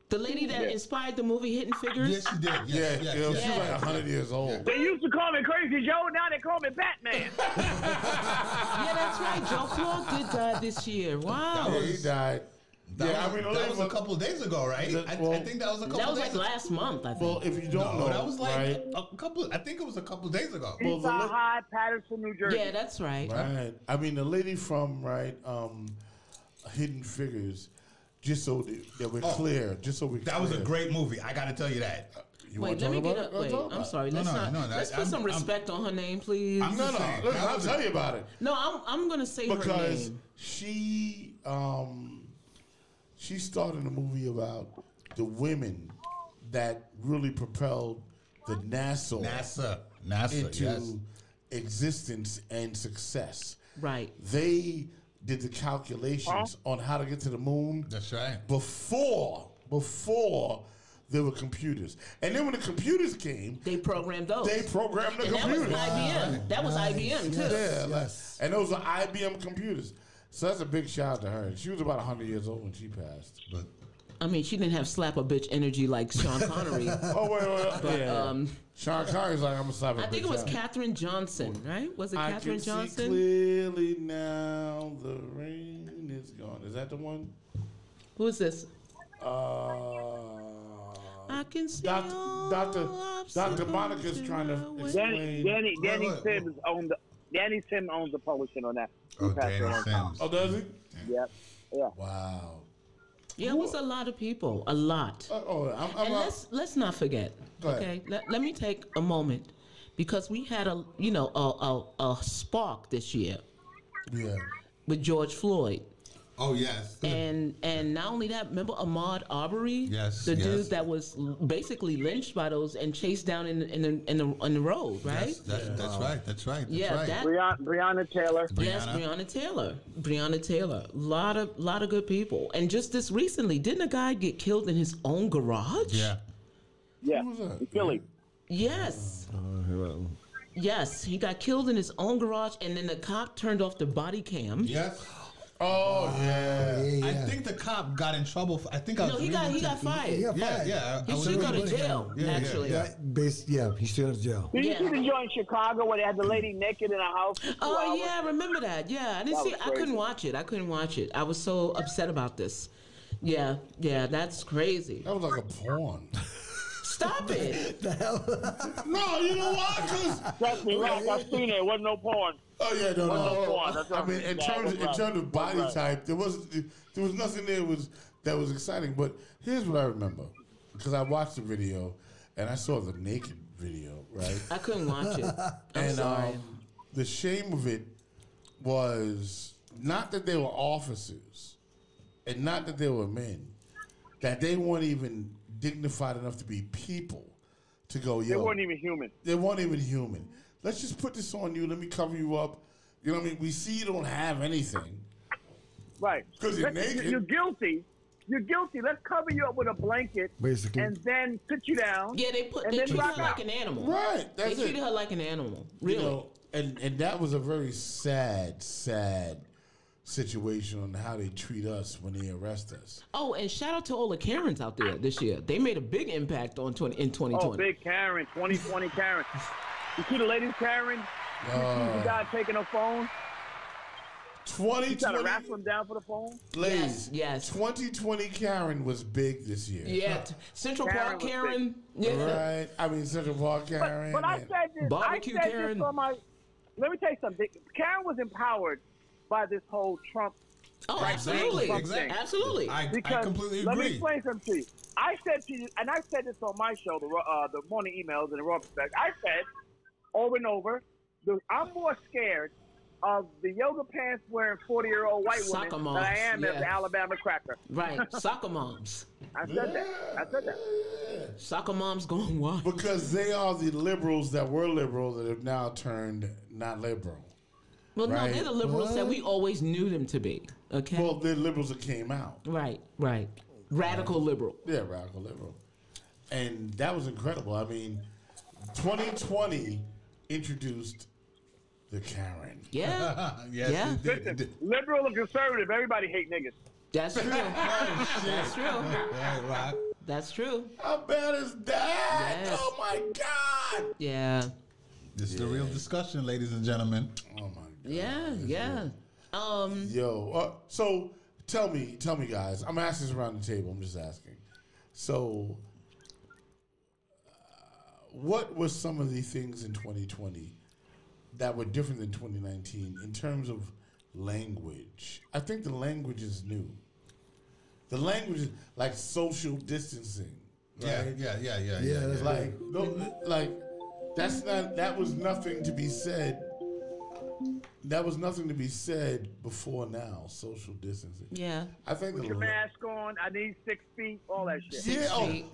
S1: The lady that inspired the movie Hidden Figures?
S5: Yes, she did. Yes,
S3: Yeah,
S5: yes,
S3: she was like 100 years old.
S10: They used to call me Crazy Joe. Now they call me Batman.
S1: Yeah, that's right. Joe Clark did die this year. Wow.
S3: Yeah, he died.
S5: That was a couple of days ago, right? I think that was a couple
S1: That
S5: of
S1: was
S5: days
S1: like last month, I think.
S3: Well, if you don't know,
S5: that was like
S3: right?
S5: a couple. I think it was a couple of days ago.
S3: Well,
S10: Eastside High, Patterson, New Jersey.
S1: Yeah, that's right.
S3: Right. I mean, the lady from Hidden Figures. Just so that we're clear. Just so we.
S5: That was a great movie. I got to tell you that.
S3: You
S1: Wait,
S3: wanna
S1: let
S3: talk
S1: me
S3: about
S1: get
S3: it?
S1: up.
S3: Let's
S1: Wait,
S3: talk
S1: I'm
S3: about it.
S1: sorry. Let's put some respect on her name, please.
S5: I'm
S3: No,
S5: just
S3: no.
S5: saying,
S3: Listen,
S5: that
S3: I'll
S5: was
S3: tell you about it.
S1: No, I'm gonna say her
S3: Because
S1: name.
S3: she started a movie about the women that really propelled the NASA into
S5: yes.
S3: existence and success.
S1: Right.
S3: They did the calculations on how to get to the moon.
S5: That's right.
S3: Before there were computers. And then when the computers came,
S1: They programmed those.
S3: they programmed the
S1: and
S3: computers.
S1: that was IBM. That was IBM too.
S3: Yeah,
S4: Yes.
S3: and those are IBM computers. So that's a big shout out to her. She was about 100 years old when she passed.
S5: But
S1: I mean, she didn't have slap a bitch energy like Sean Connery.
S3: Oh, wait.
S1: But,
S3: yeah. Sean Connery's like, I'm going to slap a
S1: I think
S3: bitch
S1: it was
S3: out.
S1: Katherine Johnson, right? Was it
S3: I
S1: Katherine
S3: can
S1: Johnson?
S3: see clearly now the rain is gone. Is that the one?
S1: Who is this?
S3: I
S1: can see
S3: Dr. Monica's trying to explain.
S10: Danny Sims owned Danny Sim owns the publishing on that.
S5: Oh,
S10: He passed
S5: Danny
S10: away on time.
S5: Sims.
S3: Oh, does he?
S10: Yep. Yeah.
S5: Wow.
S1: Yeah, it was a lot of people, a lot. And let's not forget.
S3: Go ahead.
S1: Okay, let me take a moment because we had a spark this year
S3: Yeah.
S1: with George Floyd.
S5: Oh, yes.
S1: And not only that, remember Ahmaud Arbery?
S5: Yes,
S1: the
S5: yes.
S1: dude that was basically lynched by those and chased down in the road, right?
S5: Yes, that's right. That's right. That's
S1: Yeah,
S5: right.
S1: that-
S10: Breonna Taylor.
S1: Yes, Breonna Taylor. Lot of good people. And just this recently, didn't a guy get killed in his own garage?
S5: Yeah.
S10: Yeah.
S3: Who was that?
S10: In Philly.
S1: Yes. Yes, he got killed in his own garage, and then the cop turned off the body cam.
S5: Yes.
S3: Oh, yeah.
S5: I think the cop got in trouble. I think I was
S1: No, he got fired.
S4: He got
S5: Yeah,
S4: fired.
S5: yeah.
S1: He
S5: I was
S1: should go
S5: reading
S1: to
S5: it.
S1: jail,
S5: Yeah, yeah,
S1: actually.
S5: yeah.
S4: He's still in jail.
S10: Did you
S1: Yeah.
S10: see the joint in Chicago where they had the lady naked in a house? for 2
S1: Oh
S10: hours?
S1: yeah, I remember that. Yeah, I didn't
S10: That
S1: see.
S10: was
S1: I couldn't
S10: crazy.
S1: watch it. I was so upset about this. Yeah, that's crazy.
S3: That was like a porn.
S1: Stop it.
S3: No, you know why? Because
S10: Trust me, Rock, I've seen it. It wasn't no porn.
S3: oh yeah, no,
S10: Wasn't no
S3: no.
S10: porn. That's what
S3: I mean, in terms of body type, there was nothing there that was exciting. But here's what I remember, because I watched the video and I saw the naked video, right?
S1: I couldn't watch it. I'm sorry.
S3: The shame of it was not that they were officers and not that they were men, that they weren't even dignified enough to be people to go, yo.
S10: They weren't even human.
S3: They weren't even human. Let's just put this on you. Let me cover you up. You know what I mean? We see you don't have anything.
S10: Right.
S3: 'Cause you're
S10: Let's-
S3: naked.
S10: You're guilty. You're guilty. Let's cover you up with a blanket.
S4: Basically.
S10: And then sit you down.
S1: Yeah, they
S10: and
S1: treated
S10: then rock
S1: her like
S10: out.
S1: an animal.
S3: Right.
S1: They
S3: That's
S1: treated
S3: it.
S1: her like an animal. Really.
S3: You know, and that was a very sad situation on how they treat us when they arrest us.
S1: Oh, and shout out to all the Karens out there this year. They made a big impact in 2020.
S10: Oh, big Karen, 2020 Karen. You see the ladies Karen? You see the guy taking her phone? You trying to
S3: 2020,
S10: wrestle him down for the phone?
S3: ladies,
S1: Yes.
S3: 2020 Karen was big this year.
S1: Yeah, Central
S10: Karen
S1: Park
S10: was
S1: Karen. Yeah.
S3: Right? I mean, Central Park Karen.
S10: But I
S3: and-
S10: said this.
S1: Barbecue
S10: I said
S1: Karen.
S10: this on my. Let me tell you something. Karen was empowered by this whole Trump.
S1: Oh,
S10: Right,
S1: absolutely.
S10: exactly.
S1: Absolutely.
S5: I
S10: Because
S5: completely
S10: let me
S5: agree.
S10: explain something to you. I said to you, and I said this on my show, the morning emails and the raw perspective. I said over and over, I'm more scared of the yoga pants wearing 40-year-old white women
S1: Soccer
S10: than
S1: moms,
S10: I am of
S1: yeah.
S10: the Alabama cracker.
S1: Right. Soccer moms.
S10: I said that. I said that.
S1: Soccer moms going wild.
S3: Because they are the liberals that were liberal that have now turned not liberal.
S1: Well, no,
S3: Right.
S1: they're the liberals that we always knew them to be. Okay.
S3: Well, they're liberals that came out.
S1: Right. Radical liberal.
S3: Yeah, radical liberal. And that was incredible. I mean, 2020 introduced the Karen.
S1: Yeah.
S5: Yes,
S1: Yeah.
S5: it did. It
S10: Listen,
S5: did.
S10: liberal or conservative, everybody hate niggas.
S1: That's true. That's true.
S5: Right, Rock.
S1: That's true.
S3: How bad is that?
S1: Yes.
S3: Oh my God.
S1: Yeah.
S5: This is the real discussion, ladies and gentlemen.
S3: Oh my God.
S1: Yeah.
S3: Yo, so tell me, guys. I'm asking this around the table. I'm just asking. So, what was some of the things in 2020 that were different than 2019 in terms of language? I think the language is new. The language is like social distancing. Right?
S5: Yeah.
S4: that's
S3: Like that was nothing to be said. That was nothing to be said before now. Social distancing.
S1: Yeah.
S3: I think
S10: Put
S3: the
S10: your mask on. I need 6 feet. All that shit.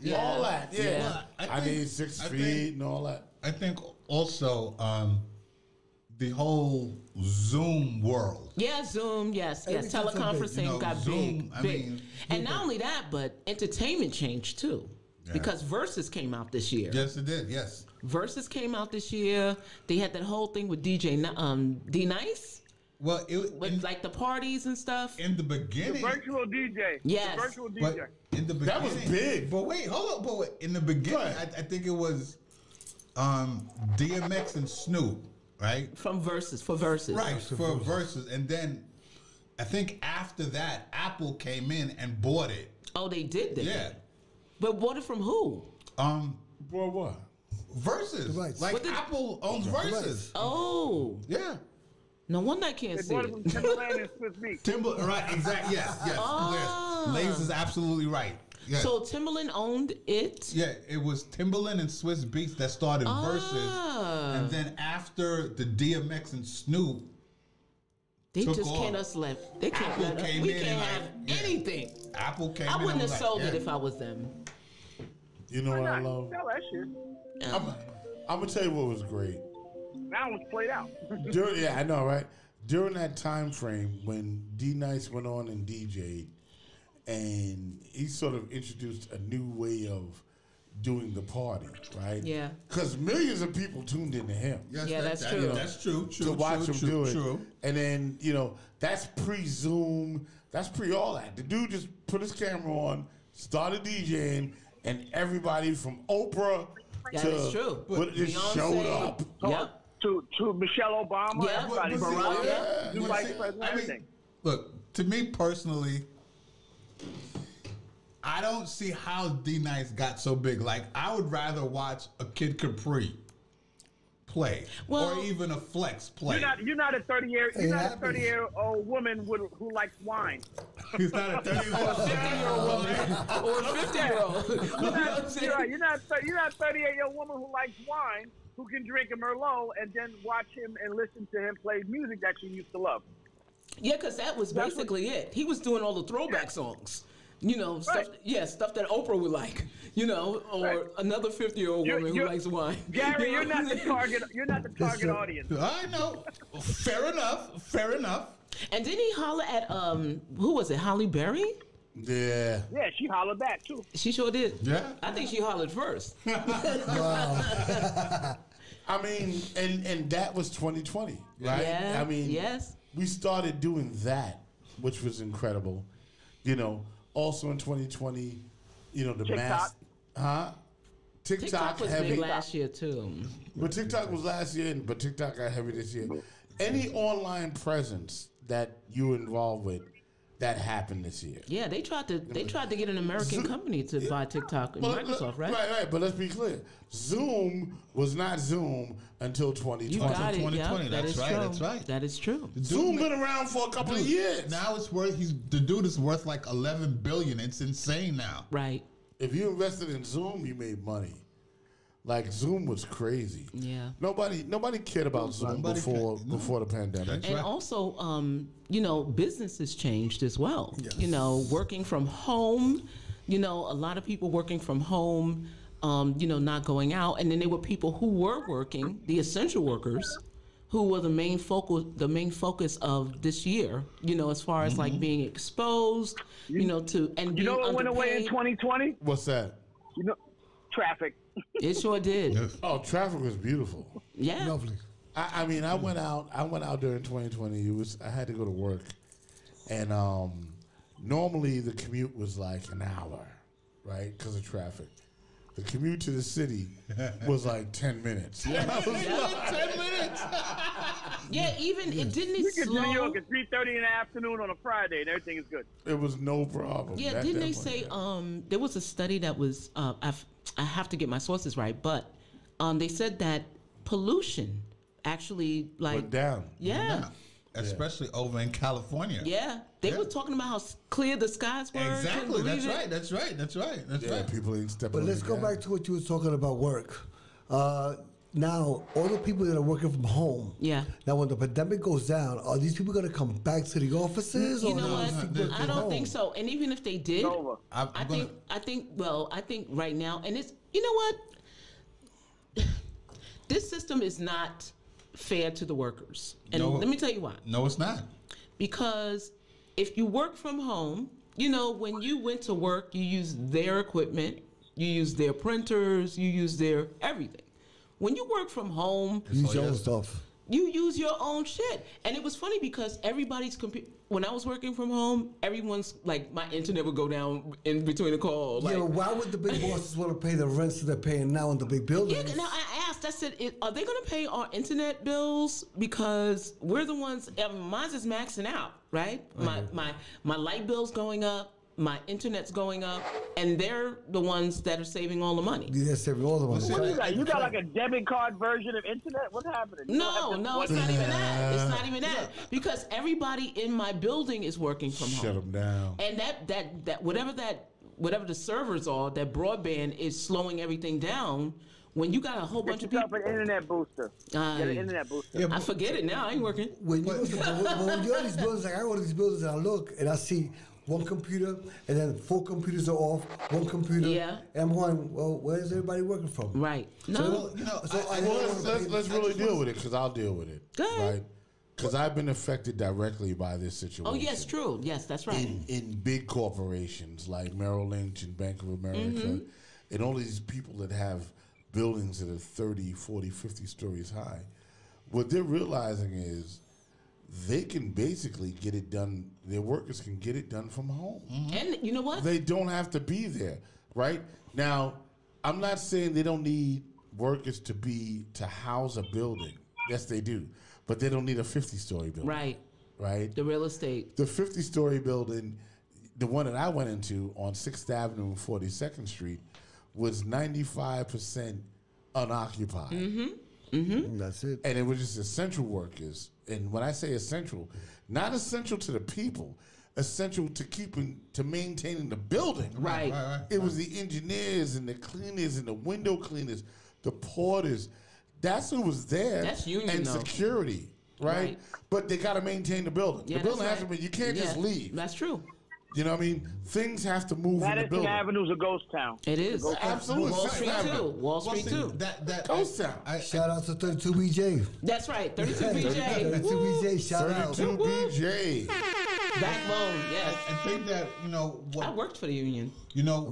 S3: yeah, all that. Yeah,
S1: Yeah.
S3: I need 6 feet and all that.
S5: I think also the whole Zoom world.
S1: Yeah, Zoom, yes.
S4: Everything's so big.
S1: Teleconferencing
S5: You know,
S1: got
S5: Zoom, I
S1: big.
S5: mean,
S1: and not only that, but entertainment changed too.
S5: Yeah.
S1: Because Versus came out this year.
S5: Yes, it did. Yes.
S1: Versus came out this year. They had that whole thing with DJ D Nice
S5: Well,
S1: with like the parties and stuff.
S5: in the
S10: The
S5: beginning.
S10: virtual DJ.
S1: Yes.
S10: The virtual
S5: But
S10: DJ.
S5: in the beginning,
S3: That was big.
S5: But wait, hold on. But wait, in the beginning, I think it was DMX and Snoop, right?
S1: From Versus for Versus.
S5: Right, for Versus. And then I think after that, Apple came in and bought it.
S1: Oh, they did that.
S5: Yeah.
S1: But bought it from who?
S3: Boy, what?
S5: Versus.
S4: The rights.
S5: Like
S1: What did-
S5: Apple owns Versus.
S1: Oh.
S5: Yeah.
S1: No wonder I can't
S10: They
S1: see
S10: bought
S1: it.
S10: it from Timberland and Swiss Beats.
S5: Right, exactly. Yes.
S1: Ah.
S5: Lays is absolutely right. Yes.
S1: So Timberland owned it.
S5: Yeah, it was Timberland and Swiss Beats that started Versus, and then after the DMX and Snoop,
S1: They
S5: took
S1: just
S5: off.
S1: can't us left. They can't
S5: Apple
S1: let us.
S5: came
S1: We
S5: in
S1: can't
S5: and
S1: have
S5: like, yeah.
S1: anything.
S5: Apple came in.
S1: I wouldn't
S5: and
S1: have
S5: was
S1: sold
S5: like,
S1: it if I was them.
S3: You know what I love?
S10: Sell that shit.
S3: I'm gonna tell you what was great.
S10: That one's played out.
S3: I know, right? During that time frame when D Nice went on and DJ'd, and he sort of introduced a new way of doing the party, right?
S1: Yeah.
S3: Because millions of people tuned into him.
S5: Yes,
S1: Yeah, that's true.
S5: That's true.
S3: To watch him do it.
S5: True.
S3: And then, that's pre-Zoom. That's pre-all that. The dude just put his camera on, started DJing, and everybody from Oprah
S1: That
S3: to
S1: is true.
S3: just
S1: Beyonce.
S3: showed up.
S1: Yep.
S10: To Michelle Obama,
S1: Yeah,
S10: everybody.
S1: Barack.
S3: Yeah.
S10: New
S5: But
S10: vice
S5: see,
S10: president,
S5: I mean,
S10: everything.
S5: Look, to me personally, I don't see how D Nice got so big. Like, I would rather watch a Kid Capri play,
S1: Well-
S5: or even a Flex play.
S10: You're not a 30-year-old
S4: happens.
S10: woman who likes wine.
S5: He's not a 30-year-old woman.
S1: Or a 50-year-old.
S10: You're not a 38-year-old woman who likes wine, who can drink a Merlot and then watch him and listen to him play music that she used to love.
S1: Yeah, because that was basically it. He was doing all the throwback songs. Stuff.
S10: Right.
S1: Yeah, stuff that Oprah would like. Or
S10: Right.
S1: another 50-year-old woman who likes wine.
S10: Gary,
S1: You
S10: you're
S1: know?
S10: not the target. You're not the target audience.
S5: I know. Fair enough.
S1: And didn't he holler at who was it? Holly Berry?
S3: Yeah.
S10: Yeah, she hollered back too.
S1: She sure did.
S5: Yeah.
S1: I think she hollered first.
S3: I mean, and that was 2020, right?
S1: Yeah.
S3: I mean,
S1: yes.
S3: we started doing that, which was incredible. Also in 2020, the
S10: TikTok.
S3: mass, TikTok
S1: TikTok was
S3: heavy.
S1: big last year too.
S3: But TikTok was last year, but TikTok got heavy this year. Any online presence that you were involved with, that happened this year.
S1: Yeah, they tried to get an American company to buy TikTok and Microsoft, right?
S3: Right. But let's be clear. Zoom was not Zoom until 2020.
S1: You got it.
S5: 2020,
S1: Yeah,
S5: that's right,
S1: true.
S5: that's right.
S1: That is true.
S3: Zoom been around for a couple of years.
S5: Now it's worth. The dude is worth like $11 billion. It's insane now.
S1: Right.
S3: If you invested in Zoom, you made money. Like Zoom was crazy.
S1: Yeah.
S3: Nobody cared about Zoom
S5: Nobody
S3: before
S5: cared. No.
S3: before the pandemic.
S1: And also, business has changed as well.
S3: Yes.
S1: Working from home, a lot of people working from home, not going out. And then there were people who were working, the essential workers, who were the main focus of this year, as far as like being exposed, to, and being
S10: what went away in
S1: underpaid.
S10: 2020?
S3: What's that?
S10: Traffic.
S1: It sure did.
S3: Oh, traffic was beautiful.
S1: Yeah.
S4: Lovely.
S3: I mean, I went out during 2020. I had to go to work, and normally the commute was like an hour, right, because of traffic. The commute to the city was like 10 minutes.
S1: Yeah.
S3: I was like,
S5: 10 minutes.
S1: Yeah, even it didn't
S10: You
S1: it
S10: get to
S1: slow.
S10: New York at 3:30 in the afternoon on a Friday, and everything is good.
S3: it was no problem.
S1: Yeah,
S3: That
S1: didn't they
S3: definitely-
S1: say there was a study that was I have to get my sources right, but they said that pollution actually
S3: went down?
S1: Yeah.
S5: Especially over in California.
S1: Yeah. They were talking about how clear the skies were. Couldn't
S5: Exactly.
S1: believe
S5: That's
S1: it.
S5: right. That's right. That's right. That's
S3: Yeah,
S5: right.
S3: people ain't stepping.
S4: But
S3: on
S4: let's
S3: the
S4: go
S3: gas.
S4: back to what you were talking about work. Now, all the people that are working from home.
S1: Yeah.
S4: Now, when the pandemic goes down, are these people going to come back to the offices?
S1: You
S4: or
S1: know
S4: are these
S1: what?
S4: people
S1: I
S4: from
S1: don't
S4: home?
S1: think so. And even if they did,
S10: Over.
S1: I think right now, and it's, you know what? This system is not fair to the workers. And
S5: No.
S1: let me tell you why.
S5: No, it's not.
S1: Because if you work from home, when you went to work, you use their equipment, you use their printers, you use their everything. When you work from home,
S4: Use your own stuff.
S1: you use your own shit. And it was funny because everybody's when I was working from home, everyone's like, my internet would go down in between the call. Like,
S4: Yeah, but why would the big bosses want to pay the rents that they're paying now in the big buildings?
S1: yeah, now I asked, I said, are they going to pay our internet bills? Because we're the ones, mine's is maxing out, right? My light bill's going up. my internet's going up, and they're the ones that are saving all the money.
S4: They're saving all the money.
S10: What you got? You got like a debit card version of internet? What's happening?
S1: No, it's not even that. It's not even that because everybody in my building is working from home.
S3: Shut them down.
S1: And that whatever the servers are, that broadband is slowing everything down. When you got a whole bunch of people,
S10: an internet booster. Get an internet booster.
S1: Yeah, I forget it now. I ain't working.
S4: When you're in these buildings, like I go to these buildings and I look and I see one computer and then 4 computers are off. One computer.
S1: Yeah.
S4: And I'm going, well, where's everybody working from?
S1: Right. No.
S3: Let's really deal with it because I'll deal with it.
S1: Go ahead.
S3: Right. Because I've been affected directly by this situation.
S1: Oh, yes, true. Yes, that's right.
S3: In big corporations like Merrill Lynch and Bank of America, and all these people that have buildings that are 30, 40, 50 stories high, what they're realizing is they can basically get it done. Their workers can get it done from home.
S1: And you know what?
S3: They don't have to be there, right? Now, I'm not saying they don't need workers to house a building. Yes, they do. But they don't need a 50-story building.
S1: Right.
S3: Right?
S1: The real estate.
S3: The 50-story building, the one that I went into on 6th Avenue and 42nd Street, was 95% unoccupied.
S4: That's it.
S3: And it was just essential workers. And when I say essential, not essential to the people, essential to maintaining the building.
S1: Right.
S3: It was the engineers and the cleaners and the window cleaners, the porters. That's who was there.
S1: That's union,
S3: and
S1: though.
S3: security, right? But they got to maintain the building.
S1: Yeah,
S3: the building
S1: that's
S3: has to
S1: right.
S3: be. You can't just leave.
S1: That's true.
S3: You know what I mean? Things have to move in the
S10: Madison
S3: building.
S10: Avenue's a ghost town.
S1: It is.
S3: Absolutely.
S1: Wall Street
S3: Avenue.
S1: too. Wall Street too.
S3: Ghost town.
S4: Shout out to 32BJ.
S1: That's right. 32 BJ.
S4: 32BJ, shout out.
S3: 32 BJ.
S1: Backbone. Yes.
S5: I think that
S1: I worked for the union.
S5: What?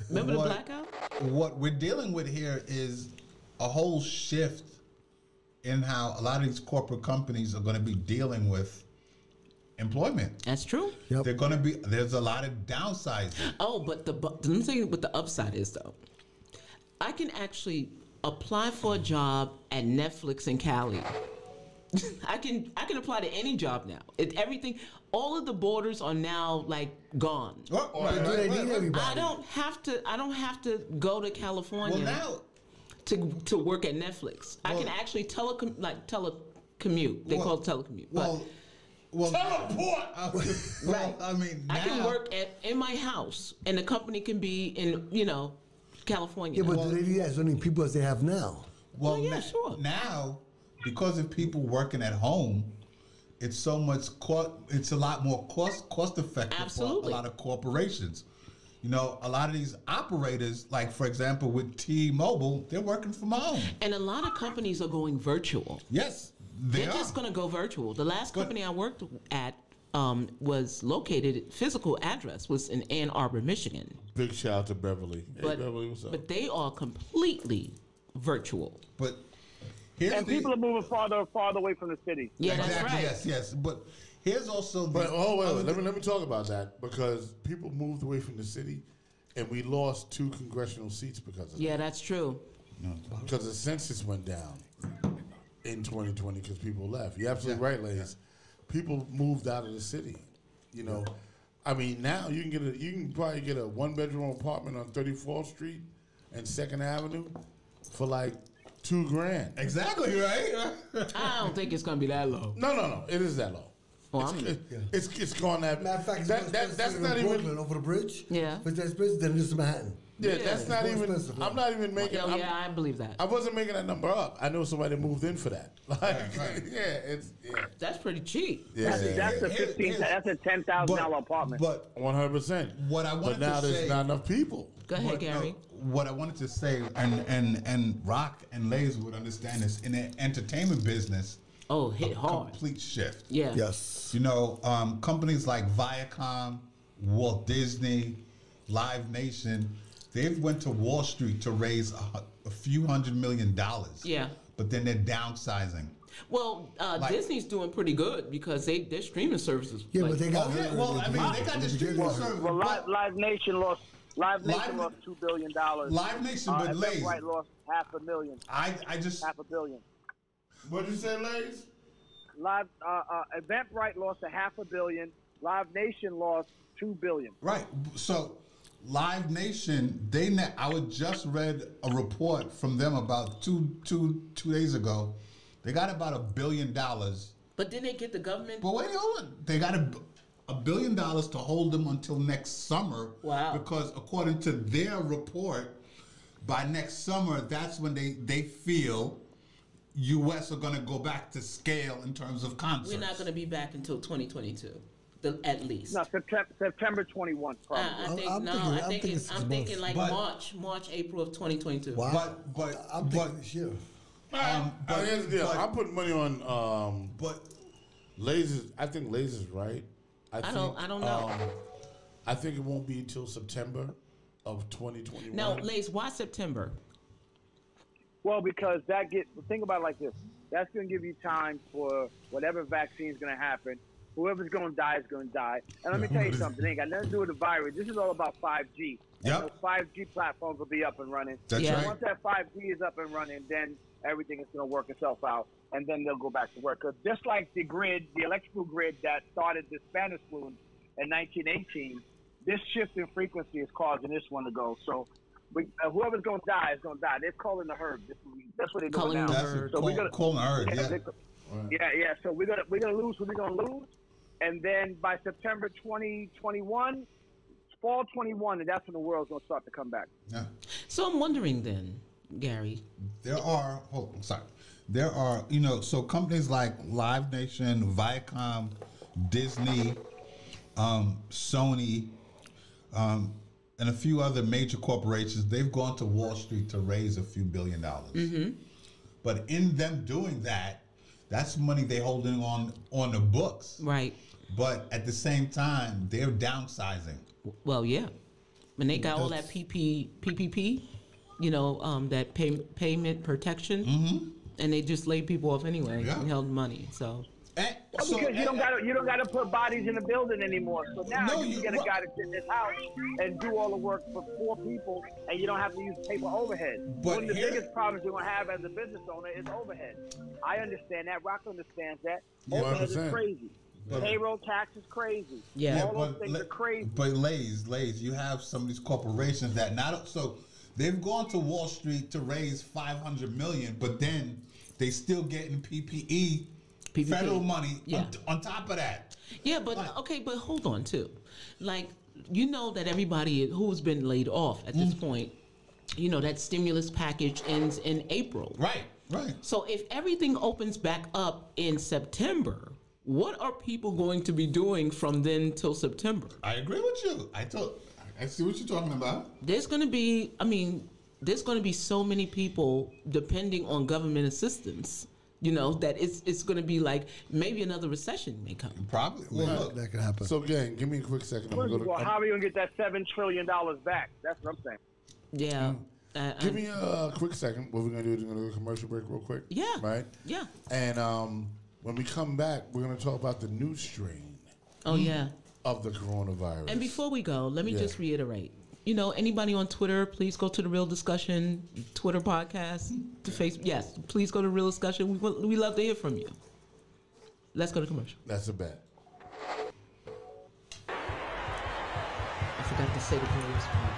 S1: Remember the blackout?
S5: What we're dealing with here is a whole shift in how a lot of these corporate companies are going to be dealing with employment.
S1: That's true.
S4: Yep.
S5: There's a lot of downsizing.
S1: Oh, but let me tell you what the upside is, though. I can actually apply for a job at Netflix in Cali. I can apply to any job now. All of the borders are now like gone.
S4: But do they need everybody?
S1: I don't have to go to California.
S5: Well, now
S1: to work at Netflix, I can actually telecommute. They call it telecommute.
S5: Teleport.
S1: Right.
S5: I mean,
S1: I can work in my house, and the company can be in California.
S4: Yeah, but do they need as many people as they have now?
S5: Well,
S1: yeah, sure.
S5: Now, because of people working at home, it's so much. It's a lot more cost effective
S1: Absolutely.
S5: for a lot of corporations. A lot of these operators, like for example with T-Mobile, they're working from home.
S1: And a lot of companies are going virtual.
S5: Yes,
S1: They're just going to go virtual. The last company I worked at was located, physical address was in Ann Arbor, Michigan.
S3: Big shout out to Beverly. Hey, Beverly, what's up?
S1: But they are completely virtual.
S5: But
S10: people are moving farther and farther away from the city.
S1: Yeah,
S5: exactly,
S1: that's right.
S5: Yes. But here's also
S3: wait. Let me talk about that because people moved away from the city, and we lost 2 congressional seats because of that.
S1: Yeah, that's true.
S3: Because the census went down in 2020 because people left. You're absolutely right, ladies. People moved out of the city. I mean, now you can probably get a 1-bedroom apartment on 34th Street and 2nd Avenue for like $2,000.
S5: exactly right.
S1: I don't think it's going to be that low.
S3: No. It is that low.
S1: Well,
S3: It's gone that.
S4: Matter of fact,
S3: that's not even
S4: Brooklyn over the bridge.
S1: Yeah.
S4: But that's expensive than this Manhattan.
S3: Yeah, that's not
S4: more
S3: even.
S4: expensive,
S3: I'm not even making.
S1: I believe that.
S3: I wasn't making that number up. I know somebody moved in for that.
S5: Right.
S1: That's pretty cheap.
S3: Yeah,
S10: That's a $10,000 apartment.
S5: But
S3: 100%.
S5: what I wanted
S3: But now
S5: to
S3: there's
S5: say,
S3: not enough people.
S1: Go ahead, Gary.
S5: What I wanted to say, and Rock and Lays would understand this in the entertainment business.
S1: Oh, hit hard.
S5: Complete shift.
S1: Yeah.
S4: Yes.
S5: Companies like Viacom, Walt Disney, Live Nation, they've went to Wall Street to raise a few $100 million.
S1: Yeah.
S5: But then they're downsizing.
S1: Well, Disney's doing pretty good because their streaming services.
S4: Yeah, but they got.
S5: They got the streaming service.
S10: Well, Live Nation lost. Live Nation lost $2 billion.
S5: Live Nation, but Lays.
S10: Eventbrite lost $500,000.
S5: I just
S10: $500 million.
S3: What'd you say, ladies?
S10: Eventbrite lost $500 million. Live Nation lost $2 billion.
S5: Right. So Live Nation, I just read a report from them about two days ago. They got about $1 billion.
S1: But didn't they get the government?
S5: But wait, hold on. They got $1 billion to hold them until next summer.
S1: Wow.
S5: Because according to their report, by next summer, that's when they feel U.S. are going to go back to scale in terms of concerts.
S1: We're not going to be back until 2022, at least.
S10: No, September 21, probably.
S1: I'm thinking like March, April of 2022.
S4: Wow.
S5: But
S4: I'm thinking this year.
S3: Here's the deal. I'm putting money on
S5: but
S3: Lasers. I think Lasers right.
S1: I don't know.
S3: I think it won't be until September of 2021.
S1: Now, Lace, why September?
S10: Well, because think about it like this. That's going to give you time for whatever vaccine is going to happen. Whoever's going to die is going to die. And let me tell you something. It ain't got nothing to do with the virus. This is all about 5G.
S5: Yep.
S10: Those 5G platforms will be up and running.
S5: That's right.
S10: Once that 5G is up and running, then everything is going to work itself out, and then they'll go back to work. Because just like the electrical grid that started the Spanish flu in 1918, this shift in frequency is causing this one to go. So whoever's going to die is going to die. They're calling the herd. That's what they're doing now.
S5: Calling the herd,
S10: yeah. So we're gonna lose what we're going to lose. And then by September 2021, fall 21, and that's when the world's going to start to come back.
S5: Yeah.
S1: So I'm wondering then, Gary.
S5: There are so companies like Live Nation, Viacom, Disney, Sony, and a few other major corporations, they've gone to Wall Street to raise a few $1 billion. Mm-hmm. But in them doing that, that's money they're holding on the books.
S1: Right.
S5: But at the same time, they're downsizing.
S1: Well, yeah. When they got all that PPP, that payment protection,
S5: mm-hmm.
S1: and they just laid people off anyway and held money. So.
S10: Because you don't got to put bodies in the building anymore. So now you get a guy to sit in his house and do all the work for 4 people, and you don't have to use paper overhead. One of the biggest problems you're going to have as a business owner is overhead. I understand that. Rock understands that. Overhead is crazy. Payroll tax is crazy.
S1: Yeah,
S10: all those things are crazy.
S5: But Lays, you have some of these corporations that they've gone to Wall Street to raise $500 million, but then they still getting PPP. Federal money on top of that.
S1: Yeah, but but hold on too. That everybody who's been laid off at this point, that stimulus package ends in April.
S5: Right.
S1: So if everything opens back up in September, what are people going to be doing from then till September?
S5: I agree with you. I see what you're talking about.
S1: There's going to be so many people depending on government assistance. That it's going to be like maybe another recession may come.
S5: Probably. Well,
S4: that could happen.
S3: So, gang, give me a quick second.
S10: How are we going to get that $7 trillion back? That's what I'm saying.
S1: Yeah.
S3: Give me a quick second. What we're going to do is we're going to do a commercial break real quick.
S1: Yeah.
S3: Right?
S1: Yeah.
S3: And when we come back, we're going to talk about the new strain.
S1: Oh, yeah.
S3: Of the coronavirus.
S1: And before we go, let me just reiterate. Anybody on Twitter, please go to the Real Discussion Twitter podcast, to Facebook. Yes, please go to Real Discussion. We love to hear from you. Let's go to commercial.
S3: That's a bet.
S1: I forgot to say the glorious part.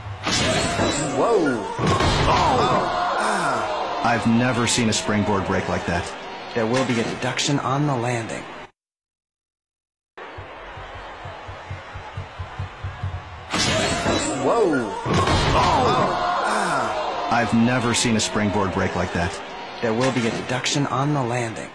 S11: Whoa. Oh. I've never seen a springboard break like that. There will be a deduction on the landing. Whoa. Oh. I've never seen a springboard break like that. There will be a deduction on the landing.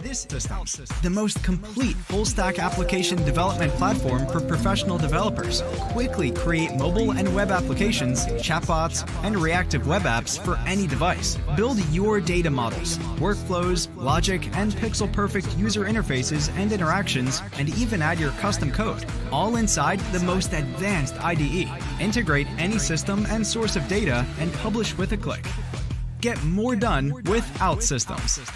S12: This Systems, the most complete full-stack application development platform for professional developers. Quickly create mobile and web applications, chatbots, and reactive web apps for any device. Build your data models, workflows, logic, and pixel-perfect user interfaces and interactions, and even add your custom code, all inside the most advanced IDE. Integrate any system and source of data and publish with a click. Get more done with OutSystems.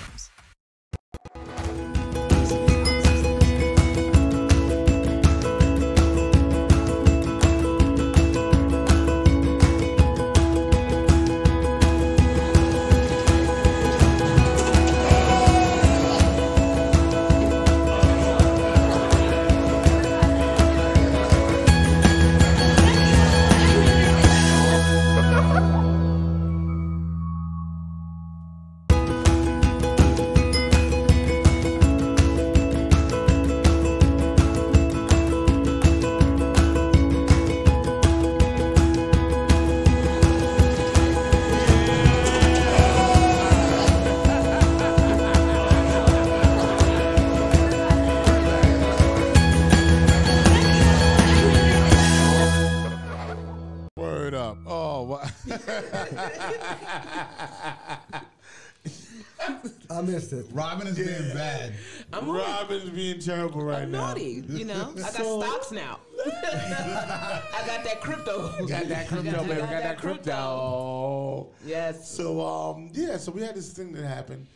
S4: I missed it.
S5: Robin is being bad.
S3: Robin's being terrible right
S1: I'm
S3: now.
S1: naughty, you know. I got stocks now. I got that crypto.
S3: Got that crypto, baby. Got that crypto.
S1: Yes.
S3: So, so we had this thing that happened.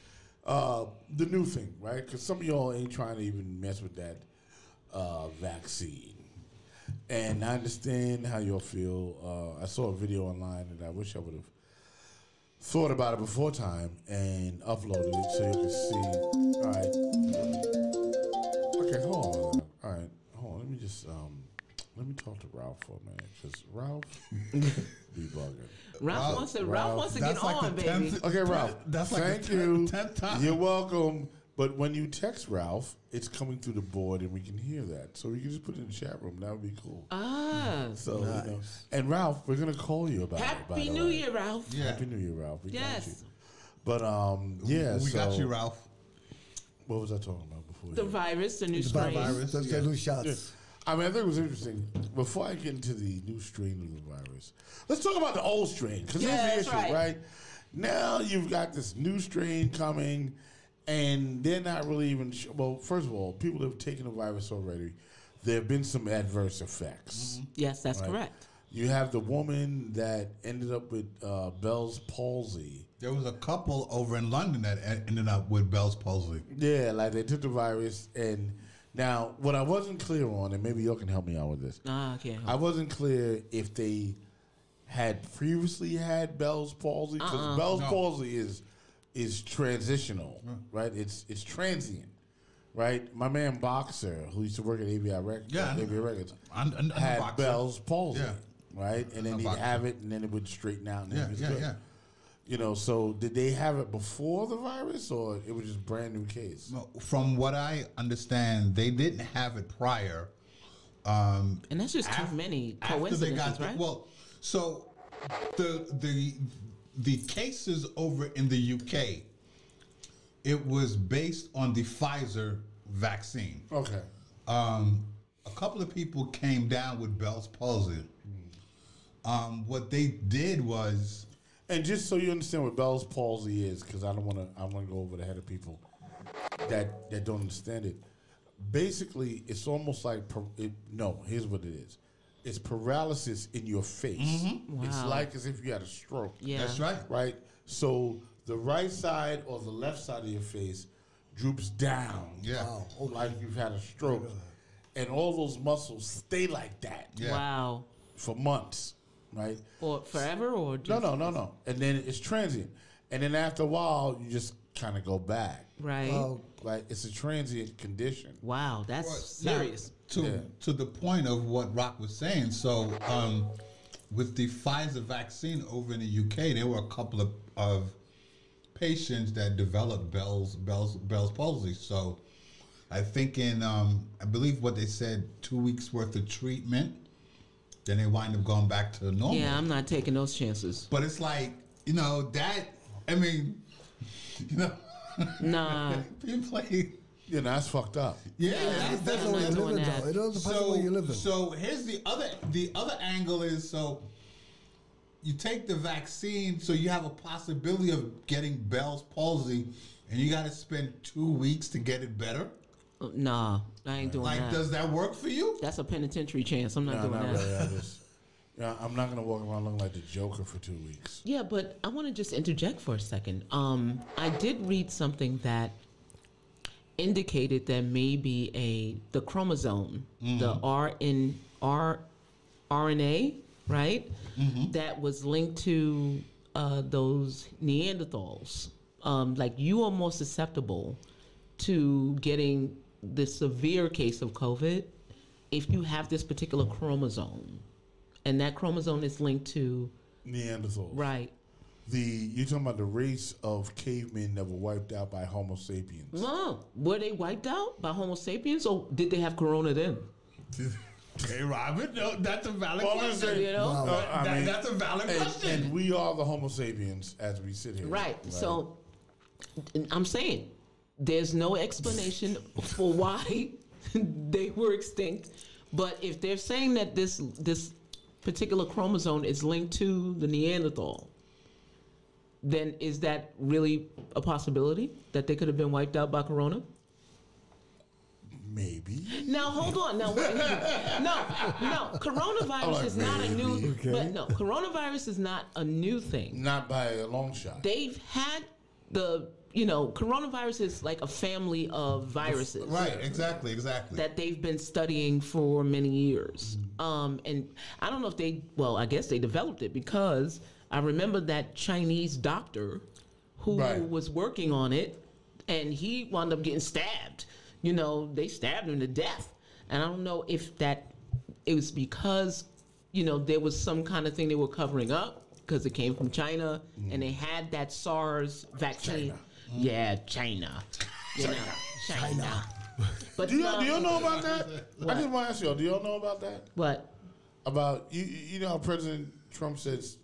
S3: The new thing, right? Because some of y'all ain't trying to even mess with that vaccine. And I understand how y'all feel. I saw a video online and I wish I would have thought about it before time and uploaded it so you can see. All right. Okay, hold on. All right, hold on. Let me just let me talk to Ralph for a minute, because Ralph be bugging.
S1: Ralph wants to get
S5: like
S1: on,
S5: the
S1: baby.
S5: 10th
S3: Okay, Ralph.
S5: That's like
S3: thank
S5: the
S3: you.
S5: 10th time.
S3: You're welcome. But when you text Ralph, it's coming through the board, and we can hear that. So we can just put it in the chat room. That would be cool.
S1: Ah.
S3: So, you know. And Ralph, we're gonna call you about it. by
S1: Happy
S3: the
S1: New
S3: way.
S1: Year, Ralph.
S5: Yeah.
S3: Happy New Year, Ralph. We got you.
S1: Yes.
S3: But yeah,
S5: We got you, Ralph.
S3: What was I talking about before?
S1: The virus, the new strain.
S4: The new shots.
S3: Yeah. I mean, I think it was interesting. Before I get into the new strain of the virus, let's talk about the old strain, because
S1: Yeah,
S3: here's
S1: that's
S3: the issue,
S1: right.
S3: right? Now you've got this new strain coming, and they're not really even. Well, first of all, people have taken the virus already. There have been some adverse effects.
S1: Yes, that's
S3: Right.
S1: correct.
S3: You have the woman that ended up with Bell's palsy.
S5: There was a couple over in London that ended up with Bell's palsy.
S3: Yeah, like they took the virus, and now what I wasn't clear on, and maybe you can help me out with this.
S1: I can't help.
S3: I wasn't clear if they had previously had Bell's palsy, because Bell's palsy is transitional, right? It's transient, right? My man Boxer, who used to work at ABI Records, had
S5: Boxer.
S3: Bell's palsy,
S5: Yeah.
S3: right? And then he'd
S5: Boxer.
S3: have it, and then it would straighten out. And then it was good.
S5: Yeah.
S3: You know, so did they have it before the virus, or it was just brand new case?
S5: No, from what I understand, they didn't have it prior.
S1: And that's just too many
S5: After they
S1: coincidences,
S5: got
S1: right?
S5: well, so the cases over in the UK, it was based on the Pfizer vaccine.
S3: Okay.
S5: A couple of people came down with Bell's palsy. What they did was,
S3: And just so you understand what Bell's palsy is, because I want to go over the head of people that don't understand it. Basically, it's almost like here's what it is. It's paralysis in your face. It's
S1: Wow.
S3: like as if you had a stroke.
S1: Yeah.
S5: that's right.
S3: Right? So the right side or the left side of your face droops down.
S5: Yeah.
S3: Like you've had a stroke. And all those muscles stay like that
S5: Yeah.
S1: Wow.
S3: for months. Right?
S1: Or forever, or just
S3: No. And then it's transient. And then after a while, you just kind of go back.
S1: Right.
S3: Like it's a transient condition.
S1: Wow, that's
S5: Now,
S1: serious.
S5: to the point of what Rock was saying. So, with the Pfizer vaccine over in the UK, there were a couple of patients that developed Bell's palsy. So, I think I believe what they said, 2 weeks worth of treatment. Then they wind up going back to normal.
S1: Yeah, I'm not taking those chances.
S5: But it's like, I mean,
S1: Nah.
S5: people play.
S3: That's fucked up.
S5: Yeah,
S4: That's the way you live it, though. It doesn't depend on where you live in.
S5: So here's the other angle is, so you take the vaccine, so you have a possibility of getting Bell's palsy, and you got to spend 2 weeks to get it better.
S1: Nah, I ain't doing that.
S5: Does that work for you?
S1: That's a penitentiary chance. I'm not doing that.
S3: Really. I'm not gonna walk around looking like the Joker for 2 weeks.
S1: Yeah, but I want to just interject for a second. I did read something that indicated that maybe the chromosome, the RNA, right, that was linked to those Neanderthals. Like you are more susceptible to getting the severe case of COVID if you have this particular chromosome, and that chromosome is linked to
S3: Neanderthals.
S1: right.
S3: You're talking about the race of cavemen that were wiped out by Homo sapiens.
S1: No, were they wiped out by Homo sapiens, or did they have corona then?
S5: Hey, Robin, no, that's a valid
S3: Well, I'm gonna
S5: question.
S3: say-
S1: You know?
S5: That's a valid question.
S3: And we are the Homo sapiens as we sit here.
S1: Right. So I'm saying there's no explanation for why they were extinct. But if they're saying that this particular chromosome is linked to the Neanderthal, then is that really a possibility that they could have been wiped out by corona?
S3: Maybe.
S1: Now hold on. Now wait, no. Coronavirus is not a new.
S3: Okay.
S1: But no, coronavirus is not a new thing.
S3: Not by a long shot.
S1: They've had coronavirus is like a family of viruses.
S5: Right. Exactly.
S1: That they've been studying for many years. And I don't know if I guess they developed it because I remember that Chinese doctor who was working on it, and he wound up getting stabbed. They stabbed him to death. And I don't know if it was because, there was some kind of thing they were covering up because it came from China and they had that SARS vaccine.
S3: China.
S1: Yeah, China. China. But
S3: do you know about that? I just want to ask y'all, do y'all know about that?
S1: What?
S3: About, you know how President Trump says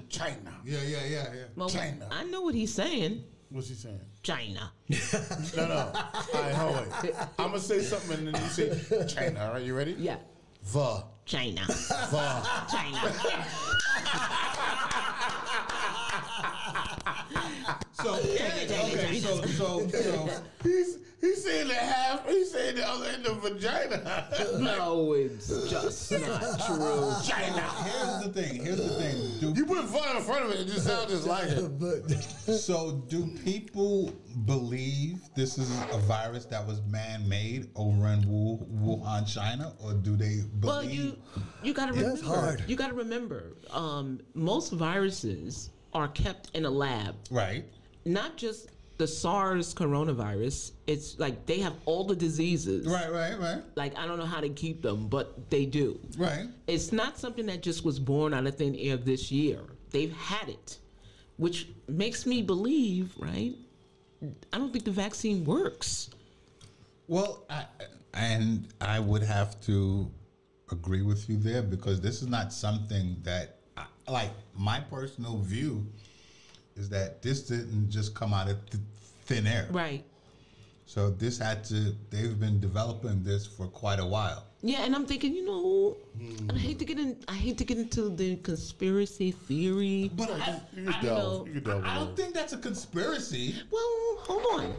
S3: China.
S5: Yeah.
S1: Well,
S3: China.
S1: I know what he's saying.
S3: What's he saying?
S1: China.
S3: No. All right, hold on. I'm going to say something and then you say China. All right, you ready?
S1: Yeah.
S3: China.
S1: China.
S5: So
S3: he's saying the half. He's saying the other end of vagina.
S1: No, it's just not true.
S3: China.
S5: Here's the thing.
S3: You put fun in front of it, it just sounds just like it.
S5: So, do people believe this is a virus that was man-made over in Wuhan, China, or do they believe?
S1: Well, you got to remember. That's hard. You got to remember, most viruses are kept in a lab.
S5: Right.
S1: Not just the SARS coronavirus. It's like they have all the diseases.
S5: Right.
S1: Like, I don't know how to keep them, but they do.
S5: Right.
S1: It's not something that just was born out of thin air this year. They've had it, which makes me believe, right? I don't think the vaccine works.
S5: Well, I would have to agree with you there because this is not something that, like, my personal view is that this didn't just come out of thin air.
S1: Right.
S5: So they've been developing this for quite a while.
S1: Yeah, and I'm thinking, I hate to get into the conspiracy theory.
S5: But I don't think that's a conspiracy.
S1: Well, hold on.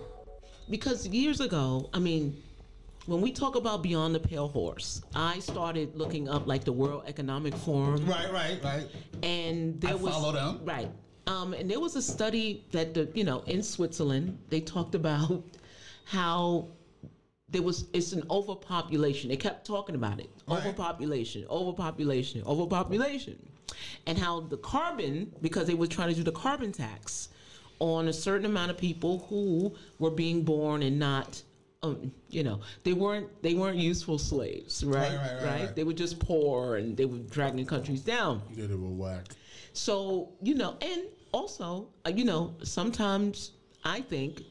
S1: Because years ago, when we talk about Beyond the Pale Horse, I started looking up like the World Economic Forum.
S5: Right.
S1: And there was
S5: follow them.
S1: Right. And there was a study that in Switzerland, they talked about how it's an overpopulation. They kept talking about it. Right. Overpopulation. And how the carbon, because they were trying to do the carbon tax on a certain amount of people who were being born and not they weren't useful slaves, right? They were just poor and they were dragging countries down.
S3: Yeah, they were whack.
S1: So, and also, sometimes I think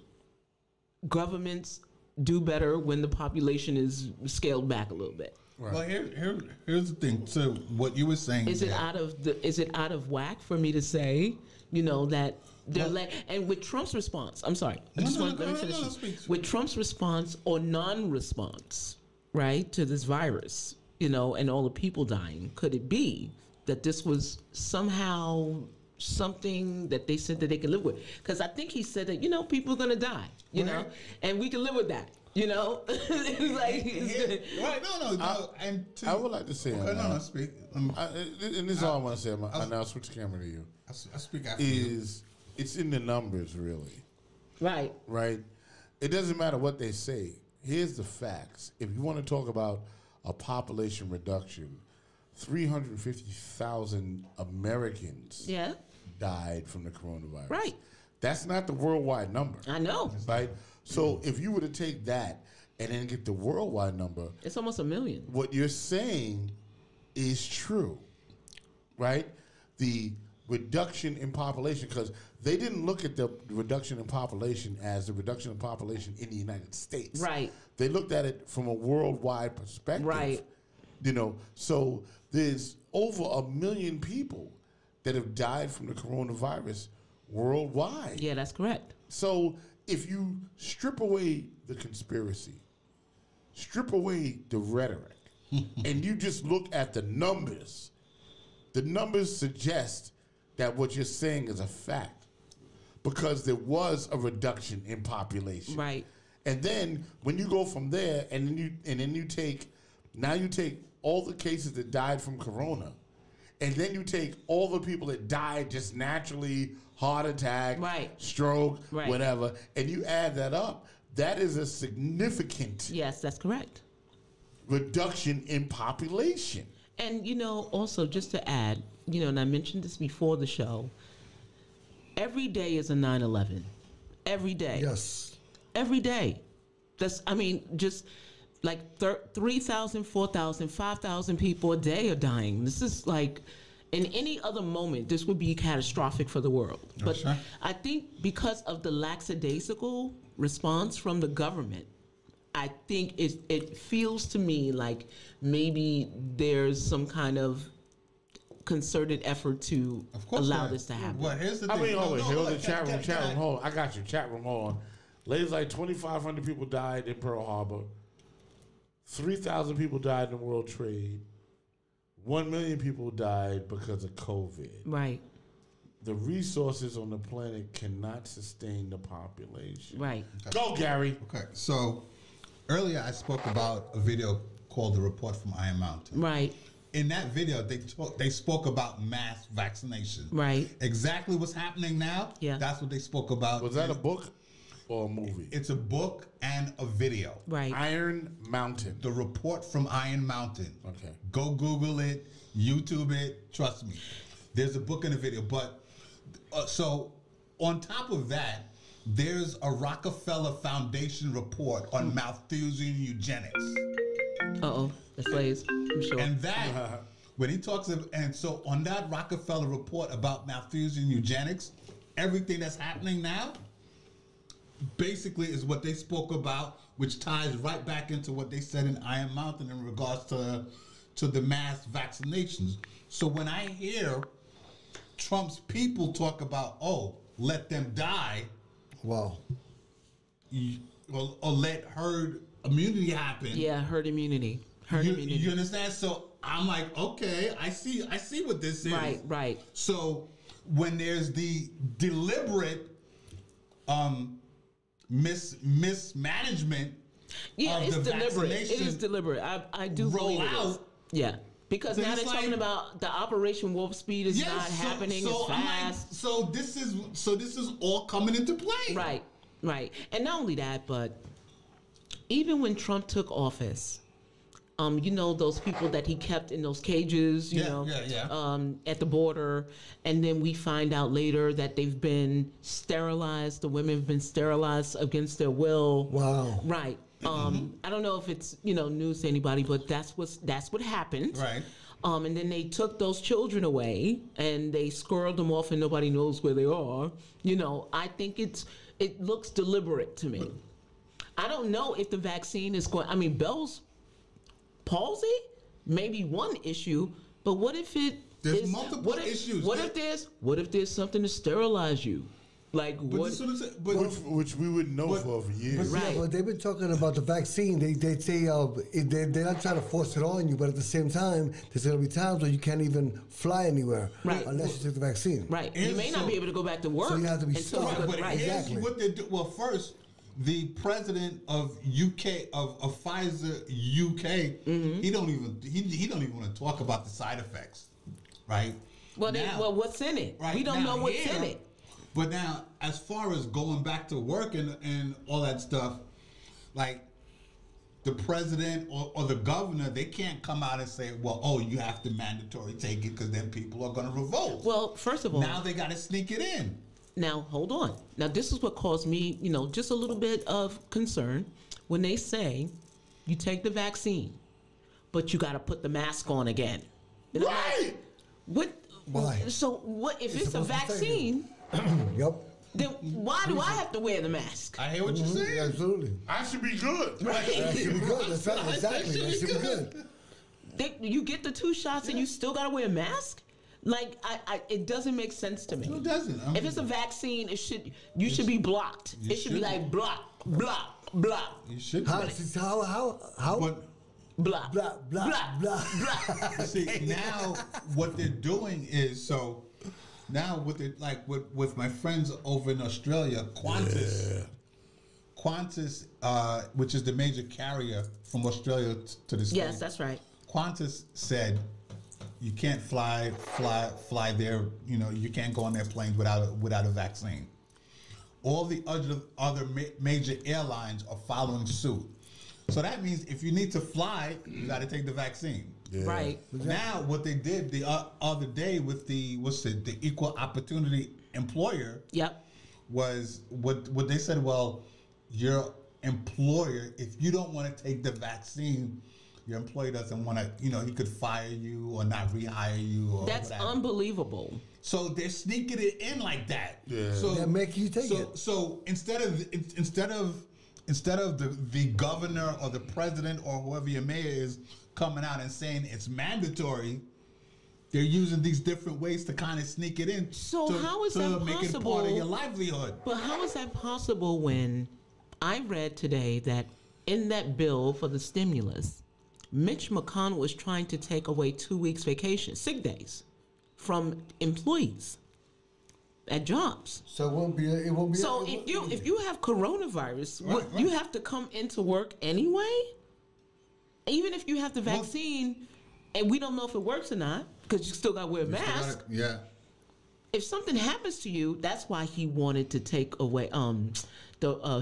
S1: governments do better when the population is scaled back a little bit.
S5: Right. Well, here's the thing. So what you were saying
S1: is it out of whack for me to say, that they're and with Trump's response, I'm sorry, let me finish this. With Trump's response or non-response, right, to this virus, and all the people dying, could it be that this was somehow something that they said that they can live with? Because I think he said that, people are going to die, and we can live with that. It's like,
S5: right? No.
S3: I would like to say,
S5: speak.
S3: And this is all I want to say. I'll switch the camera to you.
S5: I'll speak after you.
S3: It's in the numbers, really.
S1: Right.
S3: It doesn't matter what they say. Here's the facts. If you want to talk about a population reduction, 350,000 Americans died from the coronavirus.
S1: Right.
S3: That's not the worldwide number.
S1: I know.
S3: Right? So if you were to take that and then get the worldwide number,
S1: it's almost 1 million.
S3: What you're saying is true, right? The reduction in population, because they didn't look at the reduction in population as the reduction in population in the United States.
S1: Right.
S3: They looked at it from a worldwide perspective.
S1: Right.
S3: So there's over 1 million people that have died from the coronavirus worldwide.
S1: Yeah, that's correct.
S3: So if you strip away the conspiracy, strip away the rhetoric, and you just look at the numbers, the numbers suggest that what you're saying is a fact because there was a reduction in population.
S1: Right.
S3: And then when you go from there and then you take all the cases that died from corona, and then you take all the people that died just naturally, heart attack, stroke, whatever, and you add that up, that is a significant
S1: Yes, that's correct.
S3: reduction in population.
S1: And, also just to add, and I mentioned this before the show, every day is a 9/11. Every day.
S4: Yes.
S1: Every day. Just like 3,000, 4,000, 5,000 people a day are dying. This is like, in any other moment, this would be catastrophic for the world. But I think because of the lackadaisical response from the government, I think it feels to me like maybe there's some kind of concerted effort to allow this to happen.
S5: Well, here's the thing.
S3: Hold the chat room. Hold on. I got you. Chat room, hold on. Ladies, like 2,500 people died in Pearl Harbor. 3,000 people died in World Trade. 1 million people died because of COVID.
S1: Right.
S3: The resources on the planet cannot sustain the population.
S1: Right.
S5: Okay.
S3: Go, Gary.
S5: Okay, so earlier I spoke about a video called The Report from Iron Mountain.
S1: Right.
S5: In that video, they spoke about mass vaccination.
S1: Right.
S5: Exactly what's happening now, that's what they spoke about.
S3: Was that a book or a movie?
S5: It's a book and a video.
S1: Right.
S3: Iron Mountain.
S5: The Report from Iron Mountain.
S3: Okay.
S5: Go Google it, YouTube it, trust me. There's a book and a video. But, so on top of that, there's a Rockefeller Foundation report on Malthusian eugenics.
S1: Uh-oh. That's Blaze, I'm sure.
S5: And that, when he talks of, and so on that Rockefeller report about Malthusian eugenics, everything that's happening now basically is what they spoke about, which ties right back into what they said in Iron Mountain in regards to the mass vaccinations. So when I hear Trump's people talk about, let them die.
S4: Wow.
S5: Or let herd immunity happen.
S1: Yeah, herd immunity.
S5: You understand? So I'm like, okay, I see what this is.
S1: Right.
S5: So when there's the deliberate mismanagement
S1: it's
S5: of the
S1: deliberate.
S5: vaccination,
S1: It is deliberate. I do believe it is. Yeah. Because now they're talking about the Operation Warp Speed is not happening as fast.
S5: So this is all coming into play.
S1: Right. And not only that, but even when Trump took office, those people that he kept in those cages, at the border, and then we find out later that they've been sterilized. The women have been sterilized against their will.
S4: Wow.
S1: Right. I don't know if it's news to anybody, but that's what happened.
S5: Right.
S1: And then they took those children away and they squirreled them off, and nobody knows where they are. I think it looks deliberate to me. I don't know if the vaccine is going. I mean, Bell's palsy may be one issue, but what if
S5: there's multiple issues?
S1: What if there's something to sterilize you? Like
S3: which we wouldn't know for years.
S4: But they've been talking about the vaccine. They say they're not trying to force it on you, but at the same time, there's going to be times where you can't even fly anywhere unless you take the vaccine.
S1: Right. You may not be able to go back to work.
S4: So you have to be stuck.
S5: But exactly. What they do. Well, first, the president of UK of Pfizer UK, he don't even want to talk about the side effects, right?
S1: Well, what's in it?
S5: Right,
S1: we don't know what's in it.
S5: But now, as far as going back to work and all that stuff, like the president or the governor, they can't come out and say, well, you have to mandatory take it because then people are going to revolt.
S1: Well, first of all,
S5: now they got to sneak it in.
S1: Now, hold on. Now, this is what caused me, just a little bit of concern when they say you take the vaccine, but you got to put the mask on again.
S3: Right.
S1: What?
S4: Why?
S1: So what if it's a vaccine?
S4: Yep.
S1: Then why do I have to wear the mask?
S5: I hear what you're saying.
S4: Absolutely.
S3: I should be good.
S1: Right.
S4: That should be good. That's right. Exactly. That should be good.
S1: You get the 2 shots and you still got to wear a mask? Like, it doesn't make sense to me.
S5: No, it doesn't.
S1: If it's a vaccine, you should be blocked. It should be like block.
S5: You should.
S4: How?
S1: blah,
S4: Blah, blah, blah.
S5: See, now what they're doing is now what they like with my friends over in Australia, Qantas, which is the major carrier from Australia to the States.
S1: Yes, that's right.
S5: Qantas said you can't fly there. You know, you can't go on their planes without a vaccine. All the other major airlines are following suit. So that means if you need to fly, you got to take the vaccine.
S3: Yeah.
S1: Right.
S5: Now, what they did the other day with the equal opportunity employer, was what they said. Well, your employer, if you don't want to take the vaccine, your employer doesn't want to. You know, he could fire you or not rehire you. Or
S1: That's
S5: whatever.
S1: Unbelievable.
S5: So they're sneaking it in like that.
S3: Yeah.
S5: So
S4: That make you take it.
S5: So instead of the governor or the president or whoever your mayor is coming out and saying it's mandatory, they're using these different ways to kind of sneak it in.
S1: So how is
S5: to
S1: that
S5: make
S1: possible?
S5: it part of your livelihood?
S1: But how is that possible when I read today that in that bill for the stimulus, Mitch McConnell was trying to take away 2 weeks vacation, sick days, from employees at jobs.
S4: So it won't be.
S1: So if you have coronavirus, you have to come into work anyway. Even if you have the vaccine, and we don't know if it works or not, because you still got to wear a mask.
S5: Yeah.
S1: If something happens to you, that's why he wanted to take away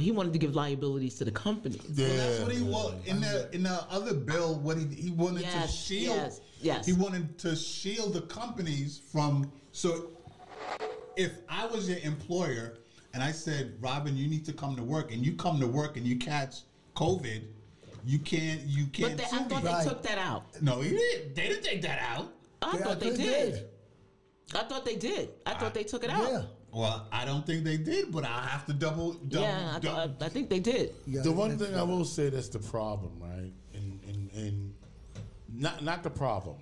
S1: he wanted to give liabilities to the companies.
S5: Yeah. So that's what he wanted in the other bill. What he wanted to shield.
S1: Yes.
S5: He wanted to shield the companies from. So if I was your employer and I said, Robin, you need to come to work, and you come to work and you catch COVID, you can't.
S1: But I thought they took that out.
S5: No, he didn't. They didn't take that out.
S1: I thought they did. I thought they did. I thought they took it out.
S4: Yeah.
S5: Well, I don't think they did, but I'll have to double.
S1: I think they did.
S4: Yeah,
S3: the one thing I will say that's the problem, right? And not the problem.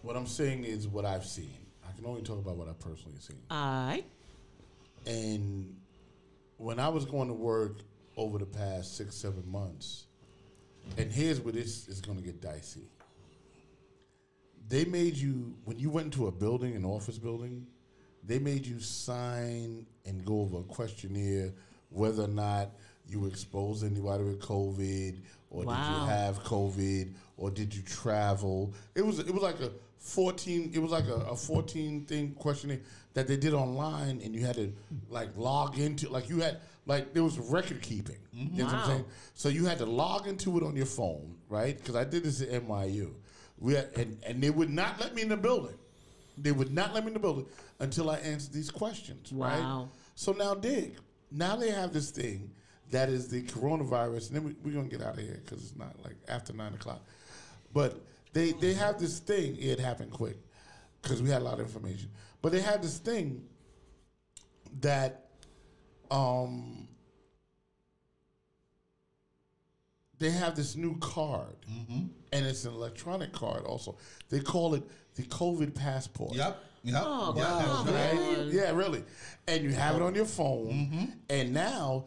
S3: What I'm saying is what I've seen. I can only talk about what I've personally seen.
S1: All right.
S3: And when I was going to work over the past 6-7 months, and here's where this is going to get dicey. They made you, when you went into a building, an office building, they made you sign and go over a questionnaire whether or not you exposed anybody with COVID, or did you have COVID, or did you travel. It was like a 14 thing questionnaire that they did online, and you had to like log into, like you had, like there was record keeping. Mm-hmm. You know what I'm saying? So you had to log into it on your phone, right? Because I did this at NYU. And they would not let me in the building. They would not let me in the building until I answered these questions, right? So now dig. Now they have this thing that is the coronavirus, and then we're going to get out of here because it's not like after 9 o'clock. But they have this thing. It happened quick because we had a lot of information. But they have this thing that they have this new card, and it's an electronic card also. They call it the COVID passport.
S5: Yep.
S1: Oh, wow.
S3: Right? Yeah, really. And you have it on your phone. And now,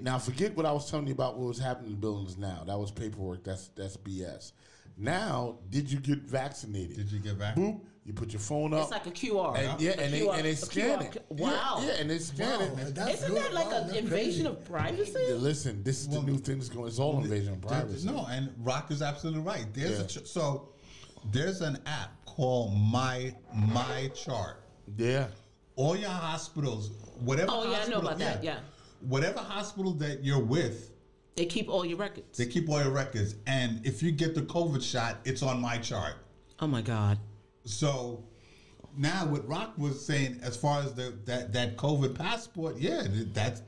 S3: now forget what I was telling you about what was happening in the buildings now. That was paperwork. That's BS. Now, did you get vaccinated?
S5: Did you get vaccinated?
S3: Boop. You put your phone up.
S1: It's like a QR.
S3: And they scan it.
S1: Wow.
S3: Yeah, and they scan it.
S1: Isn't that like an invasion of privacy?
S3: Listen, this is the new thing that's going. It's all invasion of privacy.
S5: No, and Rock is absolutely right. There's an app called My Chart.
S3: Yeah.
S5: All your hospitals, whatever.
S1: Oh, yeah, I know about that. Yeah.
S5: Whatever hospital that you're with,
S1: they keep all your records.
S5: They keep all your records, and if you get the COVID shot, it's on My Chart.
S1: Oh my God.
S5: So now what Rock was saying, as far as that COVID passport, yeah, that's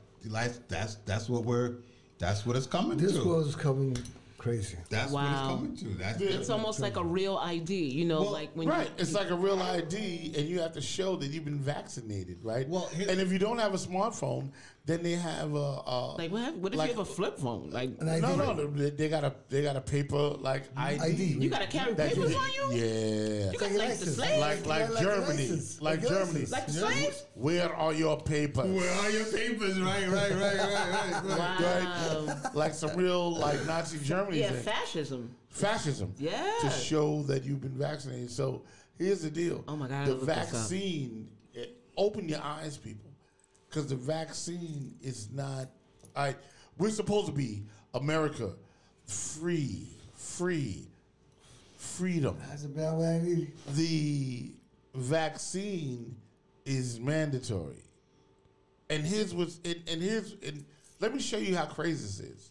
S5: what it's coming to.
S4: This was coming crazy.
S5: That's what it's coming to.
S1: It's almost like a real ID, you know, like when
S3: it's like a real ID, and you have to show that you've been vaccinated, right? Well, and if you don't have a smartphone, Then they have
S1: like what if you have a flip phone? Like
S3: no, they got a paper like ID.
S1: You got to carry papers on you.
S3: Yeah,
S1: you got like the slaves,
S3: like Germany, like Germany,
S1: like the slaves.
S3: Where are your papers?
S5: Where are your papers? Right.
S1: Wow.
S3: Right. Like some real like Nazi Germany.
S1: Yeah, fascism. Yeah.
S3: To show that you've been vaccinated. So here's the deal.
S1: Oh my God.
S3: The vaccine. Open your eyes, people. Because the vaccine is not. We're supposed to be America, freedom.
S4: That's a bad way.
S3: The vaccine is mandatory, and let me show you how crazy this is.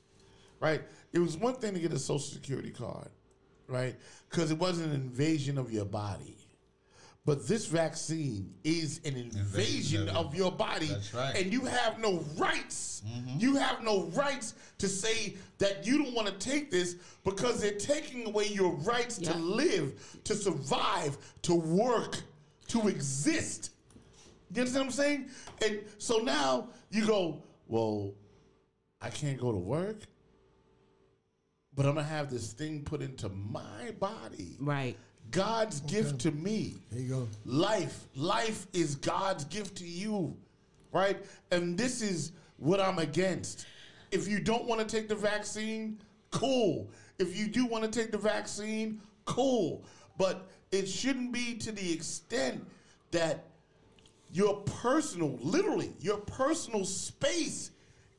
S3: Right, it was one thing to get a Social Security card, right, because it wasn't an invasion of your body. But this vaccine is an invasion of your body.
S5: That's right.
S3: And you have no rights. Mm-hmm. You have no rights to say that you don't want to take this because they're taking away your rights to live, to survive, to work, to exist. You understand what I'm saying? And so now you go, well, I can't go to work, but I'm going to have this thing put into my body.
S1: Right.
S3: God's gift to me.
S4: There you go.
S3: Life is God's gift to you, right? And this is what I'm against. If you don't want to take the vaccine, cool. If you do want to take the vaccine, cool. But it shouldn't be to the extent that your personal space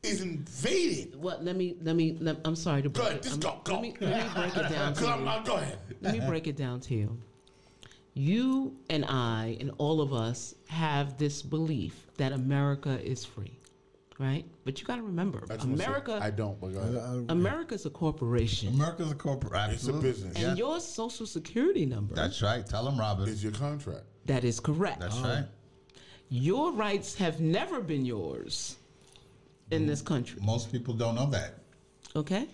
S3: is invaded.
S1: What? Let me. I'm sorry to break it.
S3: Just go.
S1: Let me break it down to you.
S3: Go ahead.
S1: Let me break it down to you. You and I and all of us have this belief that America is free, right? But you got to remember, America.
S3: I don't. But go ahead.
S1: America's a corporation.
S5: America's a corporation.
S3: It's a business.
S1: And your Social Security number.
S5: That's right. Tell them, Robert.
S3: Is your contract.
S1: That is correct.
S5: That's right.
S1: Your rights have never been yours in this country.
S5: Most people don't know that.
S1: Okay?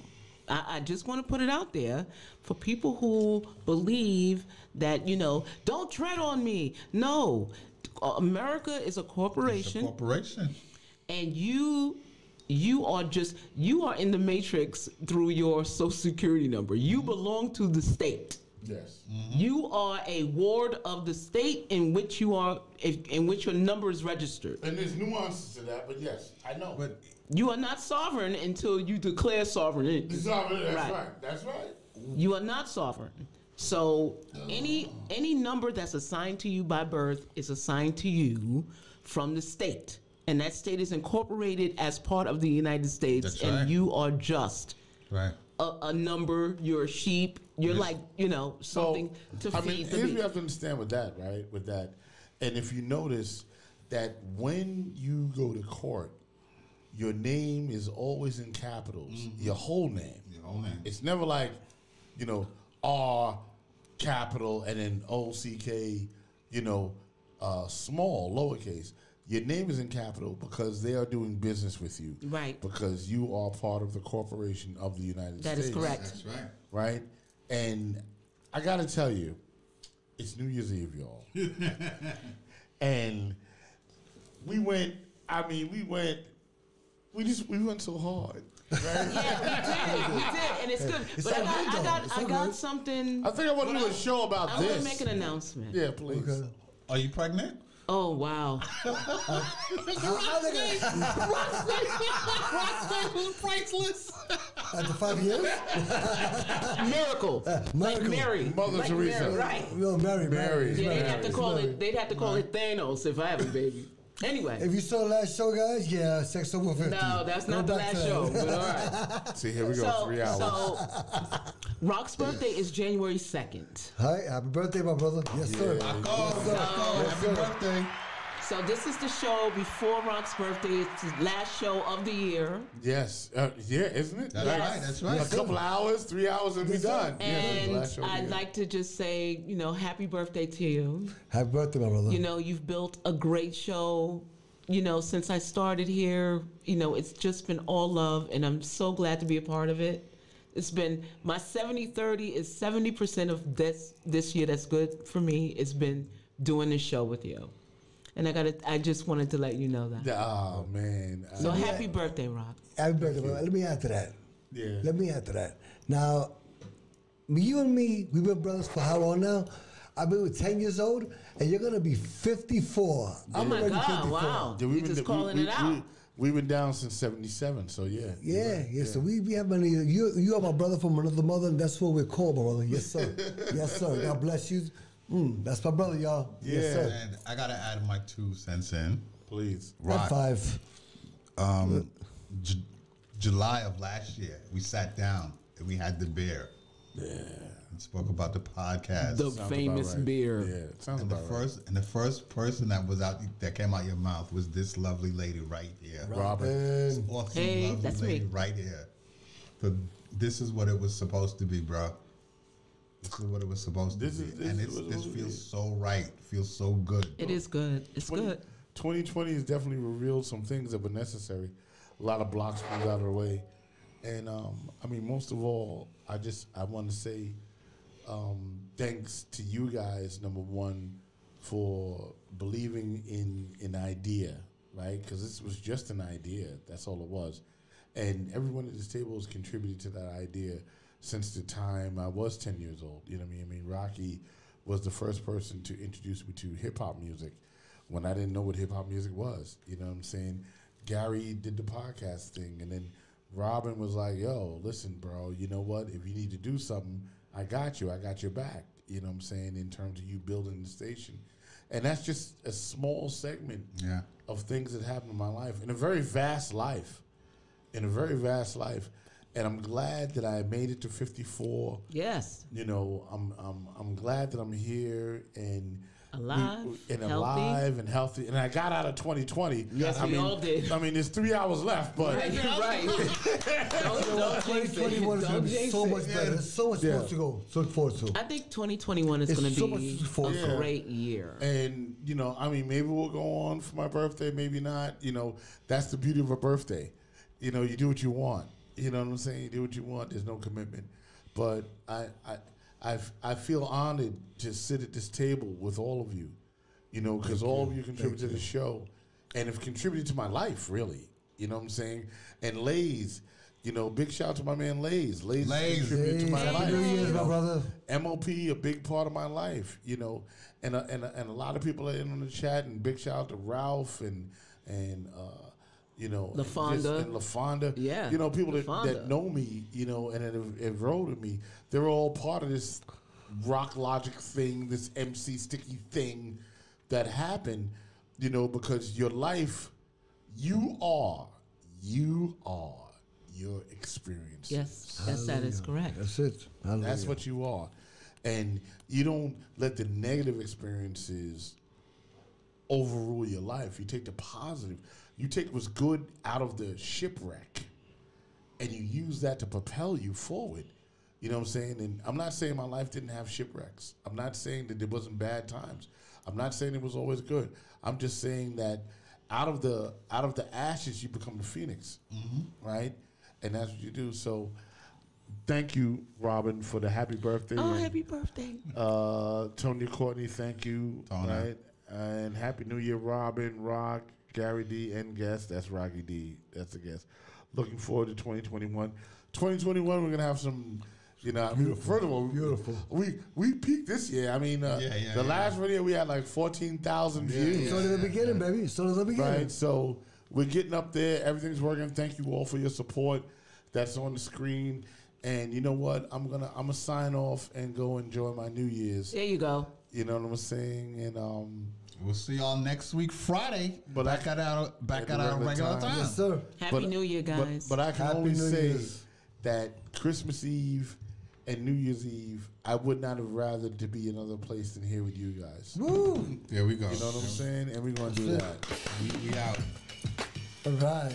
S1: I just want to put it out there for people who believe that, don't tread on me. No. America is a corporation.
S5: It's a corporation.
S1: And you are in the matrix through your Social Security number. You belong to the state.
S3: Yes.
S1: Mm-hmm. You are a ward of the state in which your number is registered.
S3: And there's nuances to that, but yes, I know.
S5: But
S1: you are not sovereign until you declare sovereignty.
S3: That's right.
S1: You are not sovereign. So any number that's assigned to you by birth is assigned to you from the state. And that state is incorporated as part of the United States.
S5: That's
S1: and
S5: right.
S1: You are just a number, you're a sheep, you're something to feed the
S3: here's what
S1: beast.
S3: you have to understand with that, right? With that. And if you notice that when you go to court, your name is always in capitals. Mm-hmm. Your whole name. It's never like, R capital and then OCK, small, lowercase. Your name is in capital because they are doing business with you.
S1: Right.
S3: Because you are part of the corporation of the United States.
S1: That is correct.
S5: That's right.
S3: Right? And I got to tell you, it's New Year's Eve, y'all. And we went so hard. Right?
S1: Yeah, we did, and it's good. But I got something.
S3: I think I want to do a show about this.
S1: I want to make an announcement.
S3: Yeah, please.
S4: Okay.
S5: Are you pregnant?
S1: Oh, wow.
S5: Priceless.
S4: After 5 years?
S1: Miracle. Like Mary.
S3: Mother Teresa.
S1: Mary, right.
S4: No, Mary.
S1: Yeah, they'd have to call it Thanos if I have a baby. Anyway.
S4: If you saw the last show, guys, yeah, sex over 50.
S1: No, that's not the last show, but all right.
S3: See, here we go, 3 hours.
S1: So, Rock's birthday is January 2nd.
S4: Hi, happy birthday, my brother. Yes, sir.
S5: Happy birthday.
S1: So this is the show before Rock's birthday. It's the last show of the year.
S3: Yes. Isn't it?
S5: That's right.
S3: A couple hours, 3 hours, and be done.
S1: And I'd like to just say, happy birthday to you.
S4: Happy birthday, my brother.
S1: You've built a great show. Since I started here, it's just been all love, and I'm so glad to be a part of it. It's been my 70-30 is 70% of this year that's good for me. It's been doing this show with you. And I just wanted to let you know that.
S3: Oh man!
S1: So happy birthday, Rock.
S4: Happy birthday, brother. Let me add to that.
S3: Yeah.
S4: Let me add to that. Now, you and me, we've been brothers for how long now? I've been with 10 years old, and you're gonna be 54.
S1: Oh
S4: I'm
S1: my
S4: already
S1: God!
S4: 54.
S1: Wow,
S3: Yeah,
S1: you just calling it out.
S3: We've been down since '77, so yeah.
S4: Yeah. So we have many. You are my brother from another mother, and that's what we're called, my brother. Yes, sir. Yes, sir. God bless you. That's my brother, y'all.
S3: Yeah.
S4: Yes, sir.
S5: And I gotta add my 2 cents in.
S3: Please.
S4: High five.
S5: July of last year, we sat down and we had the beer.
S3: Yeah.
S5: And spoke about the podcast.
S1: The famous beer.
S3: Yeah, it sounds
S5: And the
S3: about right.
S5: first person that came out your mouth was this lovely lady right here.
S3: Robert.
S5: This awesome,
S1: Hey,
S5: lovely
S1: that's
S5: lady
S1: me.
S5: right here. So this is what it was supposed to be, bro. This is what it was supposed to be. And this feels so right. Feels so good.
S1: It is good. It's good.
S3: 2020 has definitely revealed some things that were necessary. A lot of blocks moved out of the way. And, I mean, most of all, I want to say thanks to you guys, number one, for believing in an idea, right? Because this was just an idea. That's all it was. And everyone at this table has contributed to that idea since the time I was 10 years old. You know what I mean? I mean, Rocky was the first person to introduce me to hip-hop music when I didn't know what hip-hop music was. You know what I'm saying? Gary did the podcast thing, and then Robin was like, yo, listen, bro, you know what? If you need to do something, I got you. I got your back, you know what I'm saying, in terms of you building the station. And that's just a small segment of things that happened in my life, in a very vast life. In a very vast life. And I'm glad that I made it to 54.
S1: Yes.
S3: You know, I'm glad that I'm here and
S1: alive,
S3: and healthy. And I got out of 2020.
S1: Yes, we all did.
S3: I mean, there's 3 hours left, but
S1: right. Don't jinx it.
S4: 2021 is going to be so much better. There's so much more to go. So look forward to.
S1: I think 2021 is going to be a great year.
S3: And, you know, I mean, maybe we'll go on for my birthday, maybe not. You know, that's the beauty of a birthday. You know, you do what you want. You know what I'm saying? You do what you want. There's no commitment. But I feel honored to sit at this table with all of you, you know, because all of you contribute to the show and have contributed to my life, really. You know what I'm saying? And Lays, you know, big shout out to my man Lays. Lays contributed to my life.
S4: My brother.
S3: MOP, a big part of my life, you know, and a lot of people are in on the chat, and big shout out to Ralph and you know, LaFonda.
S1: Yeah.
S3: You know, people that know me, you know, and have rode with me, they're all part of this Rock Logic thing, this MC Sticky thing that happened, you know, because your life, you are your experience.
S1: Yes, that is correct.
S4: That's it. Hallelujah.
S3: That's what you are. And you don't let the negative experiences overrule your life. You take the positive. You take what's good out of the shipwreck and you use that to propel you forward. You know what I'm saying? And I'm not saying my life didn't have shipwrecks. I'm not saying that there wasn't bad times. I'm not saying it was always good. I'm just saying that out of the ashes you become the phoenix, right? And that's what you do. So thank you, Robin, for the happy birthday.
S1: Oh, happy birthday.
S3: Tonya Courtney, thank you. Right? And happy New Year, Robin, Rock, Gary D, and guest. That's Rocky D. That's the guest. Looking forward to 2021. 2021, we're going to have some, you know, I mean, first of all, we peaked this year. I mean, the last video we had like 14,000 views.
S4: So in the beginning, baby. So in the beginning.
S3: Right, so we're getting up there. Everything's working. Thank you all for your support. That's on the screen. And you know what? I'm gonna sign off and go enjoy my New Year's.
S1: There you go.
S3: You know what I'm saying? And
S5: we'll see y'all next week, Friday.
S3: But
S5: back at our regular time.
S4: Yes, sir.
S1: Happy New Year, guys.
S3: But I can
S4: Happy
S3: only
S4: New
S3: say
S4: Year's.
S3: that Christmas Eve and New Year's Eve, I would not have rather to be another place than here with you guys.
S4: Woo!
S5: There we go.
S3: You know what I'm saying? And we're gonna do that.
S5: We out.
S4: All right.